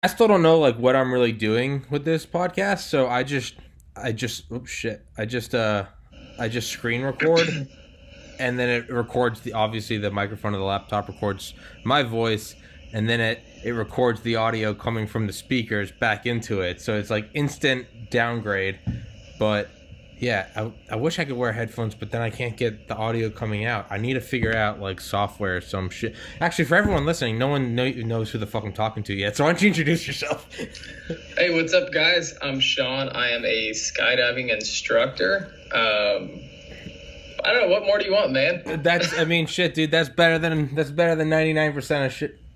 I still don't know like what I'm really doing with this podcast, so oops shit. I just screen record, and then it records obviously the microphone of the laptop records my voice, and then it records the audio coming from the speakers back into it. So it's like instant downgrade. But yeah, I wish I could wear headphones, but then I can't get the audio coming out. I need to figure out like software or some shit. Actually, for everyone listening, no one knows who the fuck I'm talking to yet. So why don't you introduce yourself? Hey, what's up, guys? I'm Sean. I am a skydiving instructor. I don't know. What more do you want, man? I mean, shit, dude. That's better than 99%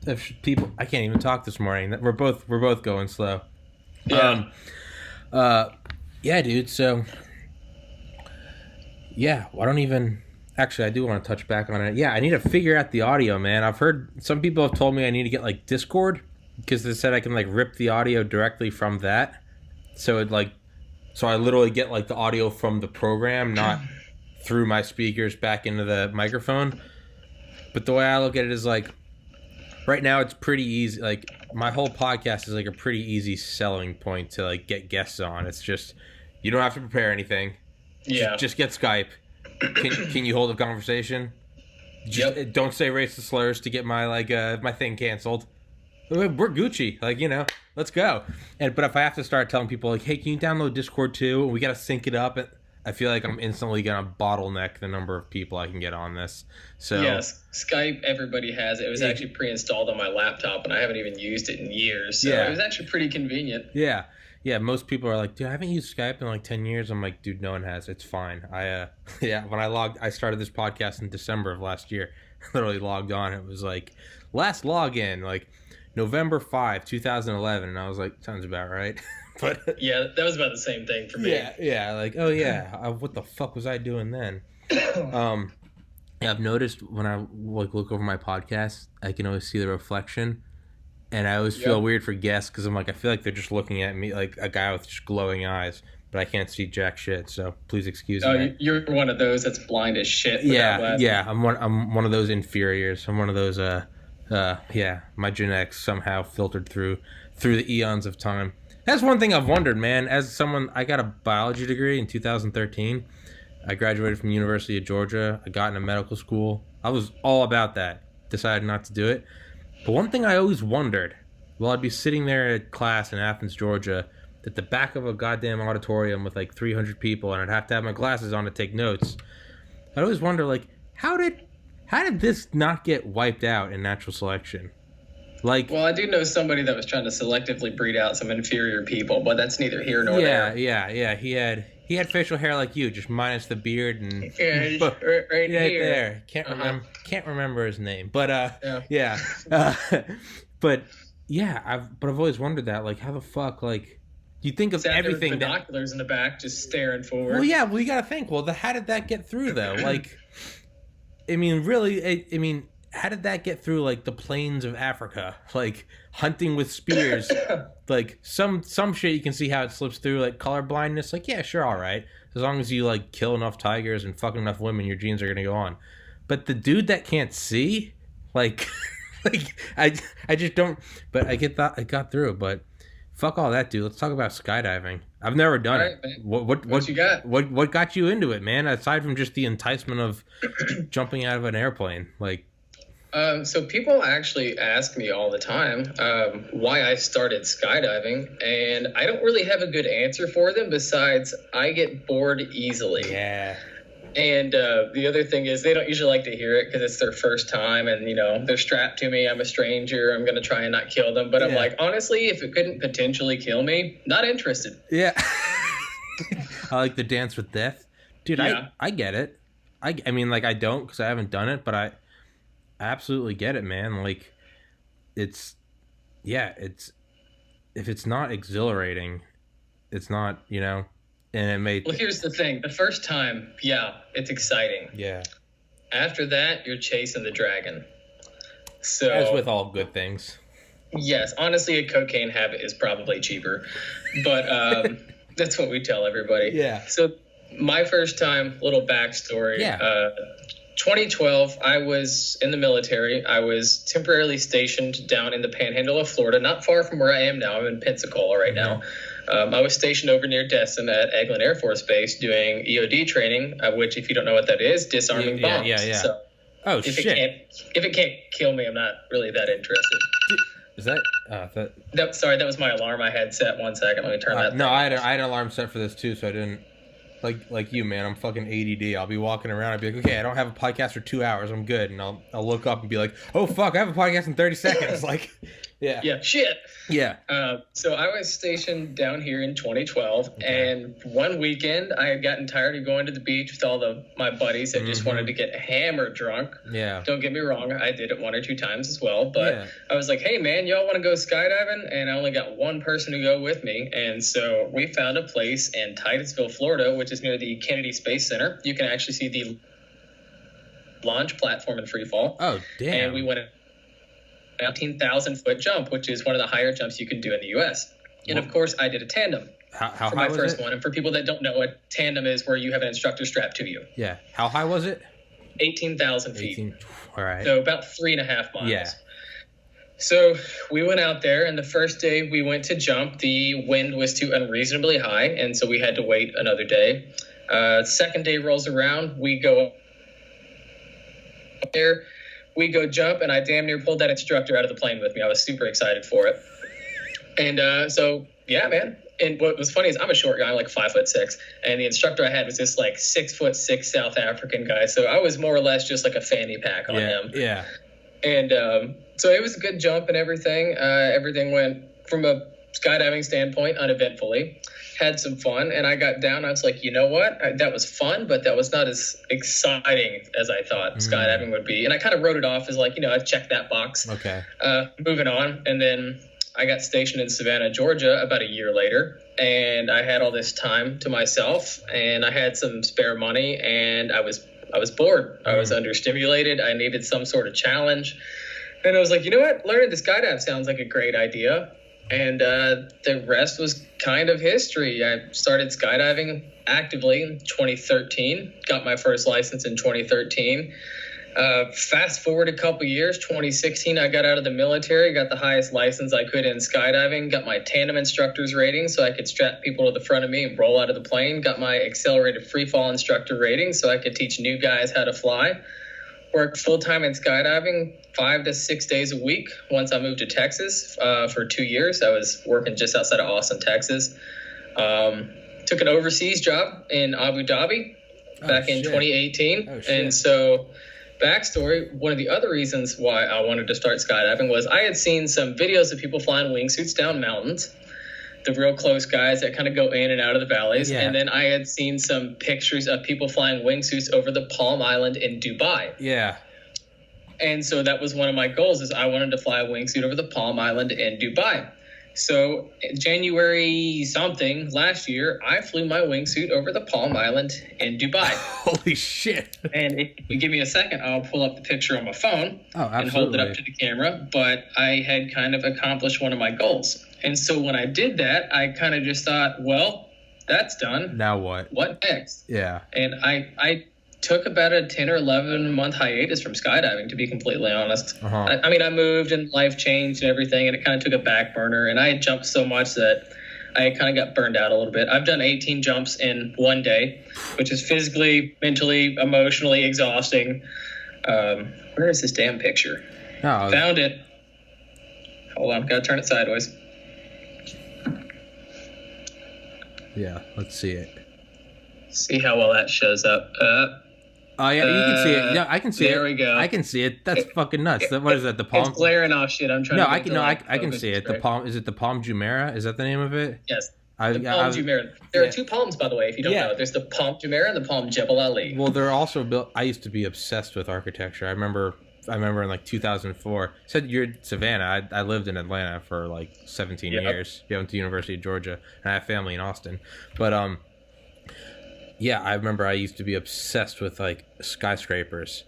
of shit people. I can't even talk this morning. We're both going slow. Yeah. Yeah, dude. So, yeah, I don't even. Actually, I do want to touch back on it. Yeah, I need to figure out the audio, man. I've heard some people have told me I need to get like Discord because they said I can like rip the audio directly from that. So so I literally get like the audio from the program, not through my speakers back into the microphone. But the way I look at it is like, right now it's pretty easy. Like my whole podcast is like a pretty easy selling point to like get guests on. It's just you don't have to prepare anything. Yeah. Just get Skype. Can you hold a conversation? Yep. Don't say racist slurs to get my my thing canceled. We're Gucci, let's go. But if I have to start telling people like, hey, can you download Discord too? We gotta sync it up. I feel like I'm instantly gonna bottleneck the number of people I can get on this. So yes, Skype. Everybody has it. It was actually pre-installed on my laptop, and I haven't even used it in years. So it was actually pretty convenient. Yeah. Yeah, most people are like, dude, I haven't used Skype in like 10 years. I'm like, dude, no one has. It's fine. When I started this podcast in December of last year. I literally logged on. It was like, last login, like November 5, 2011. And I was like, sounds about right. But yeah, that was about the same thing for me. Yeah. Like, oh, yeah. What the fuck was I doing then? Yeah, I've noticed when I like look over my podcast, I can always see the reflection. And I always feel weird for guests because I'm like, I feel like they're just looking at me like a guy with just glowing eyes, but I can't see jack shit. So please excuse me. Oh, you're one of those that's blind as shit. Yeah. I'm one of those inferiors. I'm one of those. My genetics somehow filtered through the eons of time. That's one thing I've wondered, man. As someone, I got a biology degree in 2013. I graduated from the University of Georgia. I got into medical school. I was all about that. Decided not to do it. But one thing I always wondered, while I'd be sitting there at class in Athens, Georgia, at the back of a goddamn auditorium with like 300 people, and I'd have to have my glasses on to take notes, I'd always wonder, like, how did this not get wiped out in natural selection? Like, well, I do know somebody that was trying to selectively breed out some inferior people, but that's neither here nor there. Yeah. He had facial hair like you, just minus the beard and right here. There. Can't remember his name, but yeah. But yeah, I've always wondered that, like, how the fuck, like, you think of everything with binoculars in the back, just staring forward. Well, yeah, you gotta think. Well, how did that get through though? Like, I mean, really, how did that get through like the plains of Africa? Like hunting with spears, like some shit you can see how it slips through, like color blindness. Like, yeah, sure, all right, as long as you like kill enough tigers and fuck enough women, your genes are gonna go on. But the dude that can't see, like, like I just don't. But I got through. But fuck all that, dude. Let's talk about skydiving. I've never done it. Man. What you got? What got you into it, man? Aside from just the enticement of jumping out of an airplane, like. So people actually ask me all the time why I started skydiving, and I don't really have a good answer for them besides I get bored easily. Yeah. And the other thing is they don't usually like to hear it because it's their first time and, they're strapped to me. I'm a stranger. I'm going to try and not kill them. But I'm like, honestly, if it couldn't potentially kill me, not interested. Yeah. I like the dance with death. Dude, yeah. I get it. I mean, like, I don't because I haven't done it, but I absolutely get it, man. Like, if it's not exhilarating, it's not, and it may. Well, here's the thing. The first time, it's exciting. Yeah. After that, you're chasing the dragon. So, as with all good things. Yes. Honestly, a cocaine habit is probably cheaper. But that's what we tell everybody. Yeah. So my first time, little backstory. Yeah. 2012, I was in the military. I was temporarily stationed down in the panhandle of Florida, not far from where I am now. I'm in Pensacola right now. I was stationed over near Destin at Eglin Air Force Base doing EOD training, which, if you don't know what that is, disarming bombs. Yeah. So Oh, if shit. If it can't kill me, I'm not really that interested. Is that? Sorry, that was my alarm I had set. 1 second, let me turn that. No, I had an alarm set for this too, so I didn't. Like you, man, I'm fucking ADD. I'll be walking around. I'll be like, okay, I don't have a podcast for 2 hours. I'm good. And I'll look up and be like, oh, fuck, I have a podcast in 30 seconds. Like, yeah. Yeah, shit. Yeah. So I was stationed down here in 2012, and one weekend I had gotten tired of going to the beach with all my buddies that just wanted to get hammered drunk. Yeah. Don't get me wrong, I did it 1 or 2 times as well, but I was like, hey man, y'all want to go skydiving? And I only got one person to go with me, and so we found a place in Titusville, Florida, which is near the Kennedy Space Center. You can actually see the launch platform in free fall. Oh, damn. And we went 19,000-foot jump, which is one of the higher jumps you can do in the U.S. And of course, I did a tandem for my first one. And for people that don't know, a tandem is where you have an instructor strapped to you. Yeah. How high was it? 18,000 feet. 18. All right. So about 3.5 miles. Yeah. So we went out there, and the first day we went to jump, the wind was too unreasonably high, and so we had to wait another day. Second day rolls around, we go up there. We go jump, and I damn near pulled that instructor out of the plane with me. I was super excited for it. And so, yeah, man. And what was funny is I'm a short guy, like 5'6", and the instructor I had was this like 6'6" South African guy. So I was more or less just like a fanny pack on him. Yeah. And so it was a good jump and everything. Everything went, from a skydiving standpoint, uneventfully. Had some fun, and I got down. I was like, you know what? That was fun, but that was not as exciting as I thought skydiving would be. And I kind of wrote it off as like, I checked that box. Okay. Moving on. And then I got stationed in Savannah, Georgia about a year later, and I had all this time to myself, and I had some spare money, and I was bored. I was understimulated. I needed some sort of challenge. And I was like, you know what? Learning to skydive sounds like a great idea. And the rest was kind of history. I started skydiving actively in 2013, got my first license in 2013. Fast forward a couple years, 2016, I got out of the military, got the highest license I could in skydiving, got my tandem instructor's rating so I could strap people to the front of me and roll out of the plane, got my accelerated freefall instructor rating so I could teach new guys how to fly. Worked full-time in skydiving 5 to 6 days a week. Once I moved to Texas for 2 years, I was working just outside of Austin, Texas. Took an overseas job in Abu Dhabi back in 2018. Oh, and so, backstory, one of the other reasons why I wanted to start skydiving was I had seen some videos of people flying wingsuits down mountains, the real close guys that kind of go in and out of the valleys. Yeah. And then I had seen some pictures of people flying wingsuits over the Palm Island in Dubai. Yeah. And so that was one of my goals, is I wanted to fly a wingsuit over the Palm Island in Dubai. So January something last year, I flew my wingsuit over the Palm Island in Dubai. Holy shit. And if you give me a second, I'll pull up the picture on my phone and hold it up to the camera. But I had kind of accomplished one of my goals. And so when I did that, I kind of just thought, well, that's done. Now what? What next? Yeah. And I took about a 10 or 11 month hiatus from skydiving, to be completely honest. I mean, I moved and life changed and everything, and it kind of took a back burner. And I had jumped so much that I kind of got burned out a little bit. I've done 18 jumps in one day, which is physically, mentally, emotionally exhausting. Where is this damn picture? Oh, found it. Hold on, gotta turn it sideways. Yeah, let's see it. See how well that shows up. Oh yeah, you can see it. Yeah, I can see it. There we go. I can see it. That's fucking nuts. What is that? The Palm? It's glaring off shit. I'm trying. I can see it. The Palm. Is it the Palm Jumeirah? Is that the name of it? Yes. The Palm Jumeirah. There are two palms, by the way, if you don't know. There's the Palm Jumeirah and the Palm Jebel Ali. Well, they're also built. I used to be obsessed with architecture. I remember in like 2004. Said you're in Savannah. I lived in Atlanta for like 17 years. I went to the University of Georgia, and I have family in Austin. But yeah, I remember I used to be obsessed with like skyscrapers,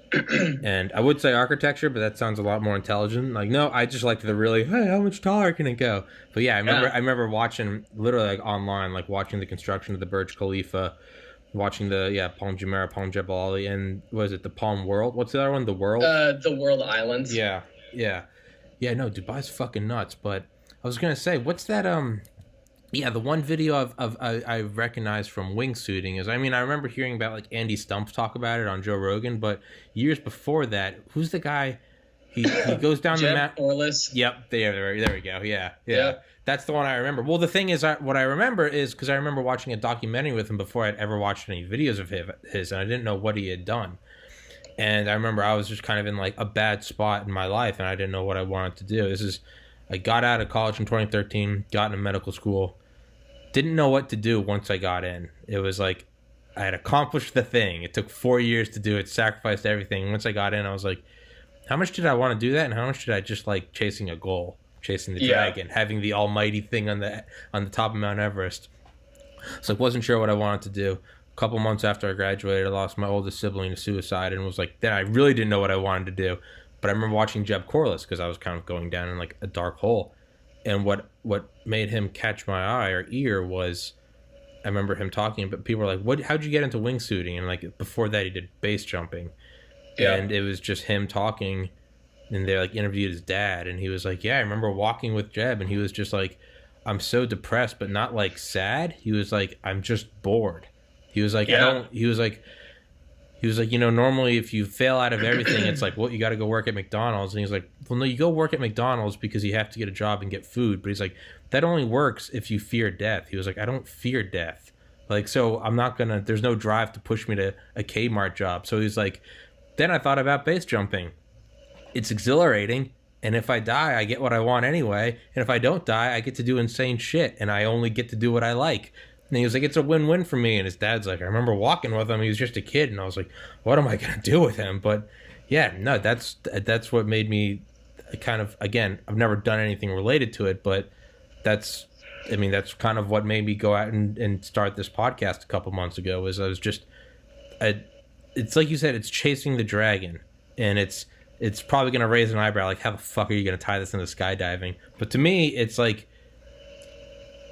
and I would say architecture, but that sounds a lot more intelligent. Like, no, I just like the really, hey, how much taller can it go? But yeah, I remember watching literally like online, like watching the construction of the Burj Khalifa watching the Palm Jumeirah, Palm Jebel Ali, and was it the Palm World? What's the other one? The World? The World Islands. Yeah, yeah, yeah. No, Dubai's fucking nuts. But I was gonna say, what's that? Yeah, the one video I recognize from wingsuiting is, I mean, I remember hearing about like Andy Stumpf talk about it on Joe Rogan, but years before that, who's the guy? He goes down the map. Corliss. Yep, there we go. Yeah. Yep. That's the one I remember. Well, the thing is, what I remember is because I remember watching a documentary with him before I'd ever watched any videos of his, and I didn't know what he had done. And I remember I was just kind of in like a bad spot in my life, and I didn't know what I wanted to do. I got out of college in 2013, got into medical school, didn't know what to do once I got in. It was like I had accomplished the thing. It took 4 years to do it, sacrificed everything. Once I got in, I was like, how much did I want to do that, and how much did I just like chasing a goal? Chasing the dragon, having the almighty thing on the top of Mount Everest. So I wasn't sure what I wanted to do. A couple months after I graduated, I lost my oldest sibling to suicide, and was like, then I really didn't know what I wanted to do. But I remember watching Jeb Corliss because I was kind of going down in like a dark hole, and what made him catch my eye or ear was, I remember him talking, but people were like, how'd you get into wingsuiting? And like before that, he did base jumping, and it was just him talking. And they like interviewed his dad, and he was like, yeah, I remember walking with Jeb, and he was just like, I'm so depressed, but not like sad. He was like, I'm just bored. He was like, he was like, you know, normally if you fail out of everything, it's like, well, you got to go work at McDonald's. And he's like, well, no, you go work at McDonald's because you have to get a job and get food. But he's like, that only works if you fear death. He was like, I don't fear death. Like, so I'm not going to, there's no drive to push me to a Kmart job. So he's like, then I thought about base jumping. It's exhilarating, and if I die, I get what I want anyway, and if I don't die, I get to do insane shit, and I only get to do what I like. And he was like, it's a win-win for me. And his dad's like, I remember walking with him, he was just a kid, and I was like, what am I gonna do with him? But yeah, no, that's what made me kind of, again, I've never done anything related to it, but that's kind of what made me go out and start this podcast a couple months ago. Was I was just, it's like you said, it's chasing the dragon, and it's probably going to raise an eyebrow, like, how the fuck are you going to tie this into skydiving? But to me, it's like,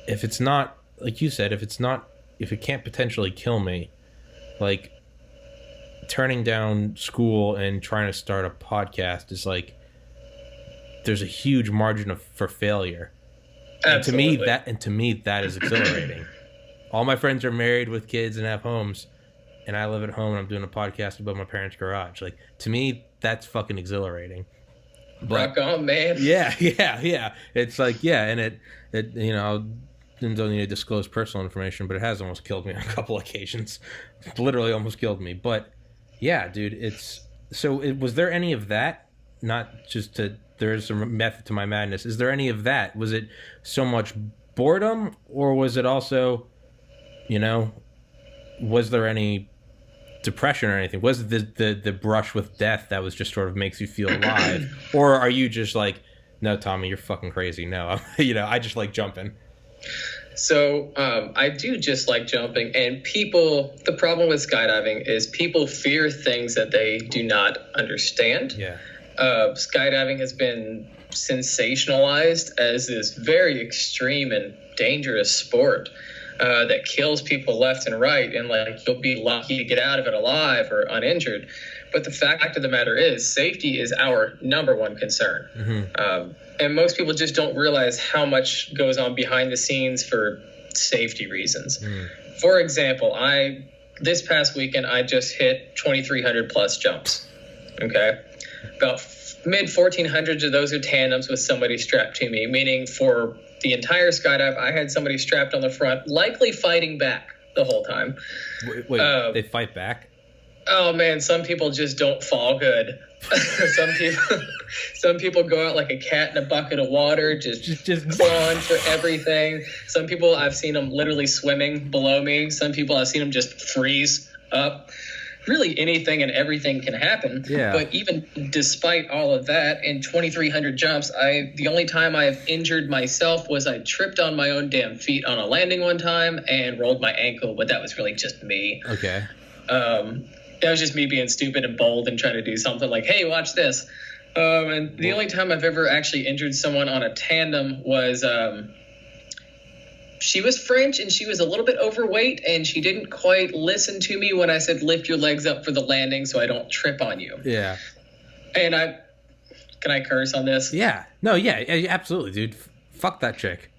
if it's not, like you said, if it can't potentially kill me, like, turning down school and trying to start a podcast is like, there's a huge margin for failure. Absolutely. And to me, that is exhilarating. All my friends are married with kids and have homes, and I live at home and I'm doing a podcast above my parents' garage. Like, to me, that's fucking exhilarating. But, rock on, man. Yeah. It's like, and it you know, don't need to disclose personal information, but it has almost killed me on a couple occasions. It's literally almost killed me. But yeah, dude, was there any of that? Not just there's a method to my madness. Is there any of that? Was it so much boredom, or was it also, you know, was there any depression or anything? Was it the brush with death that was just sort of makes you feel alive? Or are you just like, no, Tommy, you're fucking crazy? No, I just like jumping. So I do just like jumping, and the problem with skydiving is people fear things that they do not understand. Yeah. Skydiving has been sensationalized as this very extreme and dangerous sport that kills people left and right, and like you'll be lucky to get out of it alive or uninjured. But the fact of the matter is, safety is our number one concern. Mm-hmm. And most people just don't realize how much goes on behind the scenes for safety reasons. Mm. For example, this past weekend, I just hit 2,300 plus jumps. Okay. About mid 1,400s of those are tandems with somebody strapped to me, meaning for the entire skydive, I had somebody strapped on the front, likely fighting back the whole time. Wait, they fight back? Oh man, some people just don't fall good. Some people go out like a cat in a bucket of water, just clawing for everything. Some people, I've seen them literally swimming below me. Some people, I've seen them just freeze up. Really, anything and everything can happen. Yeah. But even despite all of that, in 2,300 jumps, the only time I've injured myself was I tripped on my own damn feet on a landing one time and rolled my ankle, but that was really just me. Okay. That was just me being stupid and bold and trying to do something like, hey, watch this. And the only time I've ever actually injured someone on a tandem was she was French and she was a little bit overweight, and she didn't quite listen to me when I said lift your legs up for the landing so I don't trip on you. Yeah. And can I curse on this? Yeah. No, yeah, absolutely, dude. Fuck that chick.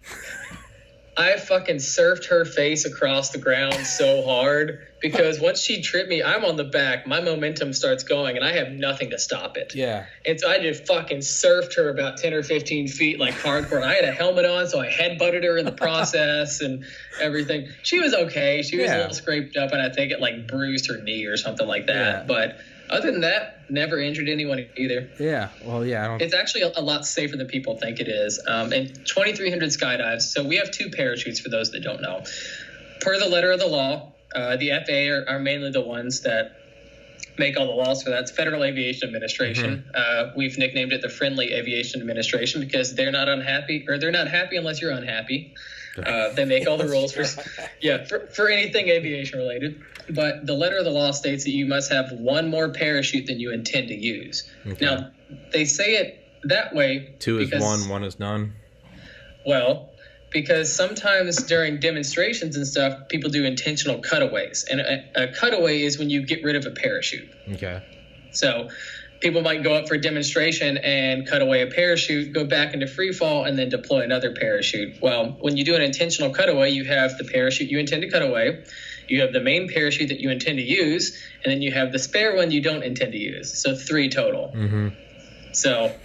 I fucking surfed her face across the ground so hard because once she tripped me, I'm on the back. My momentum starts going, and I have nothing to stop it. Yeah. And so I just fucking surfed her about 10 or 15 feet like hardcore. I had a helmet on, so I headbutted her in the process and everything. She was okay. She was a little scraped up, and I think it like bruised her knee or something like that. Yeah. But other than that, never injured anyone either. Yeah. Well, yeah. It's actually a lot safer than people think it is. And 2,300 skydives. So we have 2 parachutes for those that don't know. Per the letter of the law, the FAA are mainly the ones that make all the laws for that. It's Federal Aviation Administration. We've nicknamed it the Friendly Aviation Administration because they're not unhappy, or they're not happy unless you're unhappy. They make all the rules for anything aviation related. But the letter of the law states that you must have 1 more parachute than you intend to use. Okay. Now, they say it that way. 2 is 1, 1 is none. Well, because sometimes during demonstrations and stuff, people do intentional cutaways. And a cutaway is when you get rid of a parachute. Okay. So people might go up for a demonstration and cut away a parachute, go back into free fall, and then deploy another parachute. Well, when you do an intentional cutaway, you have the parachute you intend to cut away, you have the main parachute that you intend to use, and then you have the spare one you don't intend to use. So 3 total. Mm-hmm. So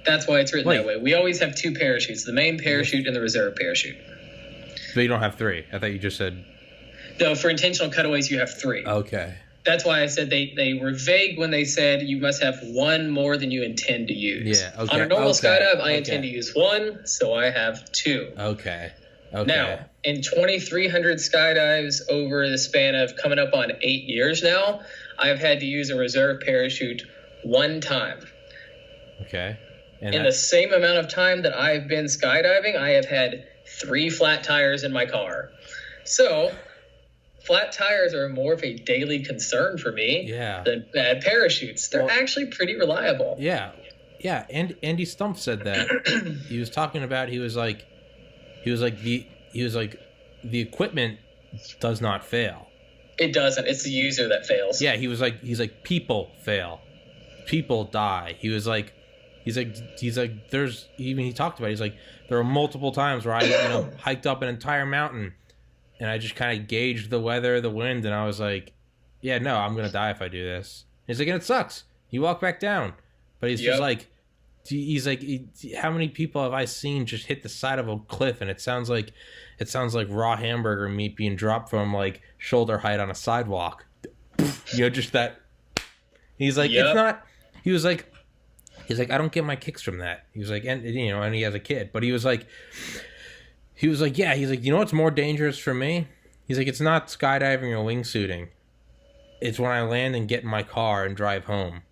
that's why it's written that way. We always have 2 parachutes, the main parachute and the reserve parachute. So you don't have 3? I thought you just said... No, for intentional cutaways, you have 3. Okay. That's why I said they were vague when they said you must have 1 more than you intend to use. Yeah, okay. On a normal skydive, I intend to use 1, so I have 2. Okay. Now, in 2,300 skydives over the span of coming up on 8 years now, I've had to use a reserve parachute 1 time. Okay. And in the same amount of time that I've been skydiving, I have had 3 flat tires in my car. So flat tires are more of a daily concern for me than bad parachutes. They're actually pretty reliable. Yeah. Yeah. And Andy Stumpf said that. He was talking about, he was like the equipment does not fail. It doesn't. It's the user that fails. Yeah. He's like people fail. People die. He's like, there's, even he talked about it, he's like, there are multiple times where I, hiked up an entire mountain and I just kind of gauged the weather, the wind, and I was like, yeah, no, I'm going to die if I do this. And he's like, and it sucks. You walk back down. But he's just like, how many people have I seen just hit the side of a cliff and it sounds like raw hamburger meat being dropped from like shoulder height on a sidewalk. Just that. He's like, it's not, he's like, I don't get my kicks from that. He was like, and he has a kid, but he was like, yeah, he's like, what's more dangerous for me? He's like, it's not skydiving or wingsuiting. It's when I land and get in my car and drive home.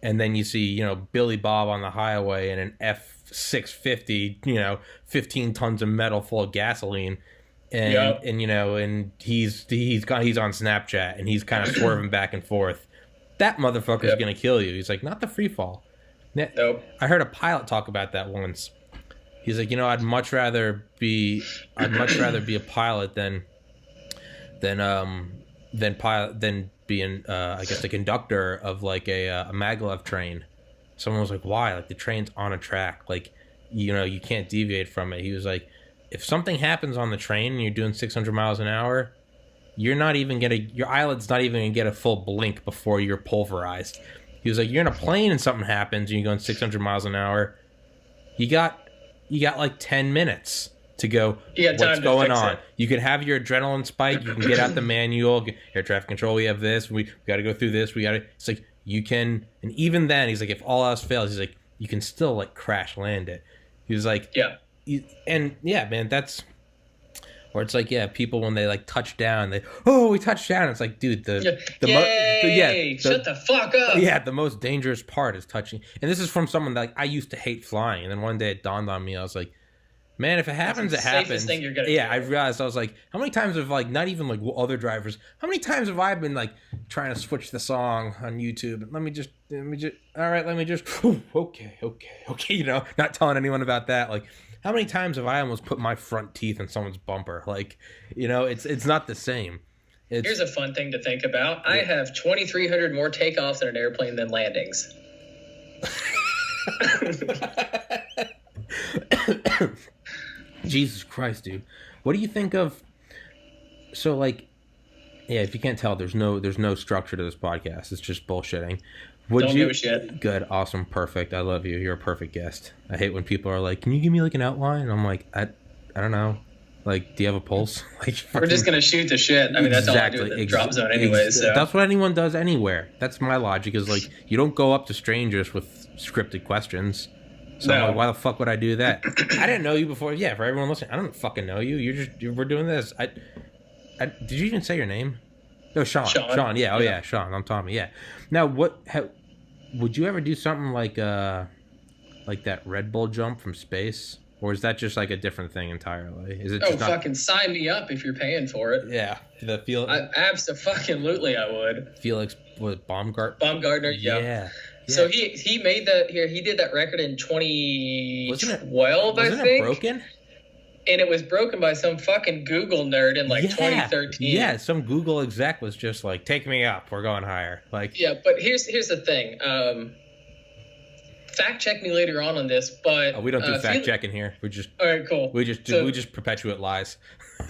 And then you see, Billy Bob on the highway in an F650, 15 tons of metal full of gasoline. And he's on Snapchat and he's kind of swerving back and forth. That motherfucker's going to kill you. He's like, not the free fall. Nope. I heard a pilot talk about that once. He's like, I'd much rather be a pilot than being I guess the conductor of like a maglev train. Someone was like, why? Like the train's on a track, like you can't deviate from it. He was like, if something happens on the train and you're doing 600 miles an hour, your eyelid's not even gonna get a full blink before you're pulverized. He was like, you're in a plane and something happens and you're going 600 miles an hour, you got like 10 minutes to go, what's going on? You can have your adrenaline spike, you can get out the manual, air traffic control, we have this, we got to go through this, it's like, you can, and even then, he's like, if all else fails, he's like, you can still like crash land it. He was like, man, that's, or it's like, people when they like touch down, we touched down. It's like, dude, shut the fuck up. Yeah, the most dangerous part is touching. And this is from someone that, like, I used to hate flying, and then one day it dawned on me. I was like, man, if it happens, it happens. Thing you're gonna do. I realized, I was like, how many times have, like, not even like other drivers, how many times have I been like trying to switch the song on YouTube? Let me just okay, not telling anyone about that. Like, how many times have I almost put my front teeth in someone's bumper? Like, it's not the same. Here's a fun thing to think about. I have 2,300 more takeoffs in an airplane than landings. Jesus Christ, dude. What do you think of? So, like, yeah, if you can't tell, there's no structure to this podcast. It's just bullshitting. Don't give a shit. Good, awesome, perfect. I love you. You're a perfect guest. I hate when people are like, "Can you give me like an outline?" And I'm like, I don't know. Like, do you have a pulse? Like, we're just gonna shoot the shit. I mean, that's all I do in the drop zone, anyways. So. That's what anyone does anywhere. That's my logic. Is like, you don't go up to strangers with scripted questions. So I'm like, why the fuck would I do that? I didn't know you before. Yeah, for everyone listening, I don't fucking know you. We're doing this. Did you even say your name? No, Sean. Sean. Yeah. Oh yeah, Sean. I'm Tommy. Yeah. Now, would you ever do something like that Red Bull jump from space, or is that just like a different thing entirely? Is it? Just fucking sign me up if you're paying for it. Yeah. The Felix. Absolutely, I would. Felix was Baumgartner. Baumgartner. Yeah. Yeah. So he made that here. He did that record in 2012, I think. Wasn't it broken? And it was broken by some fucking Google nerd in 2013. Yeah, some Google exec was just like, "Take me up. We're going higher." Like, yeah, but here's the thing. Fact check me later on this, but we don't do fact checking here. We just all right, cool. We just perpetuate lies.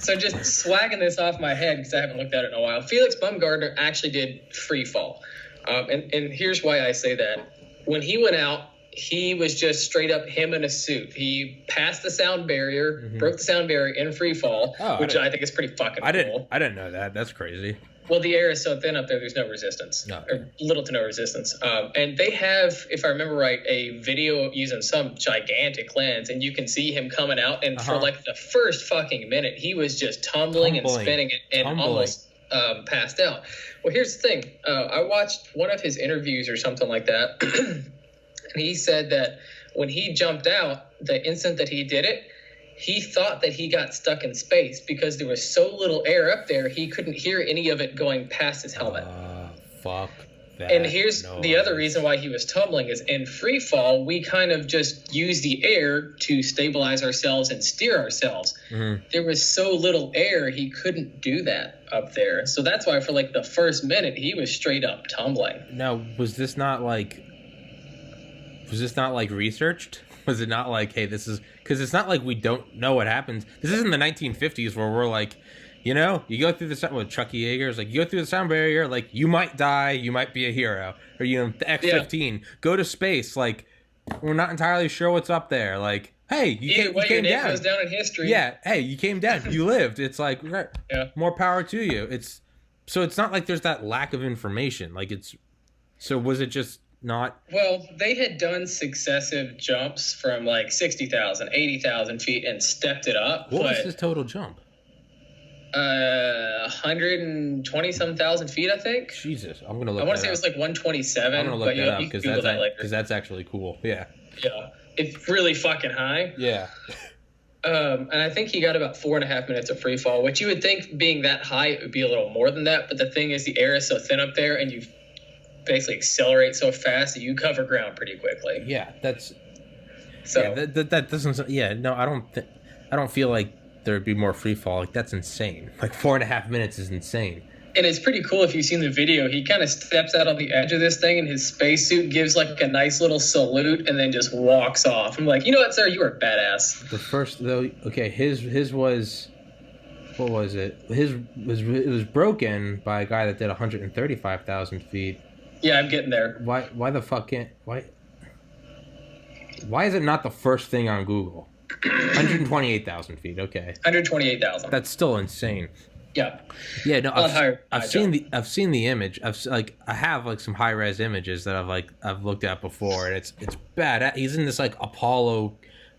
So just swagging this off my head because I haven't looked at it in a while. Felix Baumgartner actually did free fall, and here's why I say that. When he went out, he was just straight up him in a suit. He passed the sound barrier, broke the sound barrier in free fall, which I think is pretty fucking cool. I didn't know that. That's crazy. Well, the air is so thin up there, there's no resistance. Or little to no resistance. And they have, if I remember right, a video using some gigantic lens, and you can see him coming out, and for like the first fucking minute, he was just tumbling and spinning and almost passed out. Well, here's the thing. I watched one of his interviews or something like that, and he said that when he jumped out, the instant that he did it, he thought that he got stuck in space because there was so little air up there, he couldn't hear any of it going past his helmet. Fuck that. And here's the other reason why he was tumbling is in free fall, we kind of just use the air to stabilize ourselves and steer ourselves. Mm-hmm. There was so little air, he couldn't do that up there. So that's why for like the first minute, he was straight up tumbling. Now, was this not like researched? Was it not like, hey, this is... Because it's not like we don't know what happens. This isn't the 1950s where we're like, you go through the... Well, Chucky Yeager's like, you go through the sound barrier, like, you might die, you might be a hero. Or, the X-15, go to space, like, we're not entirely sure what's up there. Like, hey, you came down. Goes down in history. Yeah, hey, you came down, you lived. It's like, more power to you. So it's not like there's that lack of information. Like, so was it just... Not well, they had done successive jumps from like 60,000, 80,000 feet and stepped it up. What was his total jump? 120 some thousand feet, I think. Jesus, I'm gonna look. I want to say it was like 127. I'm gonna look that up because that's actually cool. Yeah. Yeah, it's really fucking high. Yeah. And I think he got about 4.5 minutes of free fall, which you would think being that high it would be a little more than that. But the thing is, the air is so thin up there, and you basically accelerate so fast that you cover ground pretty quickly. Yeah, that's so. Yeah, that doesn't. Yeah, no, I don't feel like there'd be more free fall. Like that's insane. Like 4.5 minutes is insane. And it's pretty cool if you've seen the video. He kind of steps out on the edge of this thing in his spacesuit, gives like a nice little salute, and then just walks off. I'm like, you know what, sir? You are badass. The first though, okay, his was. What was it? It was broken by a guy that did 135,000 feet. Yeah, I'm getting there. Why the fuck can't... Why is it not the first thing on Google? 128,000 feet, okay. 128,000. That's still insane. Yeah. Yeah, no, I've seen the image. I have like some high-res images that I've looked at before, and it's bad. He's in this like Apollo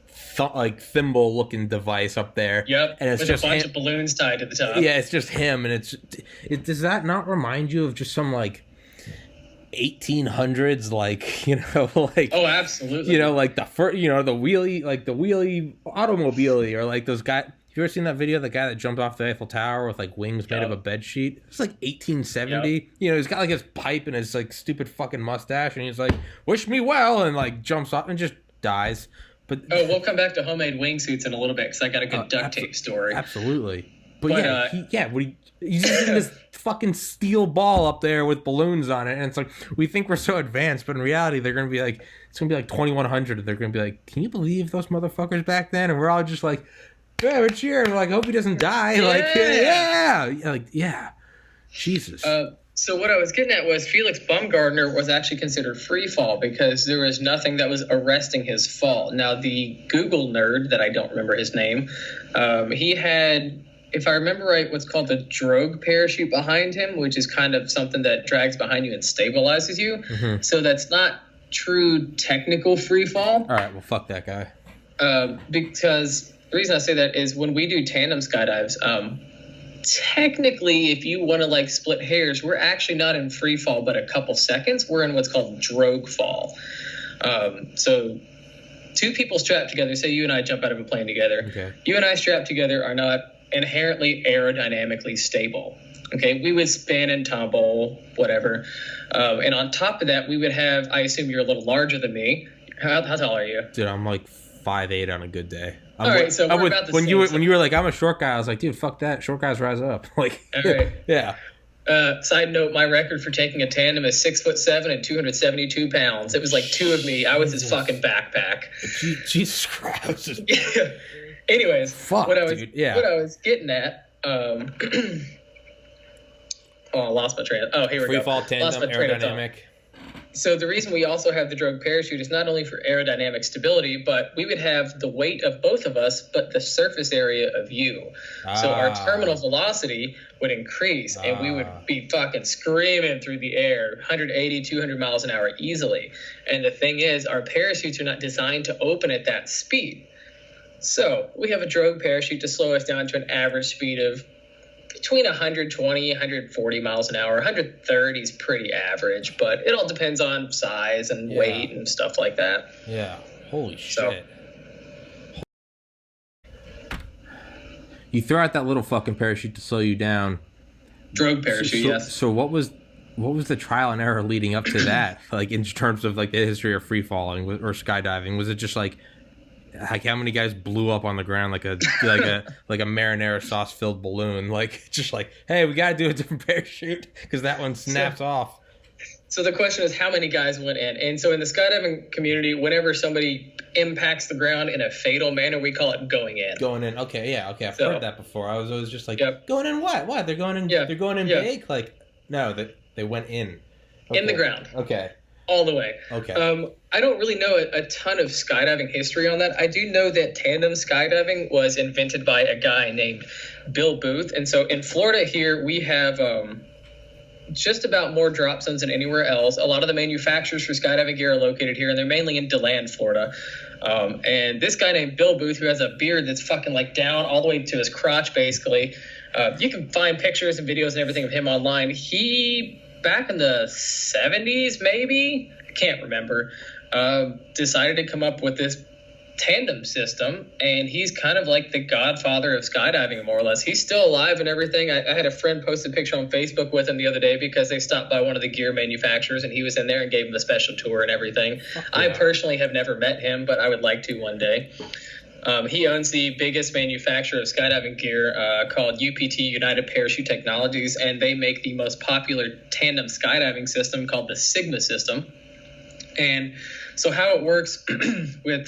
thimble looking device up there. Yep. And it's with just a bunch of balloons tied to the top. Yeah, it's just him, and does that not remind you of just some like 1800s oh, absolutely, like the first, the wheelie automobile, or like those guys. Have you ever seen that video of the guy that jumped off the Eiffel Tower with like wings made of a bed sheet? It's like 1870. Yep. He's got like his pipe and his like stupid fucking mustache, and he's like, wish me well, and like jumps off and just dies. But we'll come back to homemade wingsuits in a little bit because I got a good duct tape story. Absolutely. But he's using this fucking steel ball up there with balloons on it, and it's like we think we're so advanced, but in reality, they're gonna be like 2100. They're gonna be like, can you believe those motherfuckers back then? And we're all just like, yeah, we're cheering. We're like, hope he doesn't die. Yeah. Jesus. So what I was getting at was Felix Baumgartner was actually considered free fall because there was nothing that was arresting his fall. Now, the Google nerd, that I don't remember his name, he had, if I remember right, what's called the drogue parachute behind him, which is kind of something that drags behind you and stabilizes you. Mm-hmm. So that's not true technical free fall. All right, well, fuck that guy. Because the reason I say that is when we do tandem skydives, technically, if you want to like split hairs, we're actually not in free fall, but a couple seconds. We're in what's called drogue fall. So two people strapped together, say you and I jump out of a plane together. Okay. You and I strapped together are not inherently aerodynamically stable. Okay, we would spin and tumble, whatever. And on top of that, we would have, I assume you're a little larger than me. How tall are you? Dude, I'm like 5'8" on a good day. All right, so we're about the when same. When you were like, I'm a short guy, I was like, dude, fuck that. Short guys rise up. Like, all right. Yeah. Side note, my record for taking a tandem is 6'7" and 272 pounds. It was like two of me. I was his fucking backpack. Jesus Christ. Anyways, fuck, what I was getting at, I lost my train. Oh, here we go. Free fall tandem, aerodynamic. So the reason we also have the drogue parachute is not only for aerodynamic stability, but we would have the weight of both of us, but the surface area of you. So our terminal velocity would increase, and we would be fucking screaming through the air, 180, 200 miles an hour easily. And the thing is, our parachutes are not designed to open at that speed. So we have a drogue parachute to slow us down to an average speed of between 120, 140 miles an hour. 130 is pretty average, but it all depends on size and weight and stuff like that. Yeah. Holy shit. You throw out that little fucking parachute to slow you down. Drogue parachute, yes. So what was the trial and error leading up to that? Like in terms of like the history of free falling or skydiving? Was it just like how many guys blew up on the ground like a marinara sauce filled balloon, like just like, hey, we gotta do a different parachute because that one snaps off? So the question is, how many guys went in? And so in the skydiving community, whenever somebody impacts the ground in a fatal manner, we call it going in. Going in. Okay, yeah, okay. I've heard that before. I was always just like, going in what? What? They're going in. Yeah. They're going in big. Like, no, they went in. Okay. In the ground. Okay. All the way. Okay. I don't really know a ton of skydiving history on that. I do know that tandem skydiving was invented by a guy named Bill Booth. And so in Florida here, we have just about more drop zones than anywhere else. A lot of the manufacturers for skydiving gear are located here, and they're mainly in DeLand, Florida. And this guy named Bill Booth, who has a beard that's fucking like down all the way to his crotch, basically. You can find pictures and videos and everything of him online. He, back in the 70s, maybe, I can't remember, decided to come up with this tandem system, and he's kind of like the godfather of skydiving, more or less. He's still alive and everything. I had a friend post a picture on Facebook with him the other day because they stopped by one of the gear manufacturers, and he was in there and gave him a special tour and everything. Yeah. I personally have never met him, but I would like to one day. He owns the biggest manufacturer of skydiving gear called UPT, United Parachute Technologies, and they make the most popular tandem skydiving system called the Sigma system. And so how it works with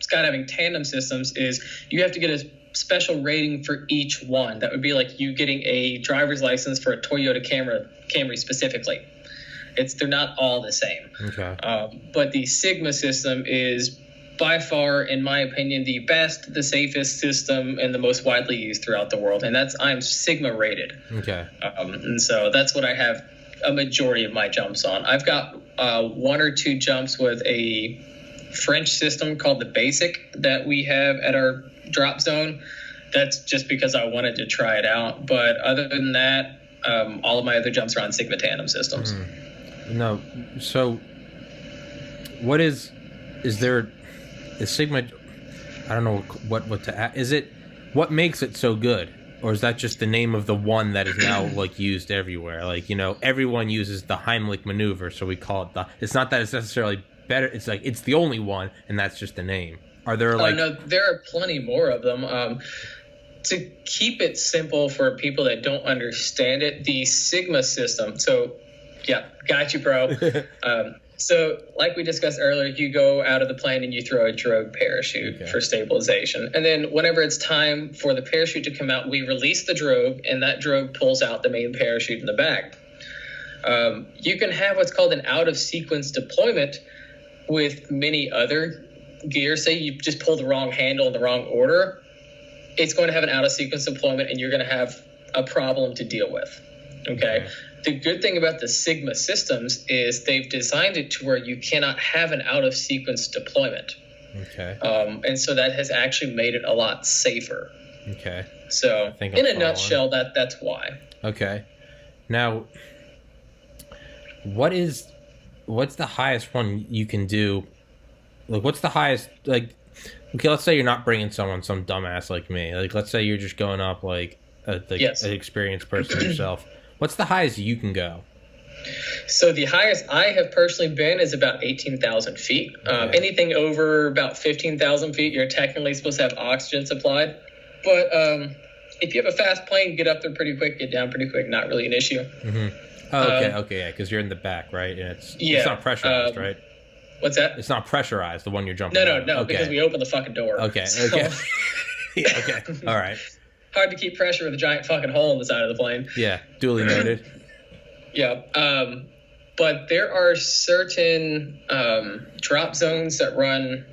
skydiving tandem systems is you have to get a special rating for each one. That would be like you getting a driver's license for a Toyota Camry specifically. They're not all the same. Okay. But the Sigma system is by far, in my opinion, the best, the safest system, and the most widely used throughout the world. And I'm Sigma rated. Okay. And so that's what I have a majority of my jumps on. I've got one or two jumps with a French system called the Basic that we have at our drop zone. That's just because I wanted to try it out. But other than that, all of my other jumps are on Sigma tandem systems. No. So what is Sigma, I don't know what to add. Is it, what makes it so good? Or is that just the name of the one that is now like used everywhere? Like, everyone uses the Heimlich maneuver, so we call it it's not that it's necessarily better. It's like it's the only one, and that's just the name. Are there like? No, there are plenty more of them. To keep it simple for people that don't understand it, the Sigma system. So, yeah, got you, bro. So, like we discussed earlier, you go out of the plane and you throw a drogue parachute for stabilization. And then whenever it's time for the parachute to come out, we release the drogue, and that drogue pulls out the main parachute in the back. You can have what's called an out-of-sequence deployment with many other gear. Say you just pull the wrong handle in the wrong order, it's going to have an out-of-sequence deployment, and you're going to have a problem to deal with. Okay? The good thing about the Sigma systems is they've designed it to where you cannot have an out-of-sequence deployment. Okay. And so that has actually made it a lot safer. Okay. So, in a nutshell, that's why. Okay. Now, what's the highest one you can do? Like, what's the highest, like, okay, let's say you're not bringing some dumbass like me. Like, let's say you're just going up, like an experienced person yourself. What's the highest you can go? So the highest I have personally been is about 18,000 feet. Okay. Anything over about 15,000 feet, you're technically supposed to have oxygen supplied. But if you have a fast plane, get up there pretty quick, get down pretty quick, not really an issue. Mm-hmm. Oh, okay, yeah, because you're in the back, right? And it's not pressurized, right? What's that? It's not pressurized, the one you're jumping out of. No, because we open the fucking door. Okay. Yeah, okay. All right. Hard to keep pressure with a giant fucking hole in the side of the plane. Yeah, duly noted. Yeah. But there are certain drop zones that run,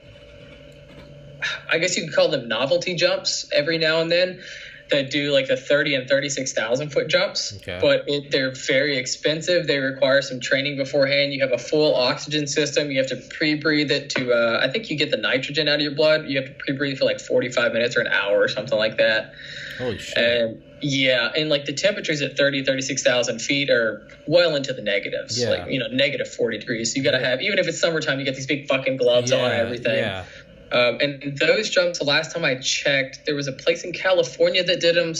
I guess you could call them novelty jumps every now and then, that do like the 30 and 36,000 foot jumps. Okay. But they're very expensive. They require some training beforehand. You have a full oxygen system. You have to pre-breathe it to, I think you get the nitrogen out of your blood. You have to pre-breathe for like 45 minutes or an hour or something like that. Holy shit. And yeah, and like the temperatures at 30, 36,000 feet are well into the negatives. Yeah. Like, negative 40 degrees. So you got to have, even if it's summertime, you get these big fucking gloves on and everything. Yeah. And those jumps, the last time I checked, there was a place in California that did them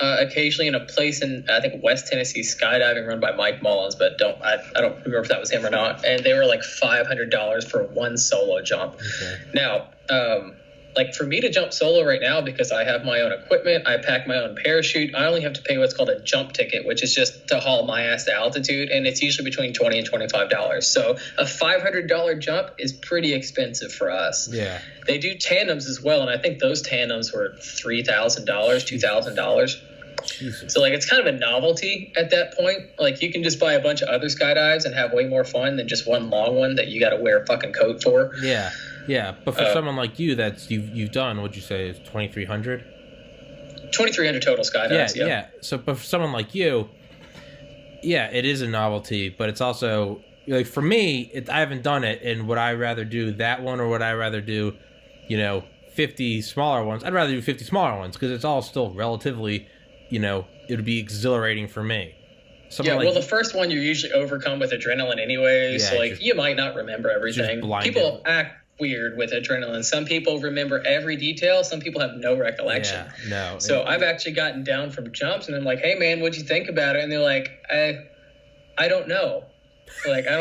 occasionally, and a place in, I think, West Tennessee skydiving run by Mike Mullins, but I don't remember if that was him or not. And they were like $500 for one solo jump. Okay. Now, like for me to jump solo right now, because I have my own equipment, I pack my own parachute, I only have to pay what's called a jump ticket, which is just to haul my ass to altitude, and it's usually between $20 and $25. So a $500 jump is pretty expensive for us. Yeah. They do tandems as well, and I think those tandems were $3,000, $2,000. Jesus. So like it's kind of a novelty at that point. Like you can just buy a bunch of other skydives and have way more fun than just one long one that you got to wear a fucking coat for. Yeah. Yeah, but for someone like you, that's you've done, what'd you say, is 2,300? 2,300 total skydives. Yeah. So, but for someone like you, yeah, it is a novelty, but it's also like for me, I haven't done it, and would I rather do that one or would I rather do, 50 smaller ones? I'd rather do 50 smaller ones because it's all still relatively, it would be exhilarating for me. Well, the first one you're usually overcome with adrenaline anyway, so like you might not remember everything. People act weird with adrenaline. Some people remember every detail. Some people have no recollection. Yeah, no. So I've actually gotten down from jumps, and I'm like, "Hey, man, what'd you think about it?" And they're like, "I don't know. Like, I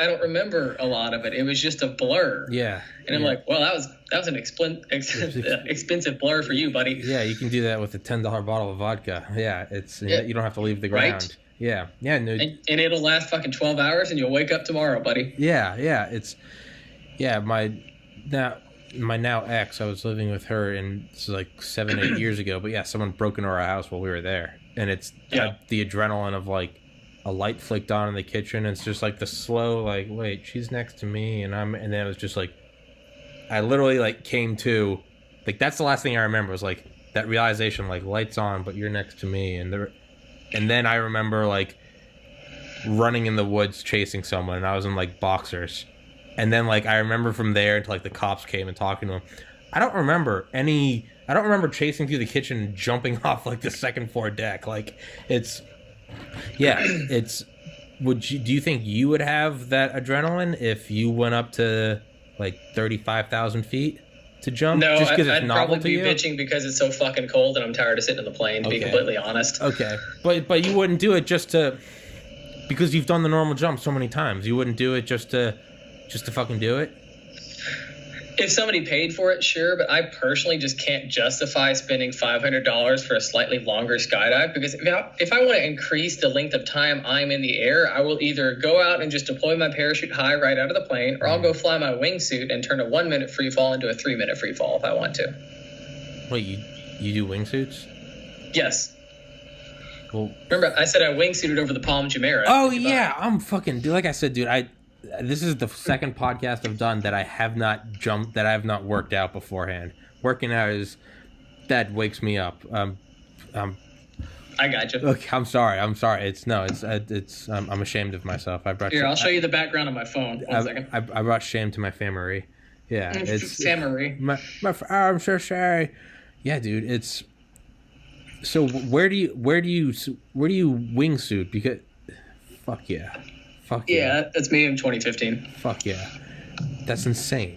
don't remember a lot of it. It was just a blur." Yeah. And I'm like, "Well, that was an expensive blur for you, buddy." Yeah, you can do that with a $10 bottle of vodka. Yeah, you don't have to leave the ground. Right? Yeah. No. And it'll last fucking 12 hours, and you'll wake up tomorrow, buddy. Yeah. My now ex, I was living with her, and this is like 7-8 years ago. But yeah, someone broke into our house while we were there, and it's the adrenaline of like a light flicked on in the kitchen. And it's just like the slow, like, wait, she's next to me, and then it was just like, I literally like came to, like that's the last thing I remember was like that realization, like lights on, but you're next to me, and then I remember like running in the woods chasing someone, and I was in like boxers. And then, like, I remember from there until, like, the cops came and talking to him. I don't remember chasing through the kitchen and jumping off, like, the second floor deck. Like, do you think you would have that adrenaline if you went up to, like, 35,000 feet to jump? No, just I'd probably be bitching because it's so fucking cold and I'm tired of sitting in the plane, to be completely honest. Okay. But you wouldn't do it just to, because you've done the normal jump so many times. You wouldn't do it just to, just to fucking do it? If somebody paid for it, sure, but I personally just can't justify spending $500 for a slightly longer skydive, because if I want to increase the length of time I'm in the air, I will either go out and just deploy my parachute high right out of the plane, or I'll go fly my wingsuit and turn a 1 minute free fall into a 3 minute free fall if I want to. Wait, you do wingsuits? Yes. Well, remember, I said I wingsuited over the Palm Jumeirah. Oh yeah, I'm fucking dude. Like I said, dude, this is the second podcast I've done that I have not worked out beforehand. Working out that wakes me up. I got you. Look, I'm sorry. I'm ashamed of myself. I'll show you the background on my phone. One second. I brought shame to my family. Yeah, it's family. I'm so sorry. Yeah, dude, it's. So where do you wingsuit? Because, fuck yeah. Yeah, that's me in 2015. Fuck yeah. That's insane.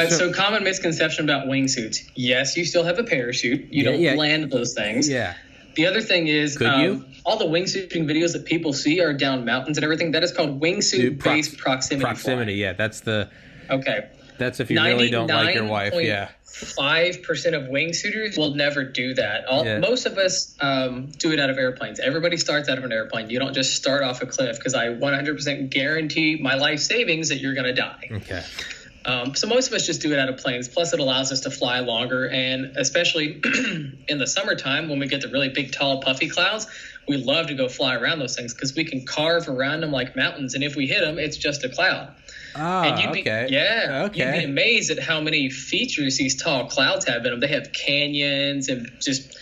So common misconception about wingsuits. Yes, you still have a parachute. You don't land those things. Yeah. The other thing is, you? All the wingsuiting videos that people see are down mountains and everything. That is called wingsuit-based proximity. Proximity, flying. Yeah. That's the... Okay. That's if you really don't like your wife, yeah. 5% of wingsuiters will never do that. Most of us do it out of airplanes. Everybody starts out of an airplane. You don't just start off a cliff, because I 100% guarantee my life savings that you're going to die. Okay. So most of us just do it out of planes. Plus, it allows us to fly longer. And especially in the summertime, when we get the really big, tall, puffy clouds, we love to go fly around those things because we can carve around them like mountains. And if we hit them, it's just a cloud. Okay. You'd be amazed at how many features these tall clouds have in them. They have canyons and just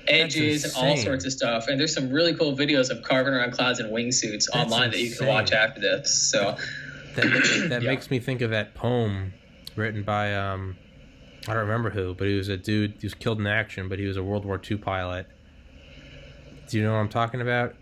edges and all sorts of stuff. And there's some really cool videos of carving around clouds in wingsuits online that you can watch after this. So that makes me think of that poem written by I don't remember who, but he was a dude. He was killed in action, but he was a World War II pilot. Do you know what I'm talking about?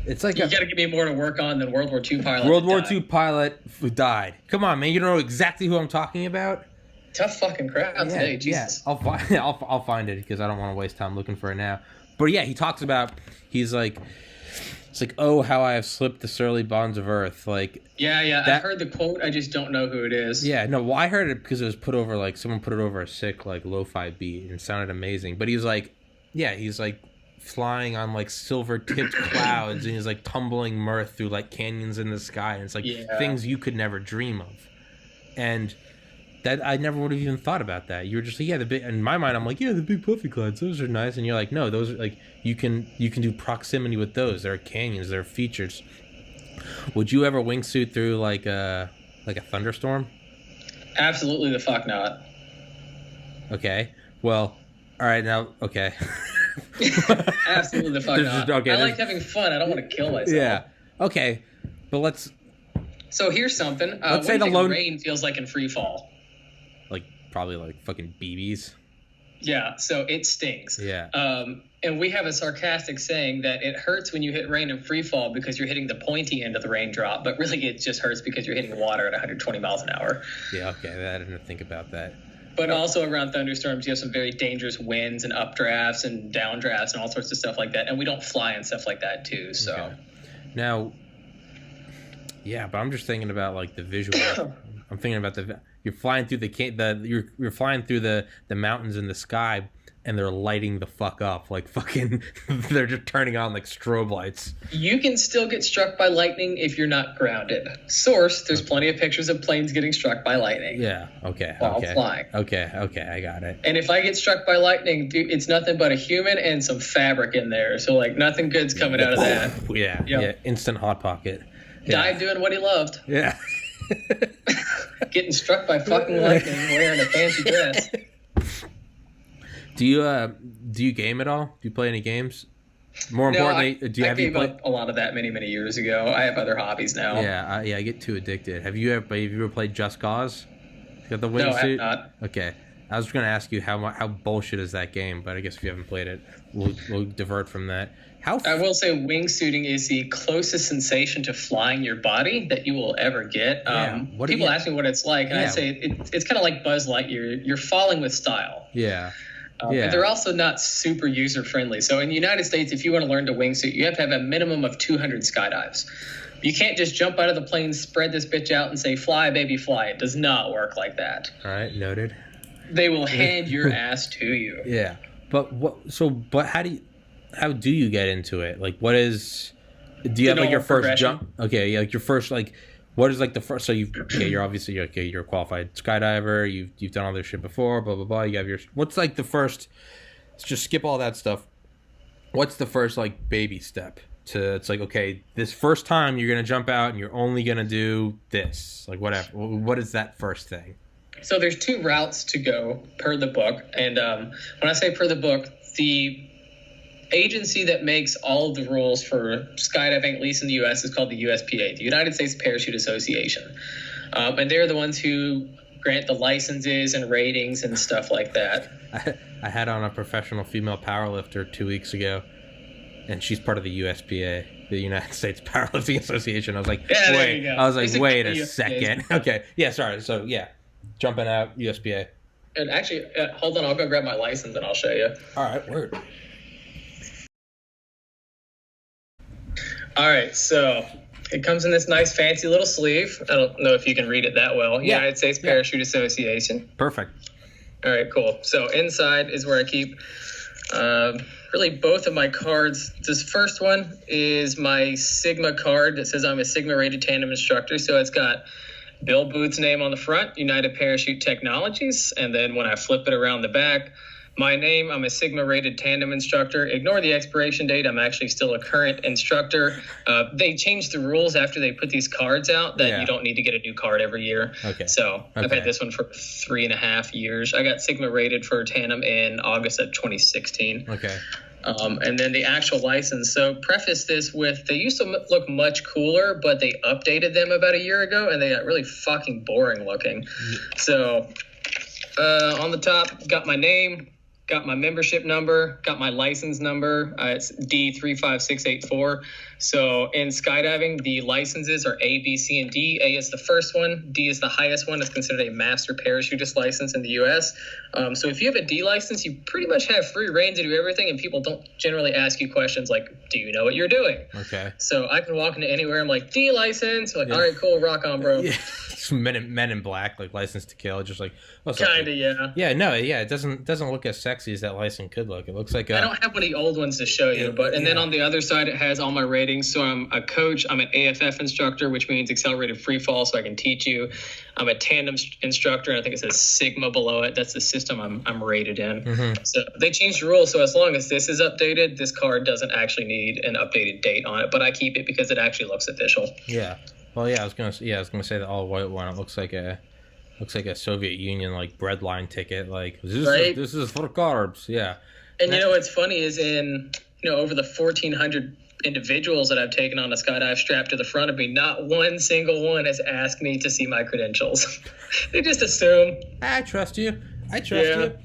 It's like you got to give me more to work on than World War II pilot. World War II pilot who died. Come on, man! You don't know exactly who I'm talking about. Tough fucking crap today, Jesus. Yeah, I'll find it because I don't want to waste time looking for it now. But yeah, he talks about it's like, oh, how I have slipped the surly bonds of earth. Like I've heard the quote. I just don't know who it is. Yeah, no, well, I heard it because it was put over someone put it over a sick lo-fi beat and it sounded amazing. But he's like flying on silver tipped clouds and he's tumbling mirth through canyons in the sky, and it's things you could never dream of. And that I never would have even thought about that. You were just the big, in my mind I'm the big puffy clouds, those are nice, and you're like, no, those are you can do proximity with those. There are canyons, there are features. Would you ever wingsuit through a thunderstorm? Absolutely the fuck not. Okay, well, all right, now, okay. Absolutely the fuck not. I like having fun. I don't want to kill myself. Yeah. Okay. But So here's something. Let's say the rain feels like in free fall. Probably fucking BBs. Yeah. So it stings. Yeah. And we have a sarcastic saying that it hurts when you hit rain in free fall because you're hitting the pointy end of the raindrop, but really it just hurts because you're hitting water at 120 miles an hour. Yeah. Okay. I didn't think about that. But also around thunderstorms, you have some very dangerous winds and updrafts and downdrafts and all sorts of stuff like that. And we don't fly and stuff like that too. So okay. Now, yeah, but I'm just thinking about the visual. I'm thinking about you're flying through you're flying through the mountains in the sky, and they're lighting the fuck up they're just turning on strobe lights. You can still get struck by lightning if you're not grounded. Source: there's plenty of pictures of planes getting struck by lightning. Yeah. Okay. While flying. Okay. I got it. And if I get struck by lightning, dude, it's nothing but a human and some fabric in there. So nothing good's coming out of that. Yeah. Yep. Yeah. Instant hot pocket. Yeah. Died doing what he loved. Yeah. Getting struck by fucking lightning wearing a fancy dress. Do you game at all? Do you play any games? More importantly, I gave up a lot of that many years ago. I have other hobbies now. Yeah, I get too addicted. Have you ever played Just Cause? You got the wingsuit? No, I have not. Okay, I was going to ask you how bullshit is that game, but I guess if you haven't played it, we'll divert from that. I will say wingsuiting is the closest sensation to flying your body that you will ever get. People ask me what it's like, and I say it's kind of like Buzz Lightyear. You're falling with style. Yeah. But they're also not super user friendly. So in the United States, if you want to learn to wingsuit, you have to have a minimum of 200 skydives. You can't just jump out of the plane, spread this bitch out, and say, fly, baby, fly. It does not work like that. All right, noted. They will hand your ass to you. Yeah. But how do you get into it? Like, what is, do you have like your first jump? Okay, yeah, like your first, like, what is like the first, so you're obviously, okay, you're a qualified skydiver, you've done all this shit before, blah, blah, blah, you have your, what's like the first, let's just skip all that stuff. What's the first like baby step to, it's like, okay, this first time you're going to jump out and you're only going to do this, like whatever, what is that first thing? So there's 2 routes to go per the book. And when I say per the book, the agency that makes all of the rules for skydiving, at least in the U.S., is called the USPA, the United States Parachute Association. And they're the ones who grant the licenses and ratings and stuff like that. I had on a professional female powerlifter 2 weeks ago, and she's part of the USPA, the United States Powerlifting Association. I was like, yeah, wait. I was like, wait a second. Okay. Yeah, sorry. So, yeah. Jumping out, USPA. And actually, hold on. I'll go grab my license and I'll show you. All right. Word. All right. So it comes in this nice fancy little sleeve. I don't know if you can read it that well. Yeah. United States Parachute Association. Perfect. All right, cool. So inside is where I keep really both of my cards. This first one is my Sigma card that says I'm a Sigma rated tandem instructor. So it's got Bill Booth's name on the front, United Parachute Technologies. And then when I flip it around the back, my name, I'm a Sigma rated tandem instructor. Ignore the expiration date. I'm actually still a current instructor. They changed the rules after they put these cards out that you don't need to get a new card every year. Okay. So I've had this one for 3.5 years. I got Sigma rated for tandem in August of 2016. Okay. And then the actual license. So preface this with, they used to look much cooler, but they updated them about a year ago and they got really fucking boring looking. So on the top, got my name, got my membership number, got my license number. It's D35684. So in skydiving, the licenses are A, B, C, and D. A is the first one. D is the highest one. It's considered a master parachutist license in the U.S. So if you have a D license, you pretty much have free reign to do everything, and people don't generally ask you questions like, do you know what you're doing? Okay. So I can walk into anywhere. I'm like, D license. I'm like, all right, cool, rock on, bro. Yeah. Men in Black, like License to Kill, just like kind of, yeah. Yeah, no, yeah, it doesn't look as sexy as that license could look. It looks like I don't have any old ones to show you, but then on the other side it has all my ratings. So I'm a coach, I'm an AFF instructor, which means accelerated free fall, so I can teach you. I'm a tandem instructor, and I think it says Sigma below it. That's the system I'm rated in. Mm-hmm. So they changed the rules, so as long as this is updated, this card doesn't actually need an updated date on it, but I keep it because it actually looks official. Yeah. Well, I was gonna say the all white one. It looks like a Soviet Union like bread line ticket. Like this is for carbs. Yeah. And you know what's funny is in over the 1,400 individuals that I've taken on a skydive strapped to the front of me, not one single one has asked me to see my credentials. They just assume. I trust you. You.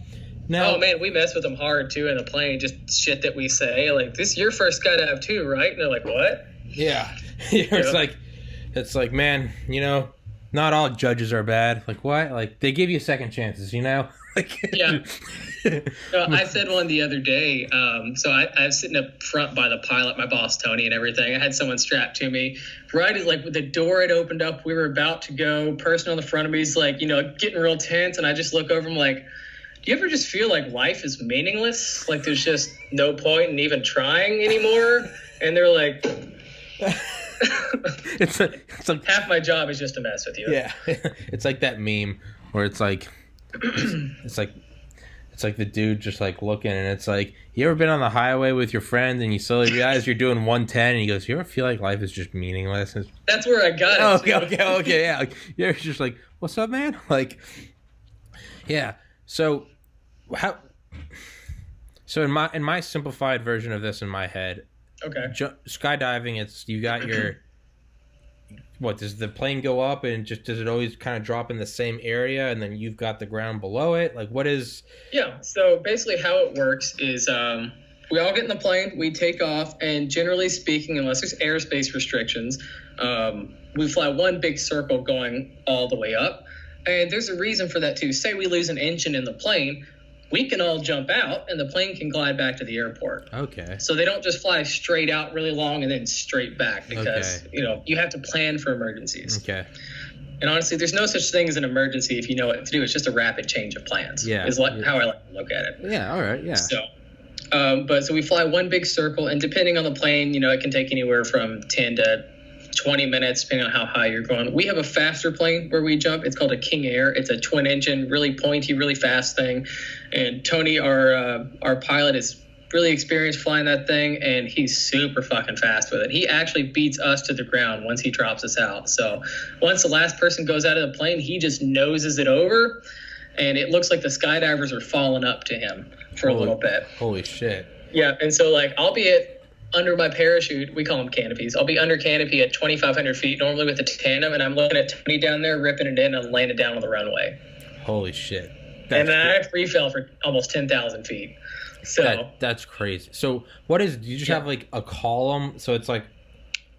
Now, oh man, we mess with them hard too in the plane. Just shit that we say, like, "This is your first skydive too, right?" And they're like, "What?" Yeah. It's like, man, not all judges are bad. Like, what? Like, they give you second chances, Like, yeah. So I said one the other day. So I was sitting up front by the pilot, my boss, Tony, and everything. I had someone strapped to me. Right as, like, the door had opened up, we were about to go. Person on the front of me is, like, getting real tense. And I just look over him like, do you ever just feel like life is meaningless? Like, there's just no point in even trying anymore? And they're like... it's like half my job is just to mess with you. Yeah. It's like that meme where it's like it's like the dude just like looking, and it's like, you ever been on the highway with your friend and you slowly realize you're doing 110 and he goes, you ever feel like life is just meaningless? That's where I got it. Okay, yeah. Like, you're just like, what's up, man? Like, yeah. So in my simplified version of this in my head, okay. Skydiving, it's you got your what, does the plane go up and just does it always kind of drop in the same area and then you've got the ground below it? Like, what is... Yeah, so basically how it works is we all get in the plane, we take off, and generally speaking, unless there's airspace restrictions, we fly one big circle going all the way up. And there's a reason for that too. Say we lose an engine in the plane, we can all jump out and the plane can glide back to the airport. Okay. So they don't just fly straight out really long and then straight back because, you have to plan for emergencies. Okay. And honestly, there's no such thing as an emergency if you know what to do. It's just a rapid change of plans. Yeah. Is how I like to look at it. Yeah. All right. Yeah. So, so we fly one big circle, and depending on the plane, it can take anywhere from 10 to 20 minutes, depending on how high you're going. We have a faster plane where we jump. It's called a King Air. It's a twin engine, really pointy, really fast thing. And Tony, our pilot, is really experienced flying that thing, and he's super fucking fast with it. He actually beats us to the ground once he drops us out. So once the last person goes out of the plane, he just noses it over, and it looks like the skydivers are falling up to him for a little bit. Holy shit. Yeah, and so I'll be under my parachute. We call them canopies. I'll be under canopy at 2,500 feet, normally with a tandem, and I'm looking at Tony down there, ripping it in and laying it down on the runway. Holy shit. And then I free fell for almost 10,000 feet. So that's crazy. So do you just have a column? So it's like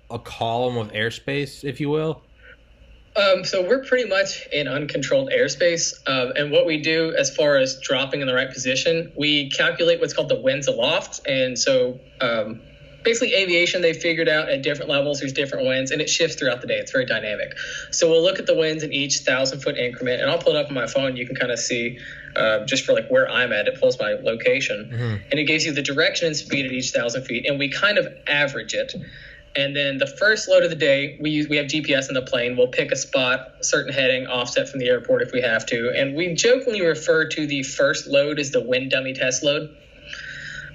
a column of airspace, if you will? So we're pretty much in uncontrolled airspace. And what we do as far as dropping in the right position, we calculate what's called the winds aloft. And so basically aviation, they figured out at different levels, there's different winds, and it shifts throughout the day. It's very dynamic. So we'll look at the winds in each 1,000-foot increment, and I'll pull it up on my phone. You can kind of see just for where I'm at. It pulls my location, and it gives you the direction and speed at each 1,000 feet, and we kind of average it. And then the first load of the day, we have GPS in the plane. We'll pick a spot, certain heading, offset from the airport if we have to. And we jokingly refer to the first load as the wind dummy test load.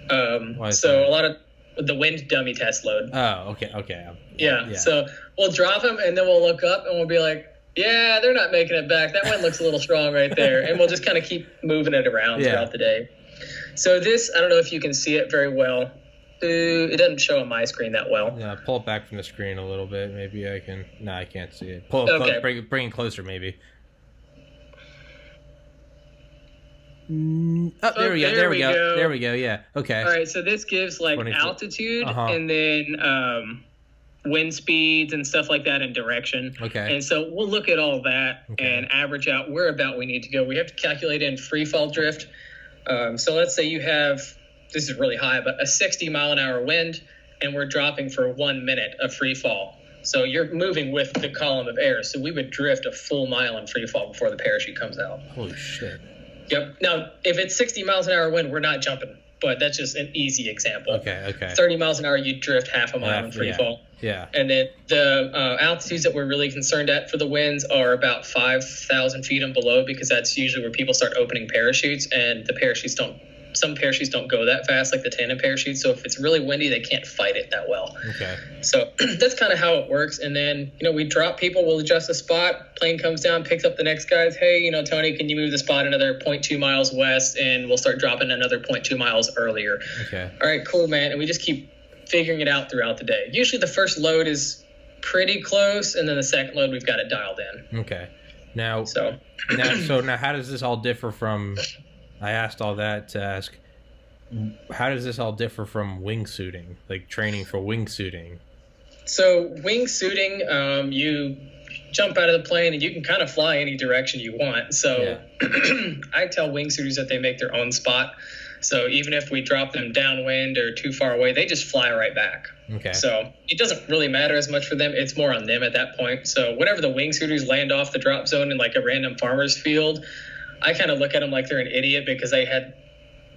So a lot of the wind dummy test load. Oh, okay. Yeah. So we'll drop them, and then we'll look up, and we'll be like, yeah, they're not making it back. That wind looks a little strong right there. And we'll just kind of keep moving it around throughout the day. So this, I don't know if you can see it very well. It doesn't show on my screen that well. Yeah, pull it back from the screen a little bit. Maybe I can. No, I can't see it. Pull it, bring it closer, maybe. There we go. There we go. Yeah. Okay. All right. So this gives altitude and then wind speeds and stuff like that and direction. Okay. And so we'll look at all that and average out where about we need to go. We have to calculate in free fall drift. So let's say you have, this is really high, but a 60-mile-an-hour wind, and we're dropping for 1 minute of free fall. So you're moving with the column of air. So we would drift a full mile in free fall before the parachute comes out. Holy shit. Yep. Now, if it's 60 miles an hour wind, we're not jumping, but that's just an easy example. Okay. 30 miles an hour, you drift half a mile in free fall. Yeah. And then the altitudes that we're really concerned at for the winds are about 5,000 feet and below, because that's usually where people start opening parachutes, and some parachutes don't go that fast, like the tandem parachute. So if it's really windy, they can't fight it that well. Okay. So that's kind of how it works. And then, we drop people, we'll adjust the spot, plane comes down, picks up the next guys. Hey, Tony, can you move the spot another 0.2 miles west? And we'll start dropping another 0.2 miles earlier. Okay. All right, cool, man. And we just keep figuring it out throughout the day. Usually the first load is pretty close, and then the second load, we've got it dialed in. Okay. Now, how does this all differ from... I asked all that to ask, how does this all differ from wingsuiting, like training for wingsuiting? So wingsuiting, you jump out of the plane and you can kind of fly any direction you want. So I tell wingsuiters that they make their own spot. So even if we drop them downwind or too far away, they just fly right back. Okay. So it doesn't really matter as much for them. It's more on them at that point. So whenever the wingsuiters land off the drop zone in a random farmer's field, I kind of look at them like they're an idiot, because they had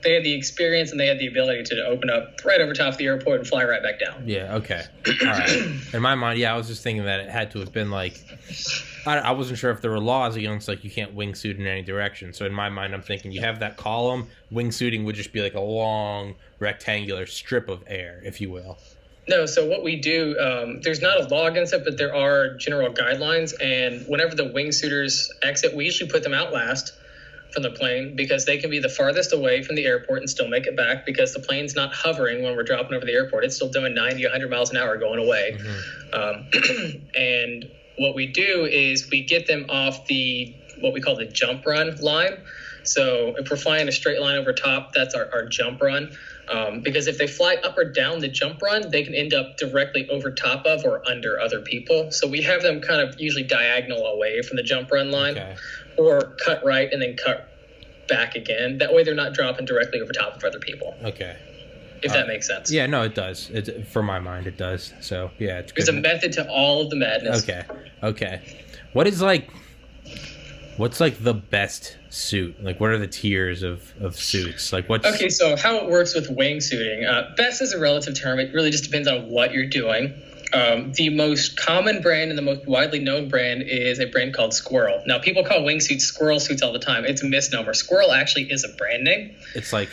the experience and they had the ability to open up right over top of the airport and fly right back down. Yeah, okay. All right. In my mind, I was just thinking that it had to have been I wasn't sure if there were laws against you can't wingsuit in any direction. So in my mind, I'm thinking you have that column, wingsuiting would just be a long rectangular strip of air, if you will. No, so what we do, there's not a law against it, but there are general guidelines. And whenever the wingsuiters exit, we usually put them out last from the plane, because they can be the farthest away from the airport and still make it back, because the plane's not hovering when we're dropping over the airport. It's still doing 90, 100 miles an hour going away. And what we do is we get them off what we call the jump run line. So if we're flying a straight line over top, that's our jump run. Because if they fly up or down the jump run, they can end up directly over top of or under other people. So we have them kind of usually diagonal away from the jump run line. Okay. Or cut right and then cut back again. That way they're not dropping directly over top of other people. Okay. If that makes sense. Yeah, no, it does. For my mind, it does. So, yeah, it's good. There's a method to all of the madness. Okay. What's like the best suit? Like, what are the tiers of suits? Like, what's... Okay, so how it works with wingsuiting. Best is a relative term. It really just depends on what you're doing. The most common brand and the most widely known brand is a brand called Squirrel. Now, people call wingsuits squirrel suits all the time. It's a misnomer. Squirrel actually is a brand name. It's like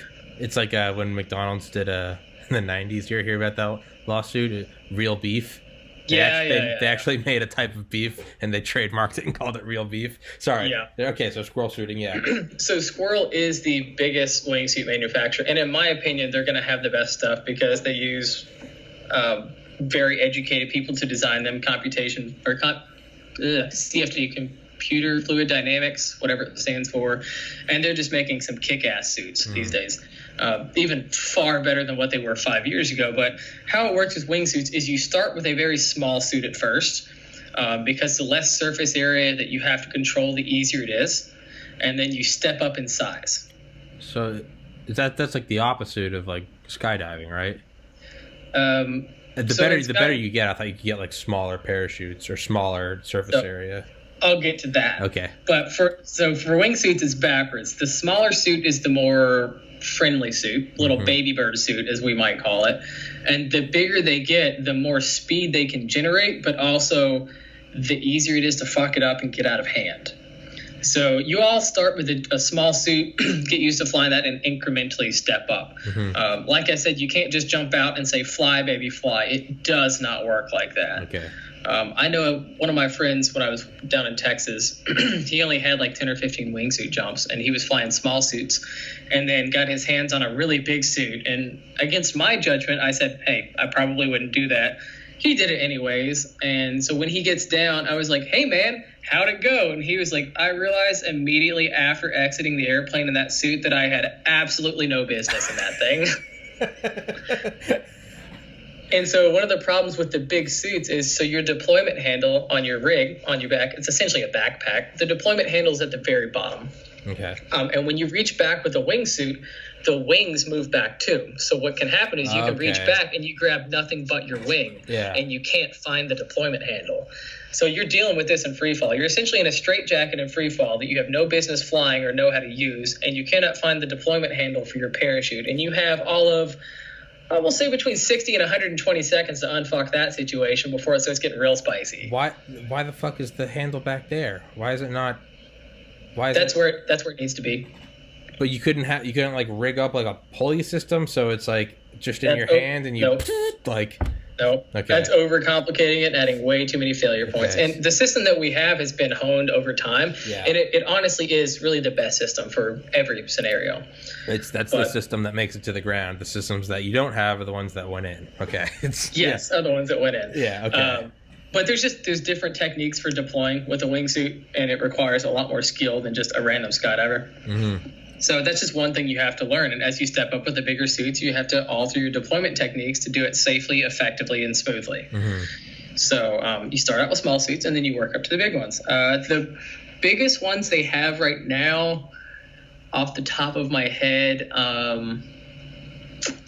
when McDonald's did in the 90s. You ever hear about that lawsuit? Real beef. They actually made a type of beef and they trademarked it and called it real beef. Sorry. Yeah. Okay, so squirrel suiting, yeah. So Squirrel is the biggest wingsuit manufacturer, and in my opinion, they're going to have the best stuff because they use very educated people to design them. CFD, computer fluid dynamics, whatever it stands for, and they're just making some kick-ass suits these days. Even far better than what they were 5 years ago. But how it works with wingsuits is you start with a very small suit at first, because the less surface area that you have to control, the easier it is, and then you step up in size. So that's like the opposite of like skydiving, right? The better you get, I thought you could get like smaller parachutes or smaller surface area. I'll get to that. Okay. But for wingsuits, it's backwards. The smaller suit is the more friendly suit, little baby bird suit, as we might call it. And the bigger they get, the more speed they can generate, but also the easier it is to fuck it up and get out of hand. So you all start with a small suit, get used to flying that, and incrementally step up. Like I said, you can't just jump out and say, fly, baby, fly. It does not work like that. Okay. I know one of my friends when I was down in Texas, he only had like 10 or 15 wingsuit jumps, and he was flying small suits and then got his hands on a really big suit. And against my judgment, I said, hey, I probably wouldn't do that. He did it anyways. And so when he gets down, I was like, hey, man, how'd it go? And he was like, I realized immediately after exiting the airplane in that suit that I had absolutely no business in that thing. And so one of the problems with the big suits is, so your deployment handle on your rig, on your back, it's essentially a backpack. The deployment handle is at the very bottom. Okay. And when you reach back with a wingsuit, the wings move back too. So what can happen is you can reach back and you grab nothing but your wing. Yeah. And you can't find the deployment handle. So you're dealing with this in free fall. You're essentially in a straitjacket in free fall that you have no business flying or know how to use, and you cannot find the deployment handle for your parachute. And you have all of, I will say, between 60 and 120 seconds to unfuck that situation before it starts getting real spicy. Why the fuck is the handle back there? Why is it not? That's where it needs to be. But you couldn't like rig up like a pulley system, so it's like just in your hand and you like. Nope. Okay. That's overcomplicating it and adding way too many failure points. Okay. And the system that we have has been honed over time. Yeah. And it honestly is really the best system for every scenario. That's the system that makes it to the ground. The systems that you don't have are the ones that went in. Okay. Are the ones that went in. Yeah. Okay. But there's different techniques for deploying with a wingsuit, and it requires a lot more skill than just a random skydiver. Mm-hmm. So that's just one thing you have to learn. And as you step up with the bigger suits, you have to alter your deployment techniques to do it safely, effectively, and smoothly. Mm-hmm. So you start out with small suits, and then you work up to the big ones. The biggest ones they have right now, off the top of my head,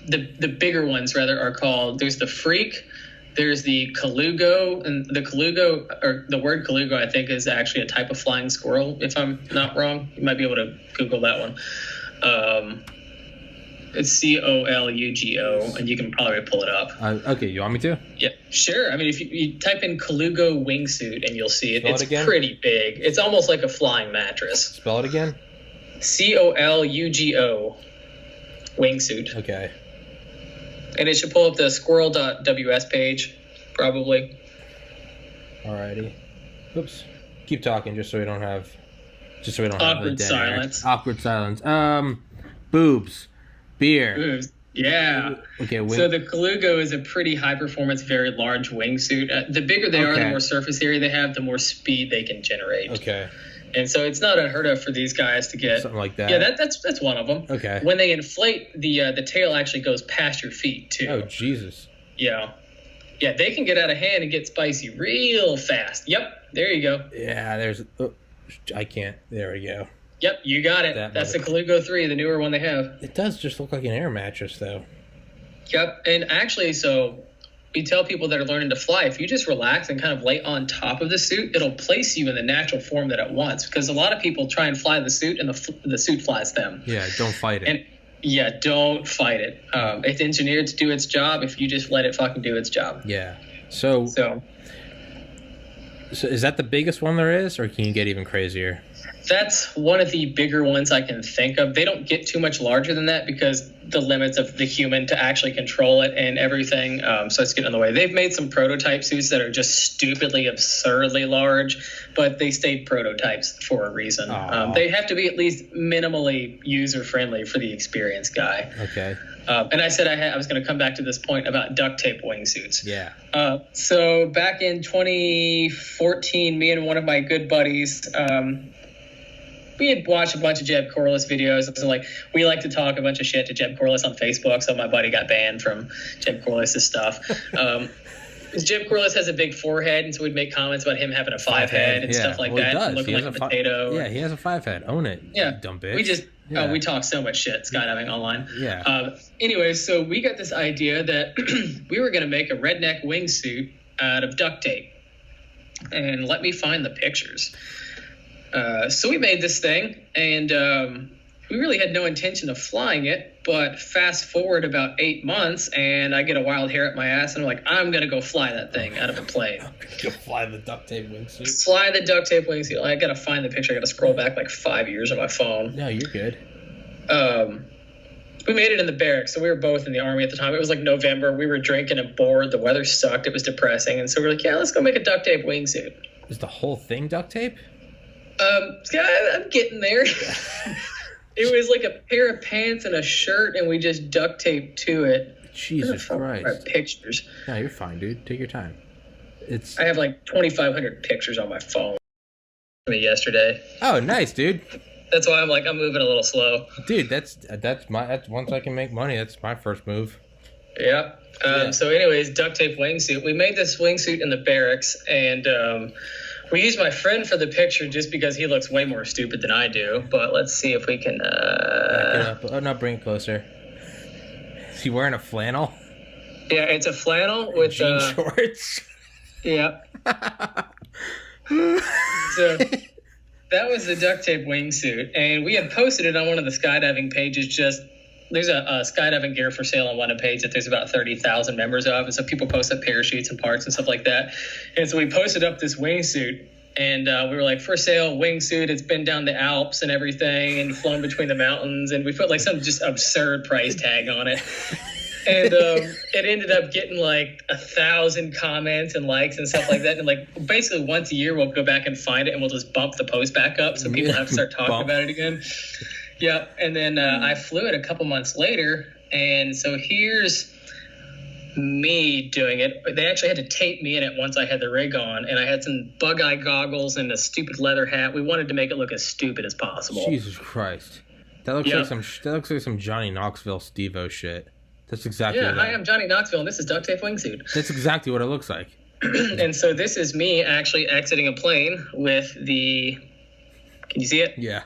the bigger ones, rather, are called, there's the Freak, there's the Colugo, and the Colugo, or the word Colugo, I think, is actually a type of flying squirrel, if I'm not wrong. You might be able to Google that one. It's Colugo, and you can probably pull it up. Okay, you want me to? Yeah, sure. I mean, if you type in Colugo wingsuit, and you'll see it. It's pretty big. It's almost like a flying mattress. Spell it again. Colugo wingsuit. Okay. And it should pull up the squirrel.ws page, probably. Alrighty. Oops. Keep talking, just so we don't have awkward silence. Awkward silence. Boobs, beer. Boobs. Yeah. Okay. So the Colugo is a pretty high performance, very large wingsuit. The bigger they are, the more surface area they have, the more speed they can generate. Okay. And so it's not unheard of for these guys to get something like that. Yeah, that's one of them. Okay. When they inflate, the tail actually goes past your feet too. Oh Jesus. Yeah. Yeah, they can get out of hand and get spicy real fast. Yep, there you go. Yeah, I can't. There we go. Yep, you got it. That's the Colugo 3, the newer one they have. It does just look like an air mattress, though. Yep, and actually, so we tell people that are learning to fly, if you just relax and kind of lay on top of the suit, it'll place you in the natural form that it wants. Because a lot of people try and fly the suit, and the suit flies them. Yeah, don't fight it. And yeah, don't fight it. It's engineered to do its job if you just let it fucking do its job. Yeah. So is that the biggest one there is, or can you get even crazier? That's one of the bigger ones I can think of. They don't get too much larger than that because the limits of the human to actually control it and everything. So it's getting in the way. They've made some prototype suits that are just stupidly, absurdly large, but they stayed prototypes for a reason. They have to be at least minimally user-friendly for the experienced guy. Okay. And I said I was going to come back to this point about duct tape wingsuits. Yeah. So back in 2014, me and one of my good buddies, we had watched a bunch of Jeb Corliss videos. So we like to talk a bunch of shit to Jeb Corliss on Facebook. So my buddy got banned from Jeb Corliss's stuff. Jeb Corliss has a big forehead, and so we'd make comments about him having a five head and stuff like that, and looking like a potato. Yeah, he has a 5 head. Own it. Yeah, dumb bitch. We talk so much shit skydiving online. Yeah. Anyway, so we got this idea that we were going to make a redneck wingsuit out of duct tape. And let me find the pictures. So we made this thing, and we really had no intention of flying it. But fast forward about 8 months, and I get a wild hair up my ass, and I'm like, I'm going to go fly that thing out of a plane. Go fly the duct tape wingsuit. Fly the duct tape wingsuit. I got to find the picture. I got to scroll back like 5 years on my phone. No, you're good. We made it in the barracks, so we were both in the Army at the time. It was like November. We were drinking and bored. The weather sucked. It was depressing. And so we were like, yeah, let's go make a duct tape wingsuit. Is the whole thing duct tape? Yeah, I'm getting there. It was like a pair of pants and a shirt, and we just duct taped to it. Jesus Christ. Pictures. No, you're fine, dude. Take your time. I have like 2,500 pictures on my phone. Yesterday. Oh, nice, dude. That's why I'm moving a little slow. Dude, that's once I can make money, that's my first move. Yep. So anyways, duct tape wingsuit. We made this wingsuit in the barracks, and we used my friend for the picture just because he looks way more stupid than I do. But let's see if we can... Back it up. Oh, no, bring it closer. Is he wearing a flannel? Yeah, it's a flannel with... jean shorts? Yeah. So that was the duct tape wingsuit. And we had posted it on one of the skydiving pages. There's a skydiving gear for sale on one of the page that there's about 30,000 members of. And so people post up parachutes and parts and stuff like that. And so we posted up this wingsuit, and we were like, for sale, wingsuit. It's been down the Alps and everything and flown between the mountains. And we put like some just absurd price tag on it. And it ended up getting like 1,000 comments and likes and stuff like that. And like basically once a year we'll go back and find it, and we'll just bump the post back up so people have to start talking about it again. Yeah, and then I flew it a couple months later, and so here's me doing it. They actually had to tape me in it once I had the rig on, and I had some bug-eye goggles and a stupid leather hat. We wanted to make it look as stupid as possible. Jesus Christ. That looks like some Johnny Knoxville Steve-O shit. That's exactly what hi, I'm Johnny Knoxville, and this is duct tape wingsuit. That's exactly what it looks like. And so this is me actually exiting a plane with the... Can you see it? Yeah.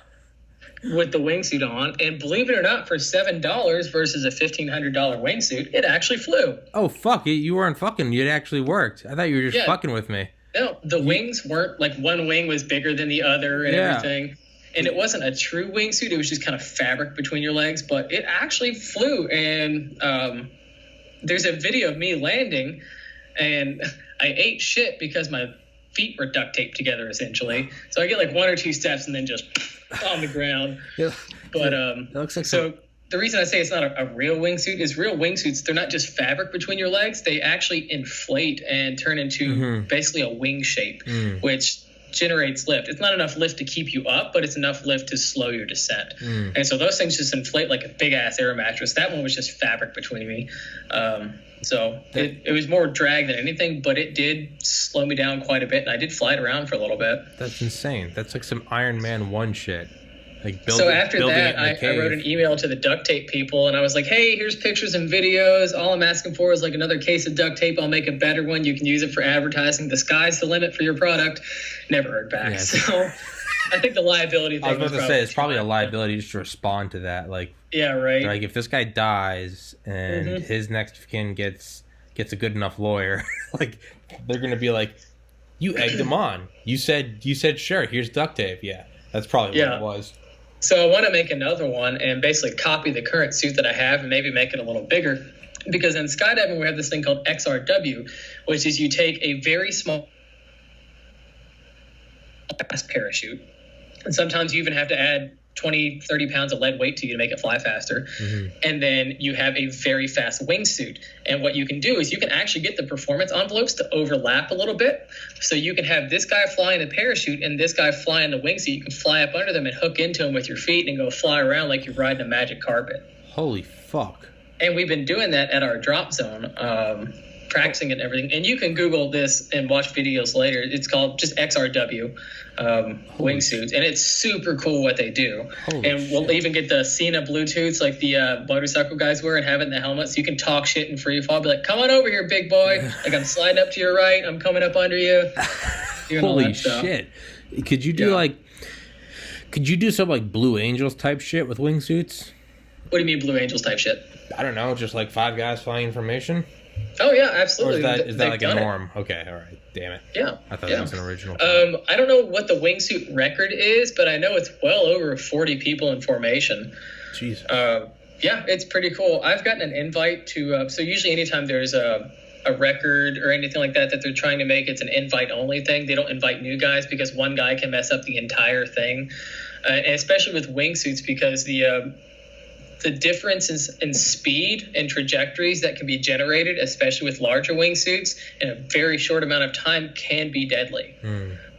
With the wingsuit on, and believe it or not, for $7 versus a $1,500 wingsuit, it actually flew. Oh fuck! You weren't fucking. It actually worked. I thought you were just fucking with me. No, the wings weren't like one wing was bigger than the other and everything, and it wasn't a true wingsuit. It was just kind of fabric between your legs, but it actually flew. And there's a video of me landing, and I ate shit because my feet were duct taped together essentially. So I get like 1 or 2 steps and then just on the ground. But it looks like so the reason I say it's not a real wingsuit is real wingsuits, they're not just fabric between your legs. They actually inflate and turn into basically a wing shape, which generates lift. It's not enough lift to keep you up, but it's enough lift to slow your descent. And so those things just inflate like a big ass air mattress. That one was just fabric between me. So it was more drag than anything, but it did slow me down quite a bit, and I did fly it around for a little bit. That's insane. That's like some Iron Man 1 shit. So after that, I wrote an email to the duct tape people, and I was like, hey, here's pictures and videos. All I'm asking for is like another case of duct tape. I'll make a better one. You can use it for advertising. The sky's the limit for your product. Never heard back. Yeah. So I think the liability thing. I was about to say it's probably a smart. liability just to respond to that. Like, Yeah, right. like if this guy dies and Mhm. his next of kin gets a good enough lawyer, like they're gonna be like, you egged him on. You said sure. Here's duct tape. Yeah, that's probably what Yeah. it was. So I want to make another one and basically copy the current suit that I have and maybe make it a little bigger. Because in skydiving, we have this thing called XRW, which is you take a very small parachute. And sometimes you even have to add 20, 30 pounds of lead weight to you to make it fly faster. Mm-hmm. And then you have a very fast wingsuit. And what you can do is you can actually get the performance envelopes to overlap a little bit. So you can have this guy flying the parachute and this guy flying the wingsuit. You can fly up under them and hook into them with your feet and go fly around like you're riding a magic carpet. Holy fuck. And we've been doing that at our drop zone, practicing and everything. And you can Google this and watch videos later. It's called just XRW wingsuits. And it's super cool what they do. Holy and we'll shit. even get the Cena Bluetooths like the motorcycle guys wear and have it in the helmet. So you can talk shit in free fall. Be like, come on over here, big boy. Like, I'm sliding up to your right. I'm coming up under you. Doing all Holy that stuff. shit. Could you do some like Blue Angels type shit with wingsuits? What do you mean Blue Angels type shit? I don't know, just like 5 guys flying information? Oh, yeah, Or absolutely. is that They've like a done it. norm? Okay, all right. Damn it. Yeah. I thought yeah. that was an original. I don't know what the wingsuit record is, but I know it's well over 40 people in formation. Jesus. Yeah, it's pretty cool. I've gotten an invite to, so usually anytime there's a record or anything like that they're trying to make, it's an invite only thing. They don't invite new guys because one guy can mess up the entire thing. And especially with wingsuits, because the differences in speed and trajectories that can be generated, especially with larger wingsuits, in a very short amount of time can be deadly.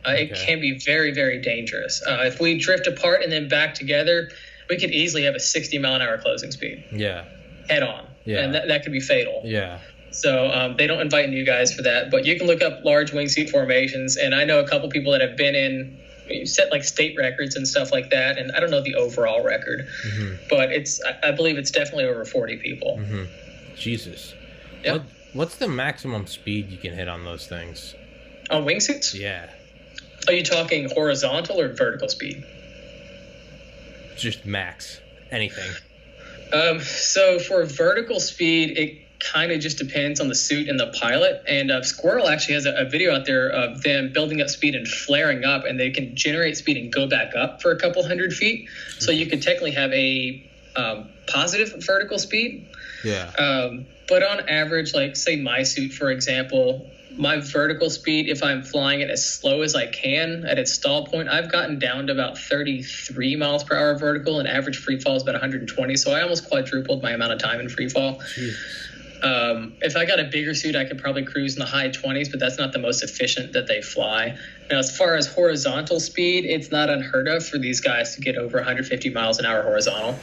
It can be very, very dangerous. If we drift apart and then back together, we could easily have a 60-mile-an-hour closing speed. Yeah. Head on. Yeah. And that could be fatal. Yeah. So they don't invite new guys for that. But you can look up large wingsuit formations, and I know a couple people that have been in, set like state records and stuff like that, and I don't know the overall record, but I believe it's definitely over 40 people. Jesus. Yeah. What's the maximum speed you can hit on those things? On wingsuits? Yeah. Are you talking horizontal or vertical speed? Just max. Anything. So for vertical speed, it kind of just depends on the suit and the pilot. And Squirrel actually has a video out there of them building up speed and flaring up, and they can generate speed and go back up for a couple hundred feet. So you could technically have a positive vertical speed. Yeah. But on average, like say my suit, for example, my vertical speed, if I'm flying it as slow as I can at its stall point, I've gotten down to about 33 miles per hour vertical, and average free fall is about 120. So I almost quadrupled my amount of time in free fall. Jesus. If I got a bigger suit, I could probably cruise in the high 20s, but that's not the most efficient that they fly. Now, as far as horizontal speed, it's not unheard of for these guys to get over 150 miles an hour horizontal.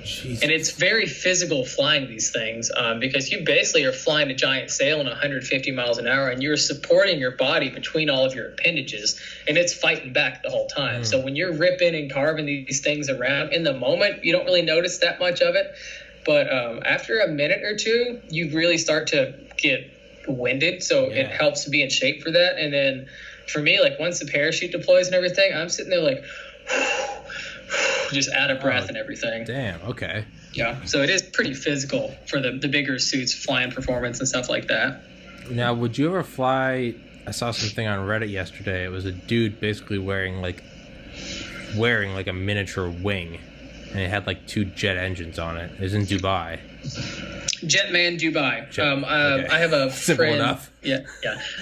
Jesus. And it's very physical flying these things because you basically are flying a giant sail in 150 miles an hour, and you're supporting your body between all of your appendages, and it's fighting back the whole time. So when you're ripping and carving these things around in the moment, you don't really notice that much of it. But after a minute or two, you really start to get winded. So it helps to be in shape for that. And then for me, like once the parachute deploys and everything, I'm sitting there like just out of breath and everything. Damn. Okay. Yeah. So it is pretty physical for the bigger suits, flying performance and stuff like that. Now, would you ever fly? I saw something on Reddit yesterday. It was a dude basically wearing like a miniature wing. And it had like 2 jet engines on it. It was in Dubai. Jetman Dubai. Okay. I have a Simple friend. enough. Yeah.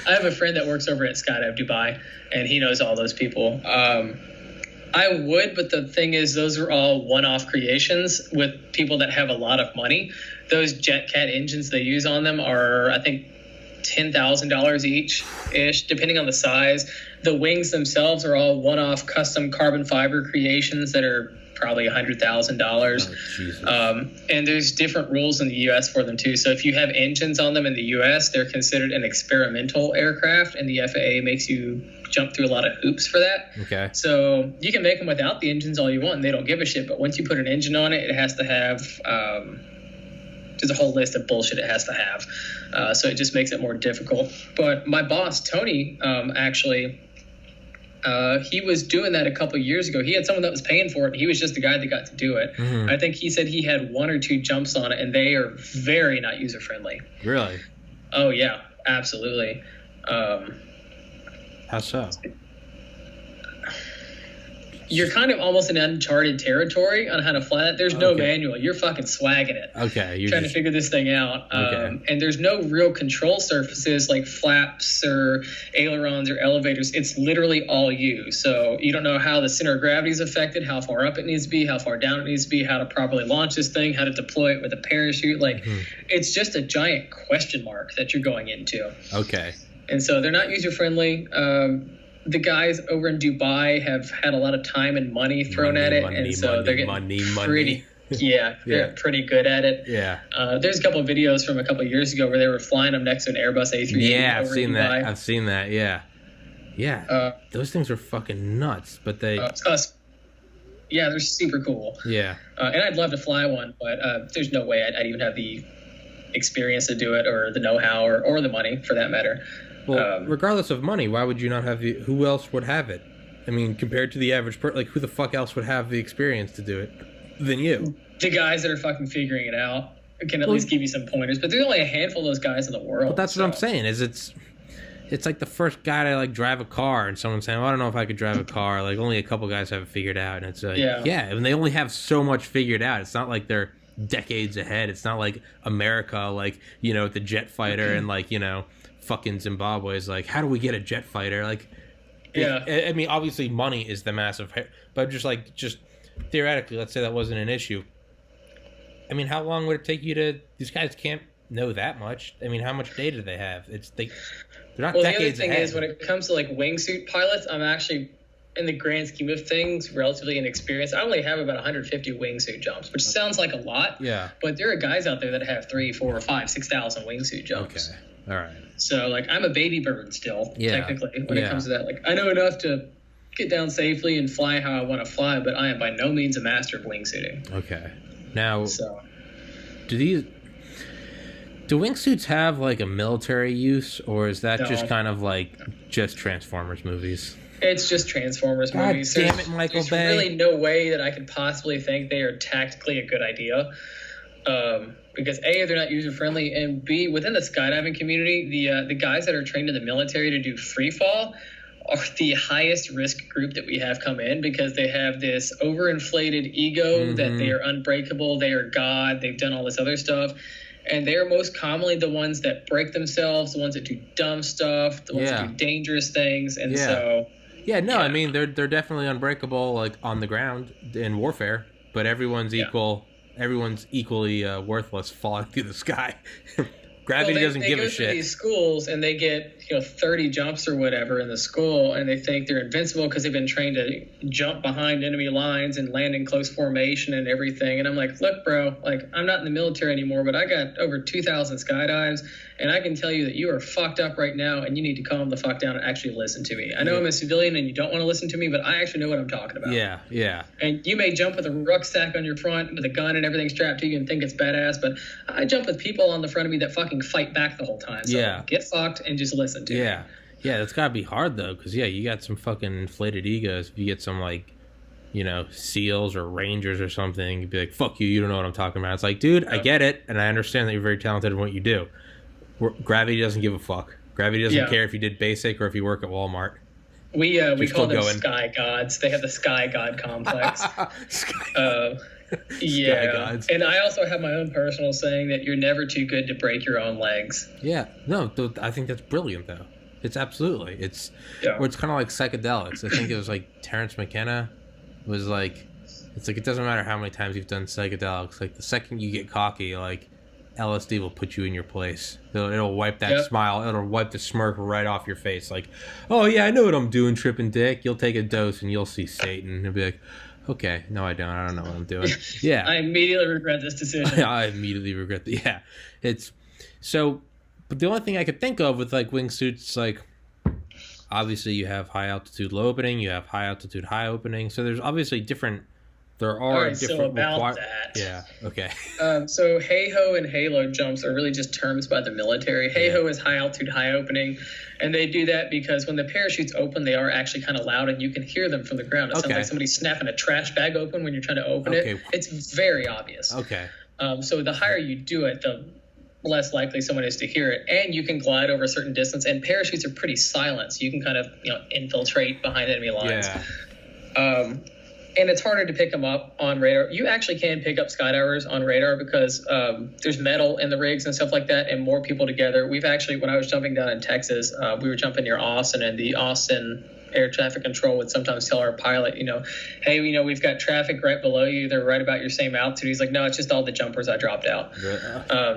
I have a friend that works over at Skydive Dubai, and he knows all those people. I would, but the thing is, those are all one-off creations with people that have a lot of money. Those JetCat engines they use on them are, I think, $10,000 each-ish, depending on the size. The wings themselves are all one-off custom carbon fiber creations that are probably $100,000. And there's different rules in the U.S. for them too. So if you have engines on them in the U.S., they're considered an experimental aircraft, and the FAA makes you jump through a lot of hoops for that. Okay. So you can make them without the engines all you want, and they don't give a shit. But once you put an engine on it, it has to have there's a whole list of bullshit it has to have. So it just makes it more difficult. But my boss, Tony, actually He was doing that a couple years ago. He had someone that was paying for it, and he was just the guy that got to do it. Mm-hmm. I think he said he had 1 or 2 jumps on it, and they are very not user friendly. Really? Oh yeah, absolutely. How so? You're kind of almost in uncharted territory on how to fly that. There's no manual. You're fucking swagging it. Okay. You're trying to figure this thing out. And there's no real control surfaces like flaps or ailerons or elevators. It's literally all you. So you don't know how the center of gravity is affected, how far up it needs to be, how far down it needs to be, how to properly launch this thing, how to deploy it with a parachute. Like, it's just a giant question mark that you're going into. Okay. And so they're not user friendly. The guys over in Dubai have had a lot of time and money thrown at it, and so they're getting pretty they're pretty good at it. Yeah. There's a couple of videos from a couple of years ago where they were flying them next to an Airbus A380. Yeah, I've seen that. Dubai. I've seen that. Yeah. Yeah. Those things are fucking nuts, but they. Yeah, they're super cool. Yeah. And I'd love to fly one, but there's no way I'd even have the experience to do it, or the know-how, or the money for that matter. Well, regardless of money, why would you not have who else would have it? I mean, compared to the average person, like, who the fuck else would have the experience to do it than you? The guys that are fucking figuring it out can at least give you some pointers, but there's only a handful of those guys in the world. But that's what I'm saying, is it's like the first guy to, like, drive a car, and someone saying, well, I don't know if I could drive a car. Like, only a couple guys have it figured out, and it's like, yeah, and they only have so much figured out. It's not like they're decades ahead. It's not like America, like, you know, the jet fighter and, like, you know, fucking Zimbabwe is like, how do we get a jet fighter? Like, I mean, obviously money is the massive, but just theoretically, let's say that wasn't an issue. I mean, how long would it take you to? These guys can't know that much. I mean, how much data do they have? They're not decades ahead. The other thing is, when it comes to like wingsuit pilots, I'm actually, in the grand scheme of things, relatively inexperienced. I only have about 150 wingsuit jumps, which sounds like a lot. Yeah. But there are guys out there that have 3, 4, 5, 6,000 wingsuit jumps. Okay. All right. So, like, I'm a baby bird still, technically, when it comes to that. Like, I know enough to get down safely and fly how I want to fly, but I am by no means a master of wingsuiting. Okay. Now, do wingsuits have, like, a military use, or is that just kind of, like, just Transformers movies? It's just Transformers movies. Damn it, Michael Bay. There's really no way that I could possibly think they are tactically a good idea. Because A, they're not user friendly, and B, within the skydiving community, the guys that are trained in the military to do free fall are the highest risk group that we have come in, because they have this overinflated ego that they are unbreakable, they are God, they've done all this other stuff, and they are most commonly the ones that break themselves, the ones that do dumb stuff, the ones that do dangerous things, and I mean, they're definitely unbreakable, like, on the ground in warfare, but everyone's equal. Everyone's equally worthless falling through the sky. Gravity doesn't give a shit. They go to these schools and they get 30 jumps or whatever in the school, and they think they're invincible because they've been trained to jump behind enemy lines and land in close formation and everything. And I'm like, look, bro, like, I'm not in the military anymore, but I got over 2,000 skydives, and I can tell you that you are fucked up right now, and you need to calm the fuck down and actually listen to me. I know I'm a civilian and you don't want to listen to me, but I actually know what I'm talking about. Yeah. And you may jump with a rucksack on your front with a gun and everything strapped to you and think it's badass, but I jump with people on the front of me that fucking fight back the whole time. So get fucked and just listen to me. Yeah, that's gotta be hard though, because you got some fucking inflated egos. If you get some, like, SEALs or Rangers or something, you'd be like, fuck you, you don't know what I'm talking about. It's like, dude, I get it, and I understand that you're very talented in what you do. Gravity doesn't give a fuck. Gravity doesn't care if you did basic or if you work at Walmart. We call them sky gods. They have the sky god complex. Sky gods. And I also have my own personal saying that you're never too good to break your own legs. Yeah. No, I think that's brilliant though. It's absolutely. It's kind of like psychedelics. I think it was like Terrence McKenna was like, it's like, it doesn't matter how many times you've done psychedelics. Like, the second you get cocky, like, LSD will put you in your place. It'll wipe that smile. It'll wipe the smirk right off your face. Like, oh yeah, I know what I'm doing, tripping dick. You'll take a dose and you'll see Satan. He'll be like, okay, no, I don't. I don't know what I'm doing. Yeah. I immediately regret this decision. I immediately regret that. Yeah. It's so, but the only thing I could think of with, like, wingsuits, like, obviously you have high altitude low opening, you have high altitude high opening. So there's obviously different There are All right, so different about that. Yeah. Okay. So hey-ho and halo jumps are really just terms by the military. Hey-ho is high altitude, high opening. And they do that because when the parachutes open, they are actually kind of loud and you can hear them from the ground. It sounds like somebody snapping a trash bag open when you're trying to open it. It's very obvious. Okay. So the higher you do it, the less likely someone is to hear it. And you can glide over a certain distance. And parachutes are pretty silent, so you can kind of infiltrate behind enemy lines. Yeah. And it's harder to pick them up on radar. You actually can pick up skydivers on radar because there's metal in the rigs and stuff like that, and more people together. We've actually, when I was jumping down in Texas, we were jumping near Austin, and the Austin air traffic control would sometimes tell our pilot, hey, we've got traffic right below you. They're right about your same altitude. He's like, no, it's just all the jumpers I dropped out.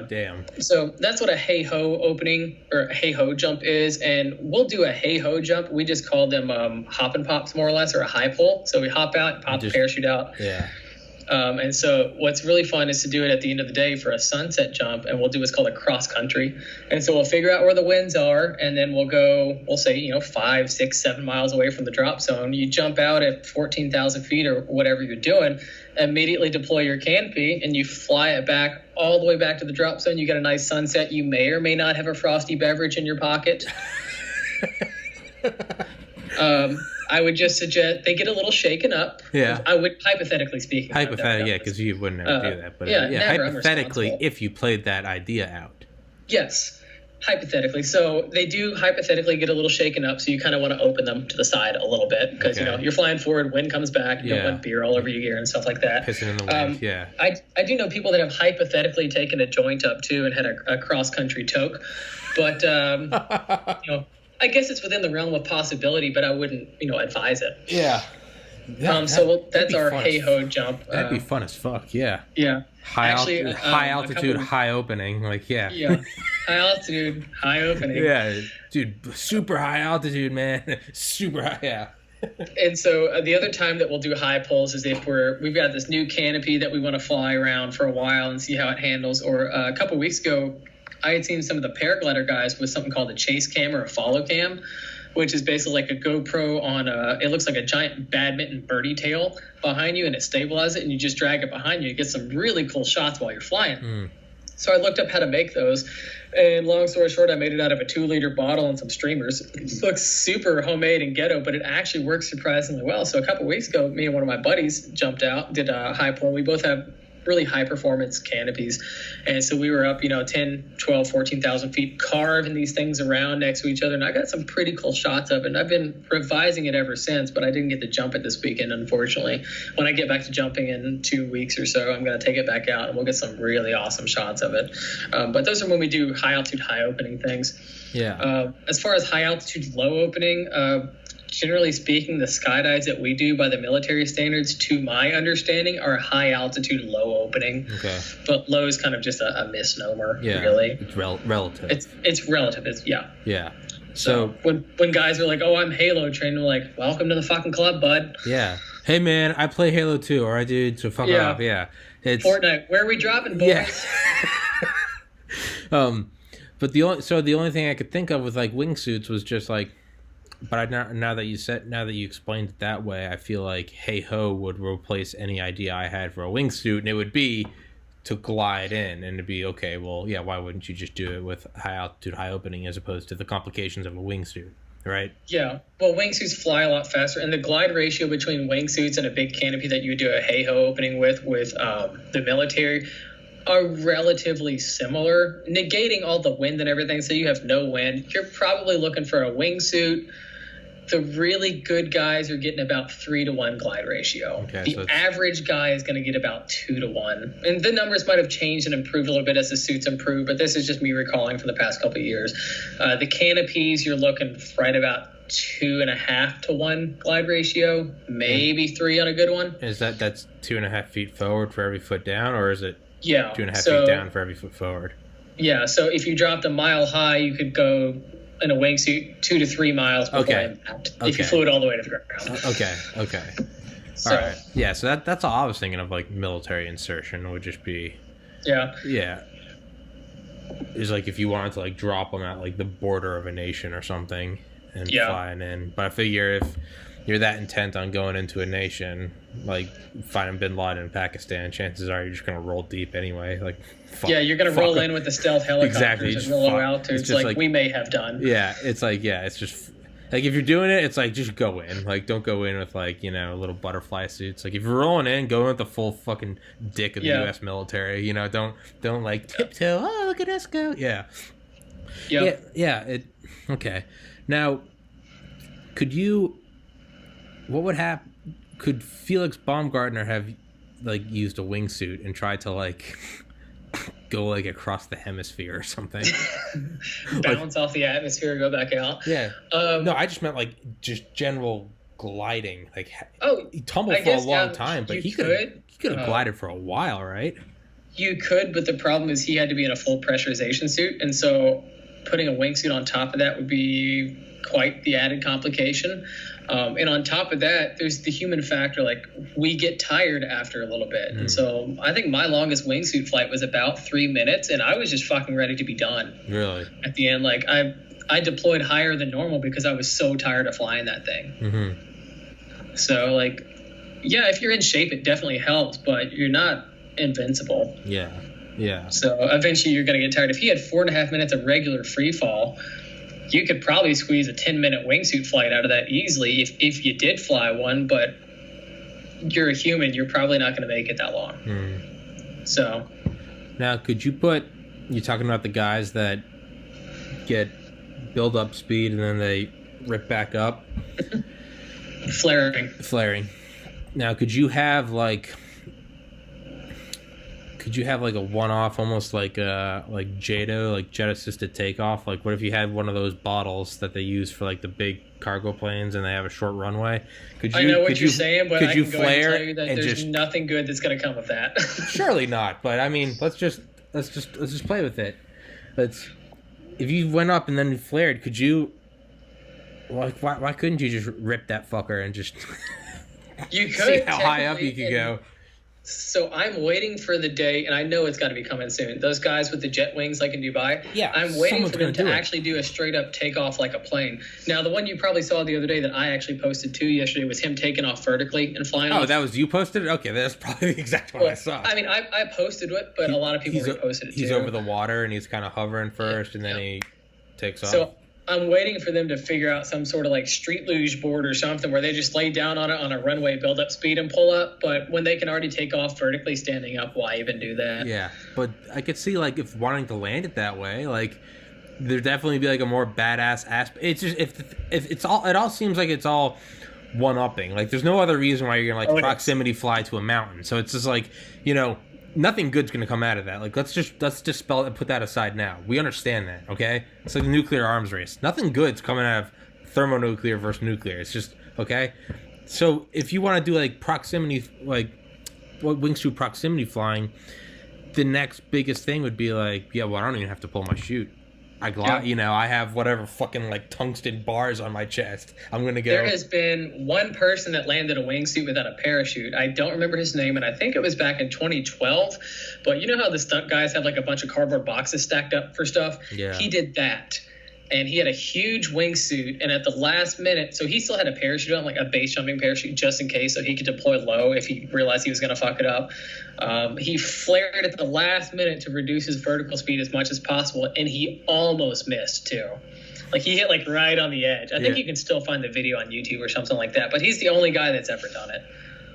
Damn. So that's what a hey-ho opening or a hey-ho jump is. And we'll do a hey-ho jump. We just call them hop and pops, more or less, or a high pull. So we hop out, pop the parachute out. Yeah. And so what's really fun is to do it at the end of the day for a sunset jump, and we'll do what's called a cross country. And so we'll figure out where the winds are, and then we'll say, 5, 6, 7 miles away from the drop zone. You jump out at 14,000 feet or whatever you're doing, immediately deploy your canopy, and you fly it back all the way back to the drop zone. You get a nice sunset. You may or may not have a frosty beverage in your pocket. I would just suggest they get a little shaken up. Yeah. I would, hypothetically speaking. Hypothetically, yeah, because you would never do that. But hypothetically, if you played that idea out. Yes, hypothetically. So they do hypothetically get a little shaken up, so you kind of want to open them to the side a little bit because, you're flying forward, wind comes back, you don't want beer all over your gear and stuff like that. Pissing in the wind, yeah. I do know people that have hypothetically taken a joint up, too, and had a cross-country toke. But, I guess it's within the realm of possibility, but I wouldn't, advise it. Yeah. That's our hey-ho jump. That'd be fun as fuck, yeah. Yeah. High altitude, high opening, Yeah. High altitude, high opening. Yeah, dude, super high altitude, man. Super high, yeah. And so the other time that we'll do high pulls is if we've got this new canopy that we want to fly around for a while and see how it handles. Or a couple weeks ago, I had seen some of the paraglider guys with something called a chase cam or a follow cam, which is basically like a GoPro on it looks like a giant badminton birdie tail behind you, and it stabilizes it, and you just drag it behind you. You get some really cool shots while you're flying. So I looked up how to make those, and long story short, I made it out of a 2-liter bottle and some streamers. It looks super homemade and ghetto, but it actually works surprisingly well. So a couple weeks ago, me and one of my buddies jumped out, did a high pull. We both have really high performance canopies, and so we were up 10, 12, 14,000 feet carving these things around next to each other, and I got some pretty cool shots of it, and I've been revising it ever since, but I didn't get to jump it this weekend, unfortunately. When I get back to jumping in 2 weeks or so, I'm going to take it back out and we'll get some really awesome shots of it. But those are when we do high altitude, high opening things. As far as high altitude, low opening, generally speaking, the skydives that we do by the military standards, to my understanding, are high altitude, low opening. Okay. But low is kind of just a misnomer, really. It's relative. It's relative. Yeah. So when guys are like, "Oh, I'm Halo trained," I'm like, "Welcome to the fucking club, bud." Yeah. Hey, man, I play Halo too, all right, dude? So fuck off. Yeah. It's Fortnite. Where are we dropping, boys? Yeah. But the only thing I could think of with like wingsuits was just like. But now that you explained it that way, I feel like hey ho would replace any idea I had for a wingsuit, and it would be to glide in and to be okay. Well, yeah, why wouldn't you just do it with high altitude, high opening as opposed to the complications of a wingsuit, right? Yeah, well, wingsuits fly a lot faster, and the glide ratio between wingsuits and a big canopy that you would do a hey ho opening with the military are relatively similar, negating all the wind and everything. So you have no wind. You're probably looking for a wingsuit. The really good guys are getting about 3-to-1 glide ratio. Okay, the average guy is going to get about 2-to-1. And the numbers might have changed and improved a little bit as the suits improve, but this is just me recalling for the past couple of years. The canopies, you're looking right about 2.5-to-1 glide ratio, maybe 3 on a good one. Is that's 2.5 feet forward for every foot down, or is it 2.5 feet down for every foot forward? Yeah, so if you dropped a mile high, you could go in a wingsuit 2 to 3 miles before impact. If you flew it all the way to the ground. Okay. All right. Yeah, so that's all I was thinking of, like military insertion would just be. Yeah. It's like if you wanted to like drop them at like the border of a nation or something and flying in. But I figure you're that intent on going into a nation like finding Bin Laden in Pakistan, chances are you're just gonna roll deep anyway. Like, yeah, you're gonna roll in with the stealth helicopters exactly, at low altitudes, like we may have done. Yeah, it's like it's just like if you're doing it, it's like just go in. Like don't go in with like little butterfly suits. Like if you're rolling in, go in with the full fucking dick of the U.S. military. Don't like tiptoe. Oh, look at us go. Yeah. Yep. Yeah. Okay. Now, what would happen? Could Felix Baumgartner have like used a wingsuit and tried to like go like across the hemisphere or something? Bounce off the atmosphere, go back out. Yeah. No, I just meant like just general gliding. Like he tumbled for a long time, but he could have glided for a while, right? You could, but the problem is he had to be in a full pressurization suit, and so putting a wingsuit on top of that would be quite the added complication. And on top of that, there's the human factor. Like, we get tired after a little bit. And so I think my longest wingsuit flight was about 3 minutes, and I was just fucking ready to be done. Really? At the end, like, I deployed higher than normal because I was so tired of flying that thing. Mm-hmm. So, like, yeah, if you're in shape, it definitely helps, but you're not invincible. Yeah. Yeah. So eventually you're going to get tired. If he had 4.5 minutes of regular free fall, you could probably squeeze a 10-minute wingsuit flight out of that easily if you did fly one, but you're a human, you're probably not going to make it that long. So now, could you you're talking about the guys that build up speed and then they rip back up? Flaring. Now, could you have like a one-off, almost like JATO, like jet assisted takeoff? Like, what if you had one of those bottles that they use for like the big cargo planes and they have a short runway? I know what you're saying, but I can go ahead and tell you that there's just nothing good that's going to come of that. Surely not, but I mean, let's just play with it. If you went up and then flared, could you? Like, why couldn't you just rip that fucker and just? You could see how high up you could go. So I'm waiting for the day, and I know it's got to be coming soon. Those guys with the jet wings like in Dubai, I'm waiting for them to actually do a straight-up takeoff like a plane. Now, the one you probably saw the other day that I actually posted too yesterday was him taking off vertically and flying. Oh, that was you posted it? Okay, that's probably the exact one I saw. I mean, I posted it, but a lot of people reposted it too. He's over the water, and he's kind of hovering first, and then he takes off. So I'm waiting for them to figure out some sort of like street luge board or something where they just lay down on it on a runway, build up speed and pull up. But when they can already take off vertically standing up, why even do that? Yeah, but I could see like if wanting to land it that way, like there'd definitely be like a more badass aspect. It's just if it all seems like it's all one-upping. Like there's no other reason why you're gonna like proximity fly to a mountain. So it's just like, nothing good's gonna come out of that. Like let's just spell it and put that aside now. We understand that, okay? It's like the nuclear arms race. Nothing good's coming out of thermonuclear versus nuclear. It's just okay. So if you want to do like proximity, like wingsuit proximity flying, the next biggest thing would be like, I don't even have to pull my chute. I have whatever fucking like tungsten bars on my chest. I'm gonna go. There has been one person that landed a wingsuit without a parachute. I don't remember his name, and I think it was back in 2012. But you know how the stunt guys have like a bunch of cardboard boxes stacked up for stuff? Yeah. He did that. And he had a huge wingsuit, and at the last minute, so he still had a parachute on, like a base jumping parachute, just in case, so he could deploy low if he realized he was going to fuck it up. He flared at the last minute to reduce his vertical speed as much as possible, and he almost missed too. Like he hit like right on the edge. I think you can still find the video on YouTube or something like that, but he's the only guy that's ever done it.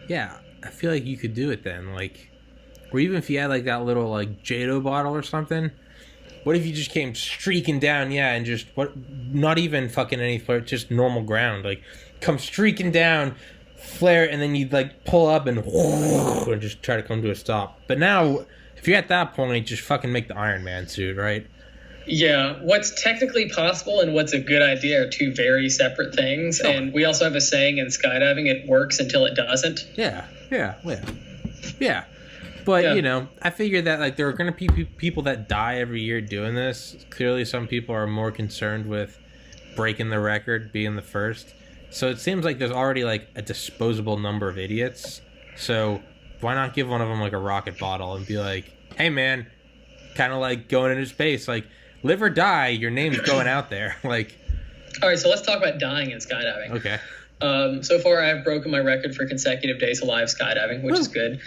Yeah, I feel like you could do it then, like, or even if you had like that little like JATO bottle or something. What if you just came streaking down, and just not even fucking any flare, just normal ground, like come streaking down, flare, and then you'd like pull up and just try to come to a stop. But now, if you're at that point, just fucking make the Iron Man suit, right? Yeah, what's technically possible and what's a good idea are two very separate things. Oh. And we also have a saying in skydiving, it works until it doesn't. Yeah. But, I figure that, like, there are going to be people that die every year doing this. Clearly, some people are more concerned with breaking the record, being the first. So it seems like there's already, like, a disposable number of idiots. So why not give one of them, like, a rocket bottle and be like, hey, man, kind of like going into space. Like, live or die, your name's going out there. Like, all right, so let's talk about dying in skydiving. Okay. So far, I've broken my record for consecutive days alive skydiving, which is good.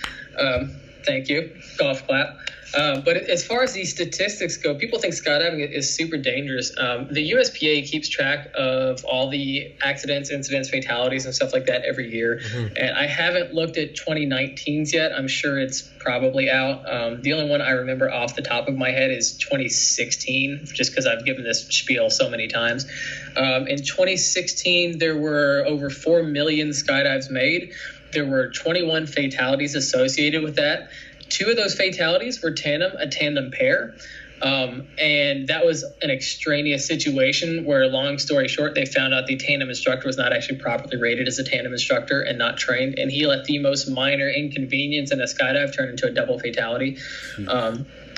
Thank you. Golf clap. But as far as these statistics go, people think skydiving is super dangerous. The USPA keeps track of all the accidents, incidents, fatalities, and stuff like that every year. And I haven't looked at 2019's yet. I'm sure it's probably out. The only one I remember off the top of my head is 2016, just because I've given this spiel so many times. In 2016, there were over 4 million skydives made. There were 21 fatalities associated with that. 2 of those fatalities were a tandem pair. And that was an extraneous situation where, long story short, they found out the tandem instructor was not actually properly rated as a tandem instructor and not trained. And he let the most minor inconvenience in a skydive turn into a double fatality.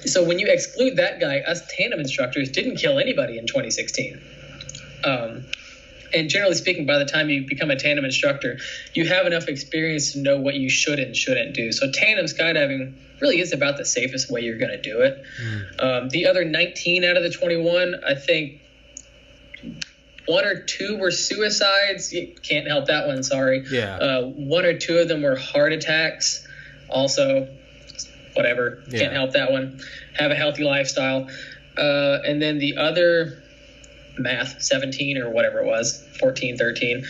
So when you exclude that guy, us tandem instructors didn't kill anybody in 2016. And generally speaking, by the time you become a tandem instructor, you have enough experience to know what you should and shouldn't do. So tandem skydiving really is about the safest way you're going to do it. The other 19 out of the 21, I think 1 or 2 were suicides. You can't help that one, sorry. 1 or 2 of them were heart attacks. Also, whatever, can't help that one. Have a healthy lifestyle. And then the other... 17 or whatever it was, 14, 13.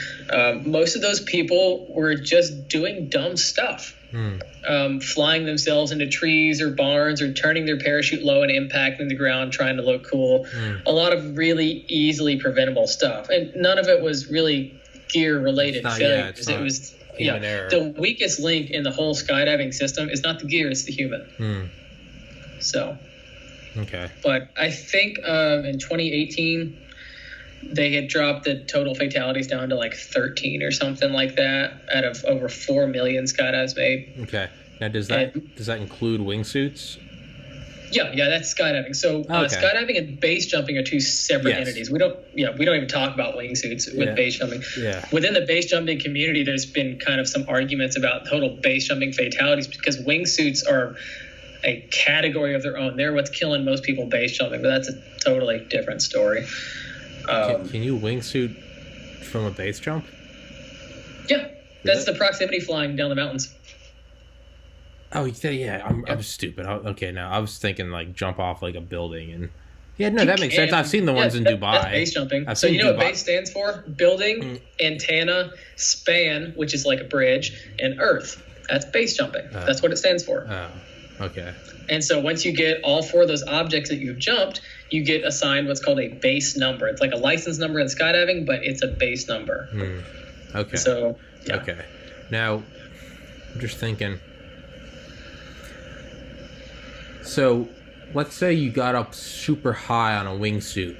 Most of those people were just doing dumb stuff. Flying themselves into trees or barns or turning their parachute low and impacting the ground, trying to look cool. A lot of really easily preventable stuff. And none of it was really gear-related failures. It was error. The weakest link in the whole skydiving system is not the gear, it's the human. So. Okay. But I think in 2018... they had dropped the total fatalities down to like 13 or something like that out of over 4 million skydives made. Okay. Now, does that include wingsuits? Yeah, that's skydiving. So skydiving and base jumping are 2 separate entities. We don't even talk about wingsuits with base jumping. Within the base jumping community, there's been kind of some arguments about total base jumping fatalities because wingsuits are a category of their own. They're what's killing most people base jumping, but that's a totally different story. Can you wingsuit from a base jump? Yeah, that's the proximity flying down the mountains. Oh, yeah. I'm stupid. Okay, now I was thinking like jump off like a building and that makes sense. I've seen the ones in Dubai. That's base jumping. So you know what base stands for? Building, antenna, span, which is like a bridge, and earth. That's base jumping. That's what it stands for. Oh, okay. And so once you get all 4 of those objects that you've jumped, you get assigned what's called a base number. It's like a license number in skydiving, but it's a base number. Okay. So, yeah. Okay. Now, I'm just thinking. So, let's say you got up super high on a wingsuit.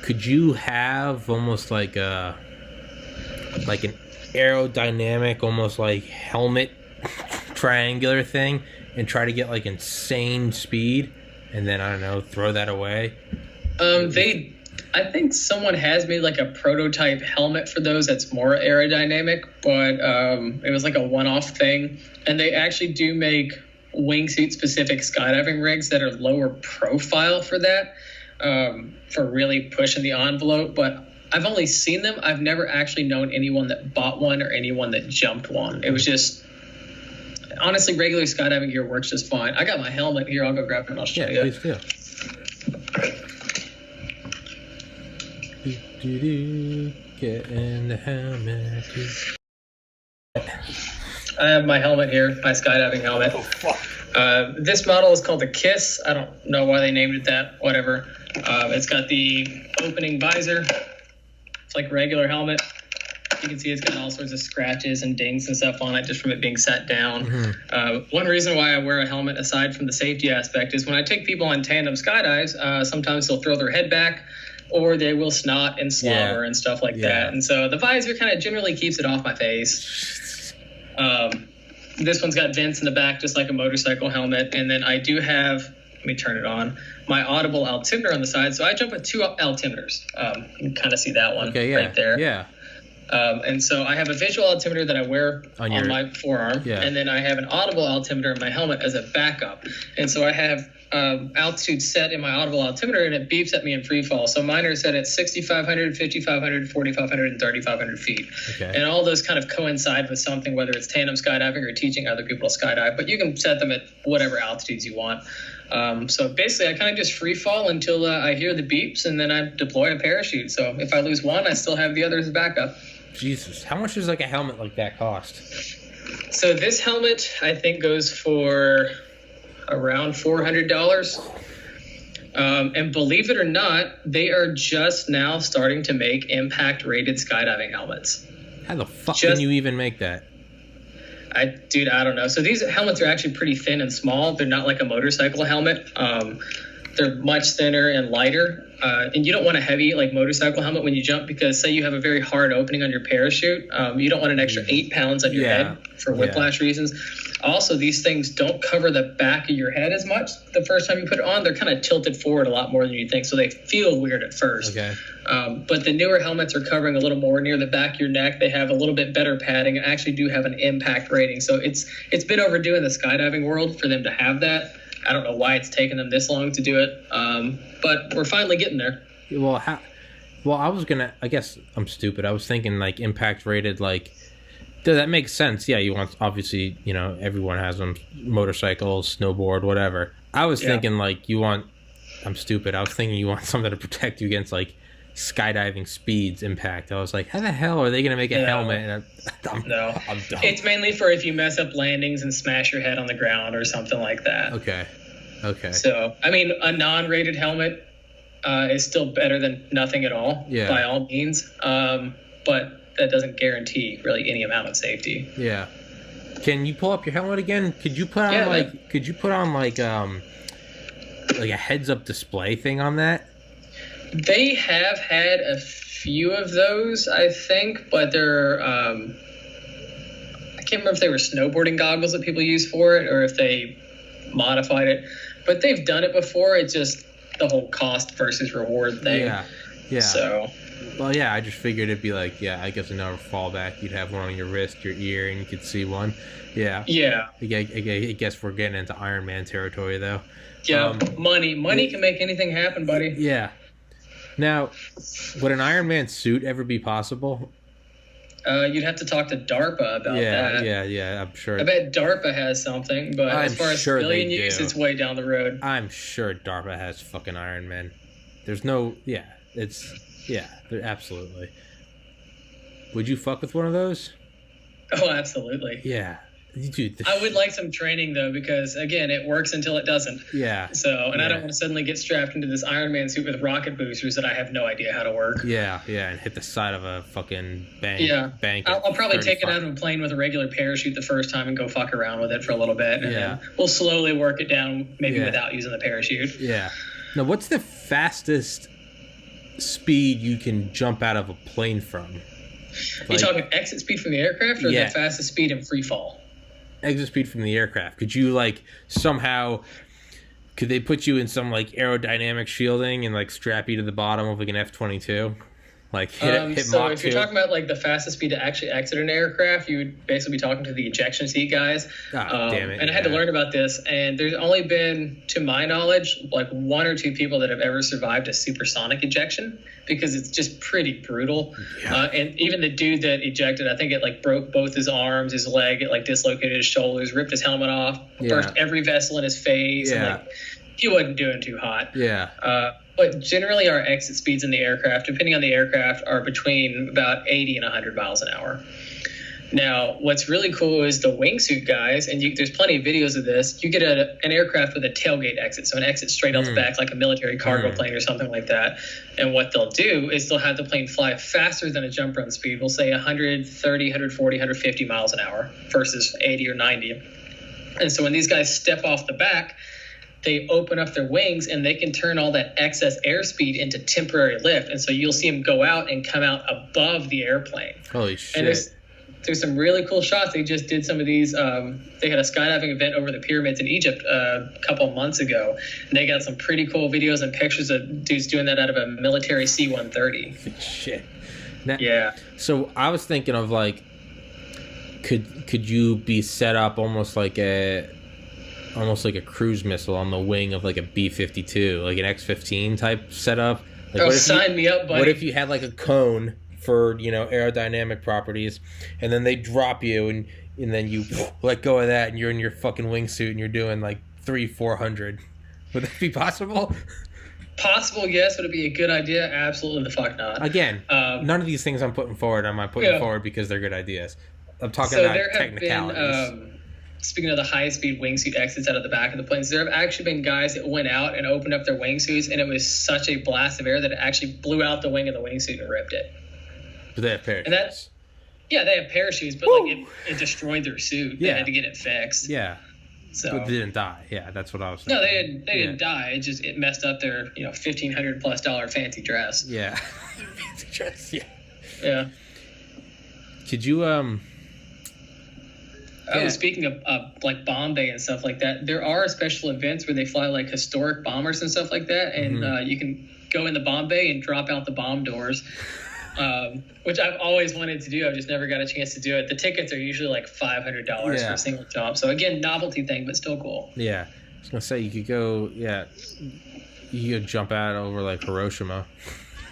Could you have almost like an aerodynamic, almost like helmet triangular thing and try to get like insane speed and then, I don't know, throw that away? I think someone has made like a prototype helmet for those that's more aerodynamic, but it was like a one-off thing. And they actually do make wingsuit specific skydiving rigs that are lower profile for that, for really pushing the envelope. But I've only seen them. I've never actually known anyone that bought one or anyone that jumped one. It was just, honestly, regular skydiving gear works just fine. I got my helmet here. I'll go grab it and I'll show you. Please do. Get in the helmet. I have my helmet here, my skydiving helmet. Oh, fuck. This model is called the KISS. I don't know why they named it that, whatever. It's got the opening visor. It's like a regular helmet. You can see it's got all sorts of scratches and dings and stuff on it just from it being set down. One reason why I wear a helmet, aside from the safety aspect, is when I take people on tandem skydives, sometimes they'll throw their head back or they will snot and slobber and stuff like that. And so the visor kind of generally keeps it off my face. This one's got vents in the back, just like a motorcycle helmet. And then I do have, let me turn it on, my audible altimeter on the side. So I jump with 2 altimeters. You can kind of see that one right there. Yeah. And so I have a visual altimeter that I wear on my forearm. And then I have an audible altimeter in my helmet as a backup. And so I have altitude set in my audible altimeter, and it beeps at me in free fall. So mine are set at 6,500, 5,500, 4,500, and 3,500 feet. Okay. And all those kind of coincide with something, whether it's tandem skydiving or teaching other people to skydive. But you can set them at whatever altitudes you want. So basically, I kind of just free fall until I hear the beeps, and then I deploy a parachute. So if I lose one, I still have the others as backup. Jesus, how much does like a helmet like that cost? So this helmet, I think, goes for around $400. And believe it or not, they are just now starting to make impact rated skydiving helmets. How the fuck can you even make that? I don't know. So these helmets are actually pretty thin and small. They're not like a motorcycle helmet. They're much thinner and lighter. And you don't want a heavy like motorcycle helmet when you jump, because say you have a very hard opening on your parachute, you don't want an extra 8 pounds on your head for whiplash reasons. Also, these things don't cover the back of your head as much the first time you put it on. They're kind of tilted forward a lot more than you think, so they feel weird at first. Okay. But the newer helmets are covering a little more near the back of your neck. They have a little bit better padding and actually do have an impact rating. So it's been overdue in the skydiving world for them to have that. I don't know why it's taken them this long to do it, but we're finally getting there. Well, I guess I'm stupid. I was thinking like impact rated, like, that makes sense. Yeah, you want, obviously, everyone has them, motorcycles, snowboard, whatever. I was thinking like I'm stupid. I was thinking you want something to protect you against like skydiving speeds impact. I was like, how the hell are they going to make a helmet? And I'm dumb. It's mainly for if you mess up landings and smash your head on the ground or something like that. Okay. So, I mean, a non-rated helmet is still better than nothing at all, by all means. But that doesn't guarantee really any amount of safety. Yeah. Can you pull up your helmet again? Could you put on like a heads-up display thing on that? They have had a few of those, I think, but they're I can't remember if they were snowboarding goggles that people use for it or if they modified it. But they've done it before. It's just the whole cost versus reward thing. Yeah. So. Well, yeah, I just figured it'd be like, I guess another fallback. You'd have one on your wrist, your ear, and you could see one. Yeah. Yeah. I guess we're getting into Iron Man territory, though. Yeah, money can make anything happen, buddy. Yeah. Now, would an Iron Man suit ever be possible? You'd have to talk to DARPA about that. Yeah, I'm sure. I bet DARPA has something, but as far as civilian use, it's way down the road. I'm sure DARPA has fucking Iron Man. There's no, absolutely. Would you fuck with one of those? Oh, absolutely. Yeah. Dude, I would like some training, though, because, again, it works until it doesn't. Yeah. So, I don't want to suddenly get strapped into this Iron Man suit with rocket boosters that I have no idea how to work. Yeah, and hit the side of a fucking bank. Yeah. Bank. I'll probably take it out of a plane with a regular parachute the first time and go fuck around with it for a little bit. And then we'll slowly work it down, maybe without using the parachute. Yeah. Now, what's the fastest speed you can jump out of a plane from? Are you talking exit speed from the aircraft or the fastest speed in free fall? Exit speed from the aircraft. Could you could they put you in some like aerodynamic shielding and like strap you to the bottom of like an F-22? Like hit so Mach if 2? You're talking about like the fastest speed to actually exit an aircraft, you would basically be talking to the ejection seat guys. Damn it. And I had to learn about this, and there's only been, to my knowledge, like 1 or 2 people that have ever survived a supersonic ejection, because it's just pretty brutal. And even the dude that ejected, I think it like broke both his arms, his leg, it like dislocated his shoulders, ripped his helmet off, burst every vessel in his face. And, like, he wasn't doing too hot. But generally our exit speeds in the aircraft, depending on the aircraft, are between about 80 and 100 miles an hour. Now, what's really cool is the wingsuit guys, and there's plenty of videos of this, you get an aircraft with a tailgate exit, so an exit straight out the back like a military cargo plane or something like that. And what they'll do is they'll have the plane fly faster than a jump run speed. We'll say 130, 140, 150 miles an hour versus 80 or 90. And so when these guys step off the back, they open up their wings and they can turn all that excess airspeed into temporary lift. And so you'll see them go out and come out above the airplane. Holy shit. And there's some really cool shots. They just did some of these. They had a skydiving event over the pyramids in Egypt a couple months ago. And they got some pretty cool videos and pictures of dudes doing that out of a military C-130. Shit. So I was thinking of like, could you be set up almost like almost like a cruise missile on the wing of like a B-52, like an X-15 type setup. Like, Oh, sign me up, buddy. What if you had like a cone for, you know, aerodynamic properties, and then they drop you, and then you let go of that, and you're in your fucking wingsuit, and you're doing like 300-400. Would that be possible? Possible, yes. Would it be a good idea? Absolutely the fuck not. Again, none of these things I'm putting forward, am I putting forward because they're good ideas. I'm talking about technicalities. Speaking of the high-speed wingsuit exits out of the back of the planes, there have actually been guys that went out and opened up their wingsuits, and it was such a blast of air that it actually blew out the wing of the wingsuit and ripped it. Do they have parachutes? And yeah, they have parachutes, but like it destroyed their suit. Yeah. They had to get it fixed. Yeah. So But they didn't die. Yeah, that's what I was saying. No, they didn't die. It messed up their $1,500+ fancy dress. Yeah. Fancy dress. Yeah. Yeah. Could you Speaking of like Bombay and stuff like that, there are special events where they fly like historic bombers and stuff like that, and you can go in the Bombay and drop out the bomb doors, which I've always wanted to do. I've just never got a chance to do it. The tickets are usually like $500 for a single jump. So again, novelty thing, but still cool. Yeah, I was gonna say you could go. Yeah, you could jump out over like Hiroshima.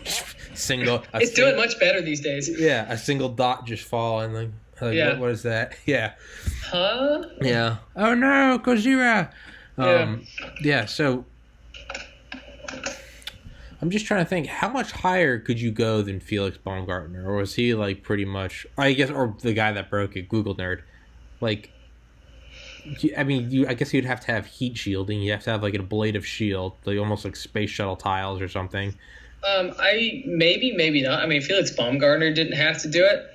It's doing much better these days. Yeah, a single dot just fall and like what is that? Yeah. Huh? Yeah. Oh no, Gojira. Yeah. So I'm just trying to think, how much higher could you go than Felix Baumgartner, or was he like pretty much? I guess, or the guy that broke it, Google nerd. Like, I mean, I guess you'd have to have heat shielding. You have to have like an ablative shield, like almost like space shuttle tiles or something. Maybe not. I mean, Felix Baumgartner didn't have to do it.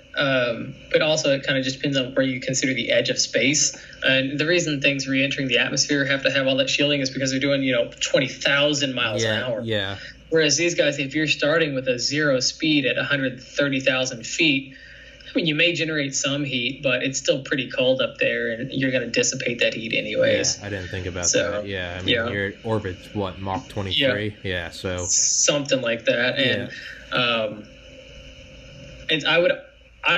But also it kind of just depends on where you consider the edge of space. And the reason things re-entering the atmosphere have to have all that shielding is because they're doing, 20,000 miles an hour. Yeah. Whereas these guys, if you're starting with a zero speed at 130,000 feet, I mean, you may generate some heat, but it's still pretty cold up there, and you're going to dissipate that heat anyways. Yeah, I didn't think about that. Yeah, I mean, your orbit's what, Mach 23? Yeah, so something like that. And and I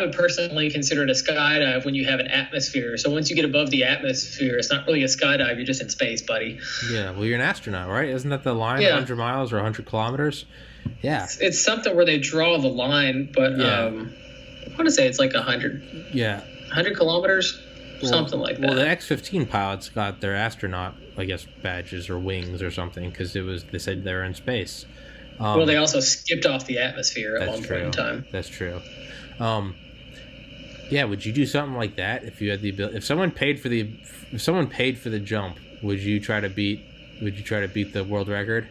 would personally consider it a skydive when you have an atmosphere. So once you get above the atmosphere, it's not really a skydive. You're just in space, buddy. Yeah, well, you're an astronaut, right? Isn't that the line, 100 miles or 100 kilometers? Yeah. It's something where they draw the line, but I want to say it's like 100. Yeah. 100 kilometers, something like that. Well, the X-15 pilots got their astronaut, I guess, badges or wings or something because they said they were in space. Well, they also skipped off the atmosphere at one point in time. That's true. Yeah, would you do something like that if you had the ability? If someone paid for the jump, would you try to beat the world record?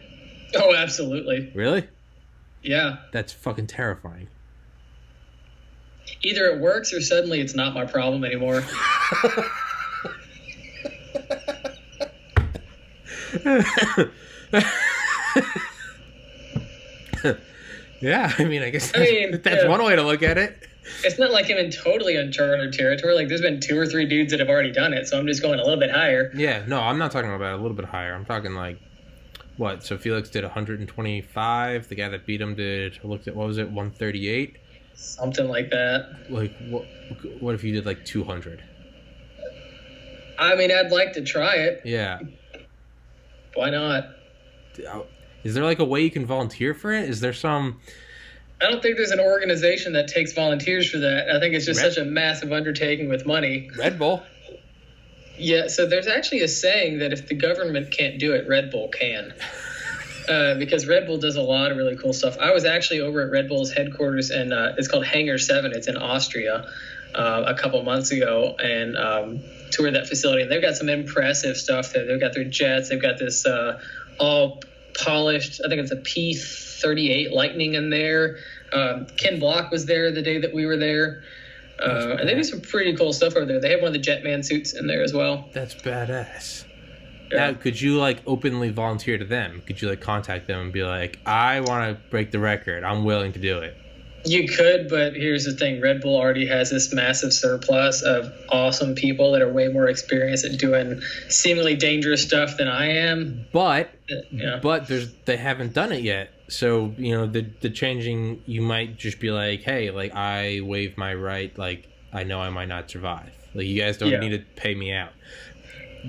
Oh, absolutely. Really? Yeah. That's fucking terrifying. Either it works or suddenly it's not my problem anymore. Yeah, I mean, I guess that's one way to look at it. It's not like I'm in totally uncharted territory. Like, there's been 2 or 3 dudes that have already done it, so I'm just going a little bit higher. Yeah, no, I'm not talking about a little bit higher. I'm talking like, what? So Felix did 125. The guy that beat him what was it, 138? Something like that. Like, what if you did like 200? I mean, I'd like to try it. Yeah. Why not? Is there like a way you can volunteer for it? Is there some... I don't think there's an organization that takes volunteers for that. I think it's just such a massive undertaking with money. Red Bull. Yeah, so there's actually a saying that if the government can't do it, Red Bull can. Because Red Bull does a lot of really cool stuff. I was actually over at Red Bull's headquarters, and it's called Hangar 7. It's in Austria a couple months ago, and toured that facility. And they've got some impressive stuff there. They've got their jets. They've got this all polished, I think it's a P-38 Lightning in there. Ken Block was there the day that we were there. And they do some pretty cool stuff over there. They have one of the Jetman suits in there as well. That's badass. Yeah. Now, could you like openly volunteer to them? Could you like contact them and be like, I want to break the record. I'm willing to do it. You could, but here's the thing. Red Bull already has this massive surplus of awesome people that are way more experienced at doing seemingly dangerous stuff than I am. But they haven't done it yet. So, the changing, you might just be like, hey, like, I waive my right. Like, I know I might not survive. Like, you guys don't need to pay me out.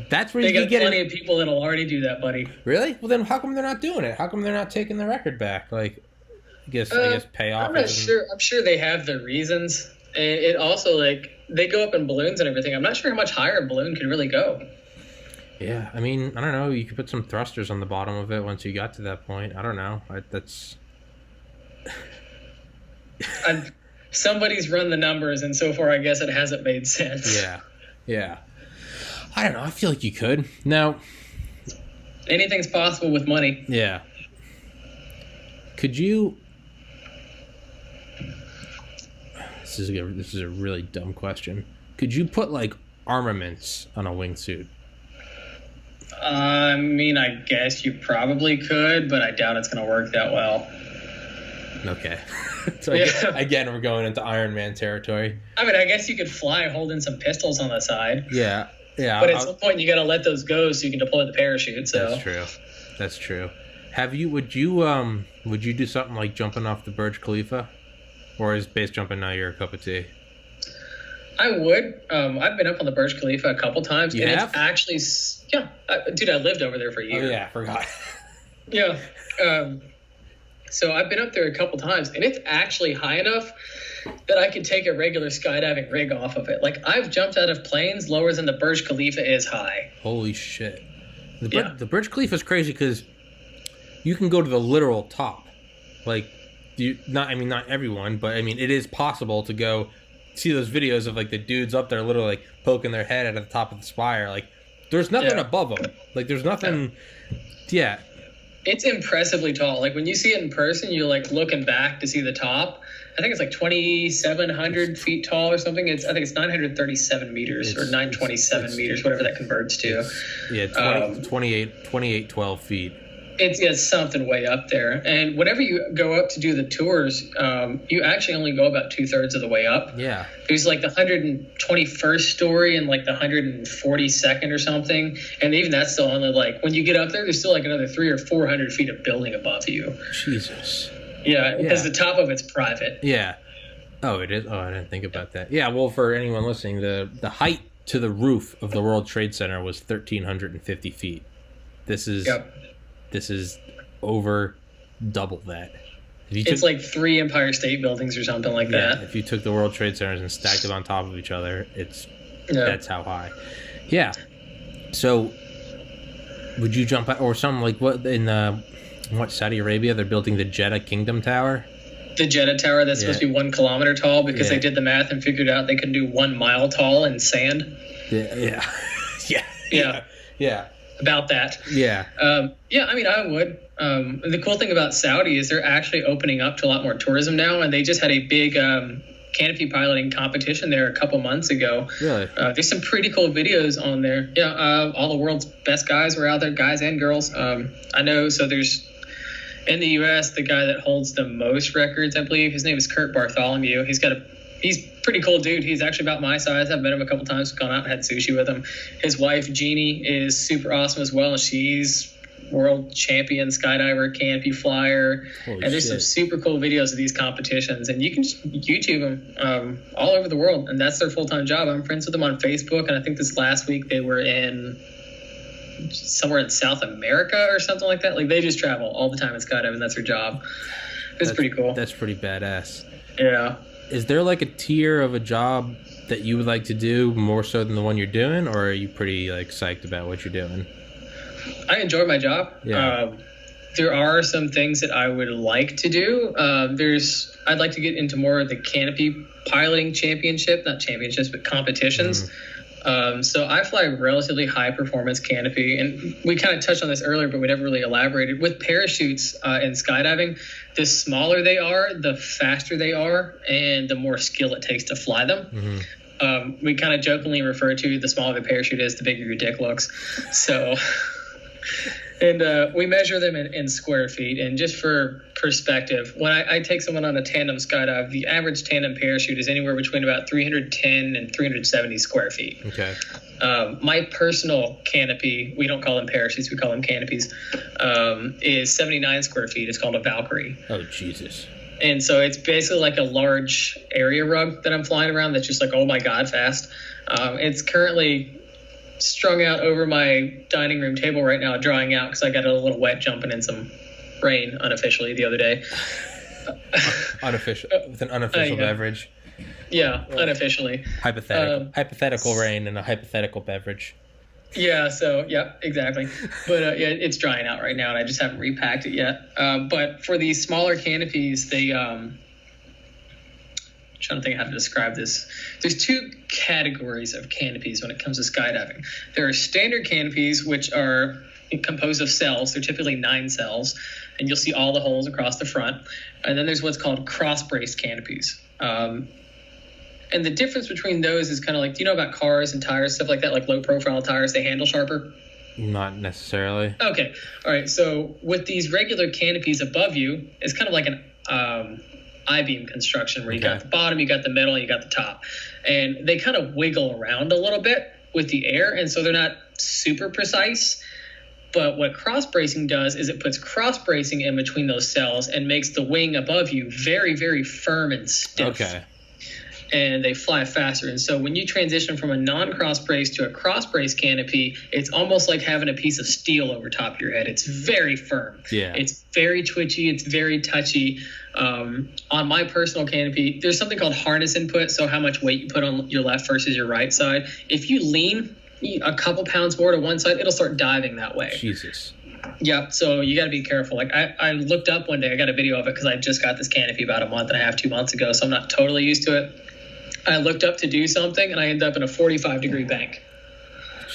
That's where They you got can get plenty it. of people that'll already do that, buddy. Really? Well, then how come they're not doing it? How come they're not taking the record back? Like, I guess payoff. I'm not sure. I'm sure they have their reasons. And it also, like, they go up in balloons and everything. I'm not sure how much higher a balloon can really go. Yeah, I mean, I don't know. You could put some thrusters on the bottom of it once you got to that point. I don't know. That's... Somebody's run the numbers, and so far, I guess it hasn't made sense. Yeah. I don't know. I feel like you could. Now... Anything's possible with money. Yeah. Could you... This is a really dumb question. Could you put, like, armaments on a wingsuit? I mean, I guess you probably could, but I doubt it's going to work that well. Okay. So again, we're going into Iron Man territory. I mean, I guess you could fly holding some pistols on the side. Yeah. But at some point, you got to let those go so you can deploy the parachute. So That's true. Would you do something like jumping off the Burj Khalifa, or is base jumping now your cup of tea? I would. I've been up on the Burj Khalifa a couple times. You have? It's actually, dude, I lived over there for a year. Oh yeah, I forgot. Yeah. So I've been up there a couple times, and it's actually high enough that I could take a regular skydiving rig off of it. Like, I've jumped out of planes lower than the Burj Khalifa is high. Holy shit. The Burj Khalifa is crazy because you can go to the literal top. Like, not everyone, but I mean, it is possible to go see those videos of, like, the dudes up there literally, like, poking their head out of the top of the spire. Like, there's nothing above them. Like, there's nothing... Yeah. It's impressively tall. Like, when you see it in person, you're, like, looking back to see the top. I think it's like 2,700 feet tall or something. I think it's 937 meters or 927 meters, whatever that converts to. 12 feet. It's something way up there. And whenever you go up to do the tours, you actually only go about 2/3 of the way up. Yeah. There's like the 121st story and like the 142nd or something. And even that's still only like, when you get up there, there's still like another 300 or 400 feet of building above you. Jesus. Yeah, because the top of it's private. Yeah. Oh, it is? Oh, I didn't think about that. Yeah, well, for anyone listening, the height to the roof of the World Trade Center was 1,350 feet. This is over double that. It's like 3 Empire State Buildings or something like that. If you took the World Trade Centers and stacked them on top of each other, that's how high. Yeah. So, would you jump out, or something like what Saudi Arabia? They're building the Jeddah Kingdom Tower. The Jeddah Tower that's supposed to be 1 kilometer tall because they did the math and figured out they could do 1 mile tall in sand. Yeah. About that. Yeah. I mean, I would. The cool thing about Saudi is they're actually opening up to a lot more tourism now, and they just had a big canopy piloting competition there a couple months ago. Really? There's some pretty cool videos on there. Yeah, all the world's best guys were out there, guys and girls. I know, so there's, in the U.S., the guy that holds the most records, I believe, his name is Kurt Bartholomew. He's pretty cool dude. He's actually about my size. I've met him a couple times, gone out and had sushi with him. His wife, Jeannie, is super awesome as well. She's world champion skydiver, canopy flyer. Holy and there's shit. some super cool videos of these competitions. And you can just YouTube them all over the world. And that's their full-time job. I'm friends with them on Facebook. And I think this last week they were somewhere in South America or something like that. Like, they just travel all the time in skydiving. That's their job. It's pretty cool. That's pretty badass. Yeah. Is there like a tier of a job that you would like to do more so than the one you're doing, or are you pretty like psyched about what you're doing? I enjoy my job. Yeah. There are some things that I would like to do. I'd like to get into more of the canopy piloting not championships, but competitions. So I fly relatively high performance canopy, and we kind of touched on this earlier, but we never really elaborated. With parachutes in skydiving, the smaller they are, the faster they are, and the more skill it takes to fly them. We kind of jokingly refer to the smaller the parachute is, the bigger your dick looks. So, and we measure them in square feet. And just for perspective, when I take someone on a tandem skydive, the average tandem parachute is anywhere between about 310 and 370 square feet. Okay. My personal canopy, we don't call them parachutes, we call them canopies, is 79 square feet. It's called a Valkyrie. Oh, Jesus. And so it's basically like a large area rug that I'm flying around that's just like, oh my God, fast. It's currently strung out over my dining room table right now, drying out because I got a little wet jumping in some rain unofficially the other day. With an unofficial beverage. Yeah, unofficially. Hypothetical rain and a hypothetical beverage. Yeah, so, yeah, exactly. But, yeah, it's drying out right now, and I just haven't repacked it yet. But for these smaller canopies, they, I'm trying to think how to describe this. There's two categories of canopies when it comes to skydiving. There are standard canopies, which are composed of cells. They're typically 9 cells, and you'll see all the holes across the front. And then there's what's called cross-braced canopies. And the difference between those is kind of like, do you know about cars and tires, stuff like that, like low-profile tires, they handle sharper? Not necessarily. Okay. All right. So with these regular canopies above you, it's kind of like an I-beam construction where you got the bottom, you got the middle, you got the top. And they kind of wiggle around a little bit with the air, and so they're not super precise. But what cross-bracing does is it puts cross-bracing in between those cells and makes the wing above you very, very firm and stiff. Okay. And they fly faster. And so when you transition from a non-cross brace to a cross brace canopy, it's almost like having a piece of steel over top of your head. It's very firm. Yeah. It's very twitchy. It's very touchy. On my personal canopy, there's something called harness input. So how much weight you put on your left versus your right side. If you lean a couple pounds more to one side, it'll start diving that way. Jesus. Yep. So you got to be careful. Like I looked up one day, I got a video of it because I just got this canopy about a month and a half, 2 months ago. So I'm not totally used to it. I looked up to do something, and I ended up in a 45-degree bank.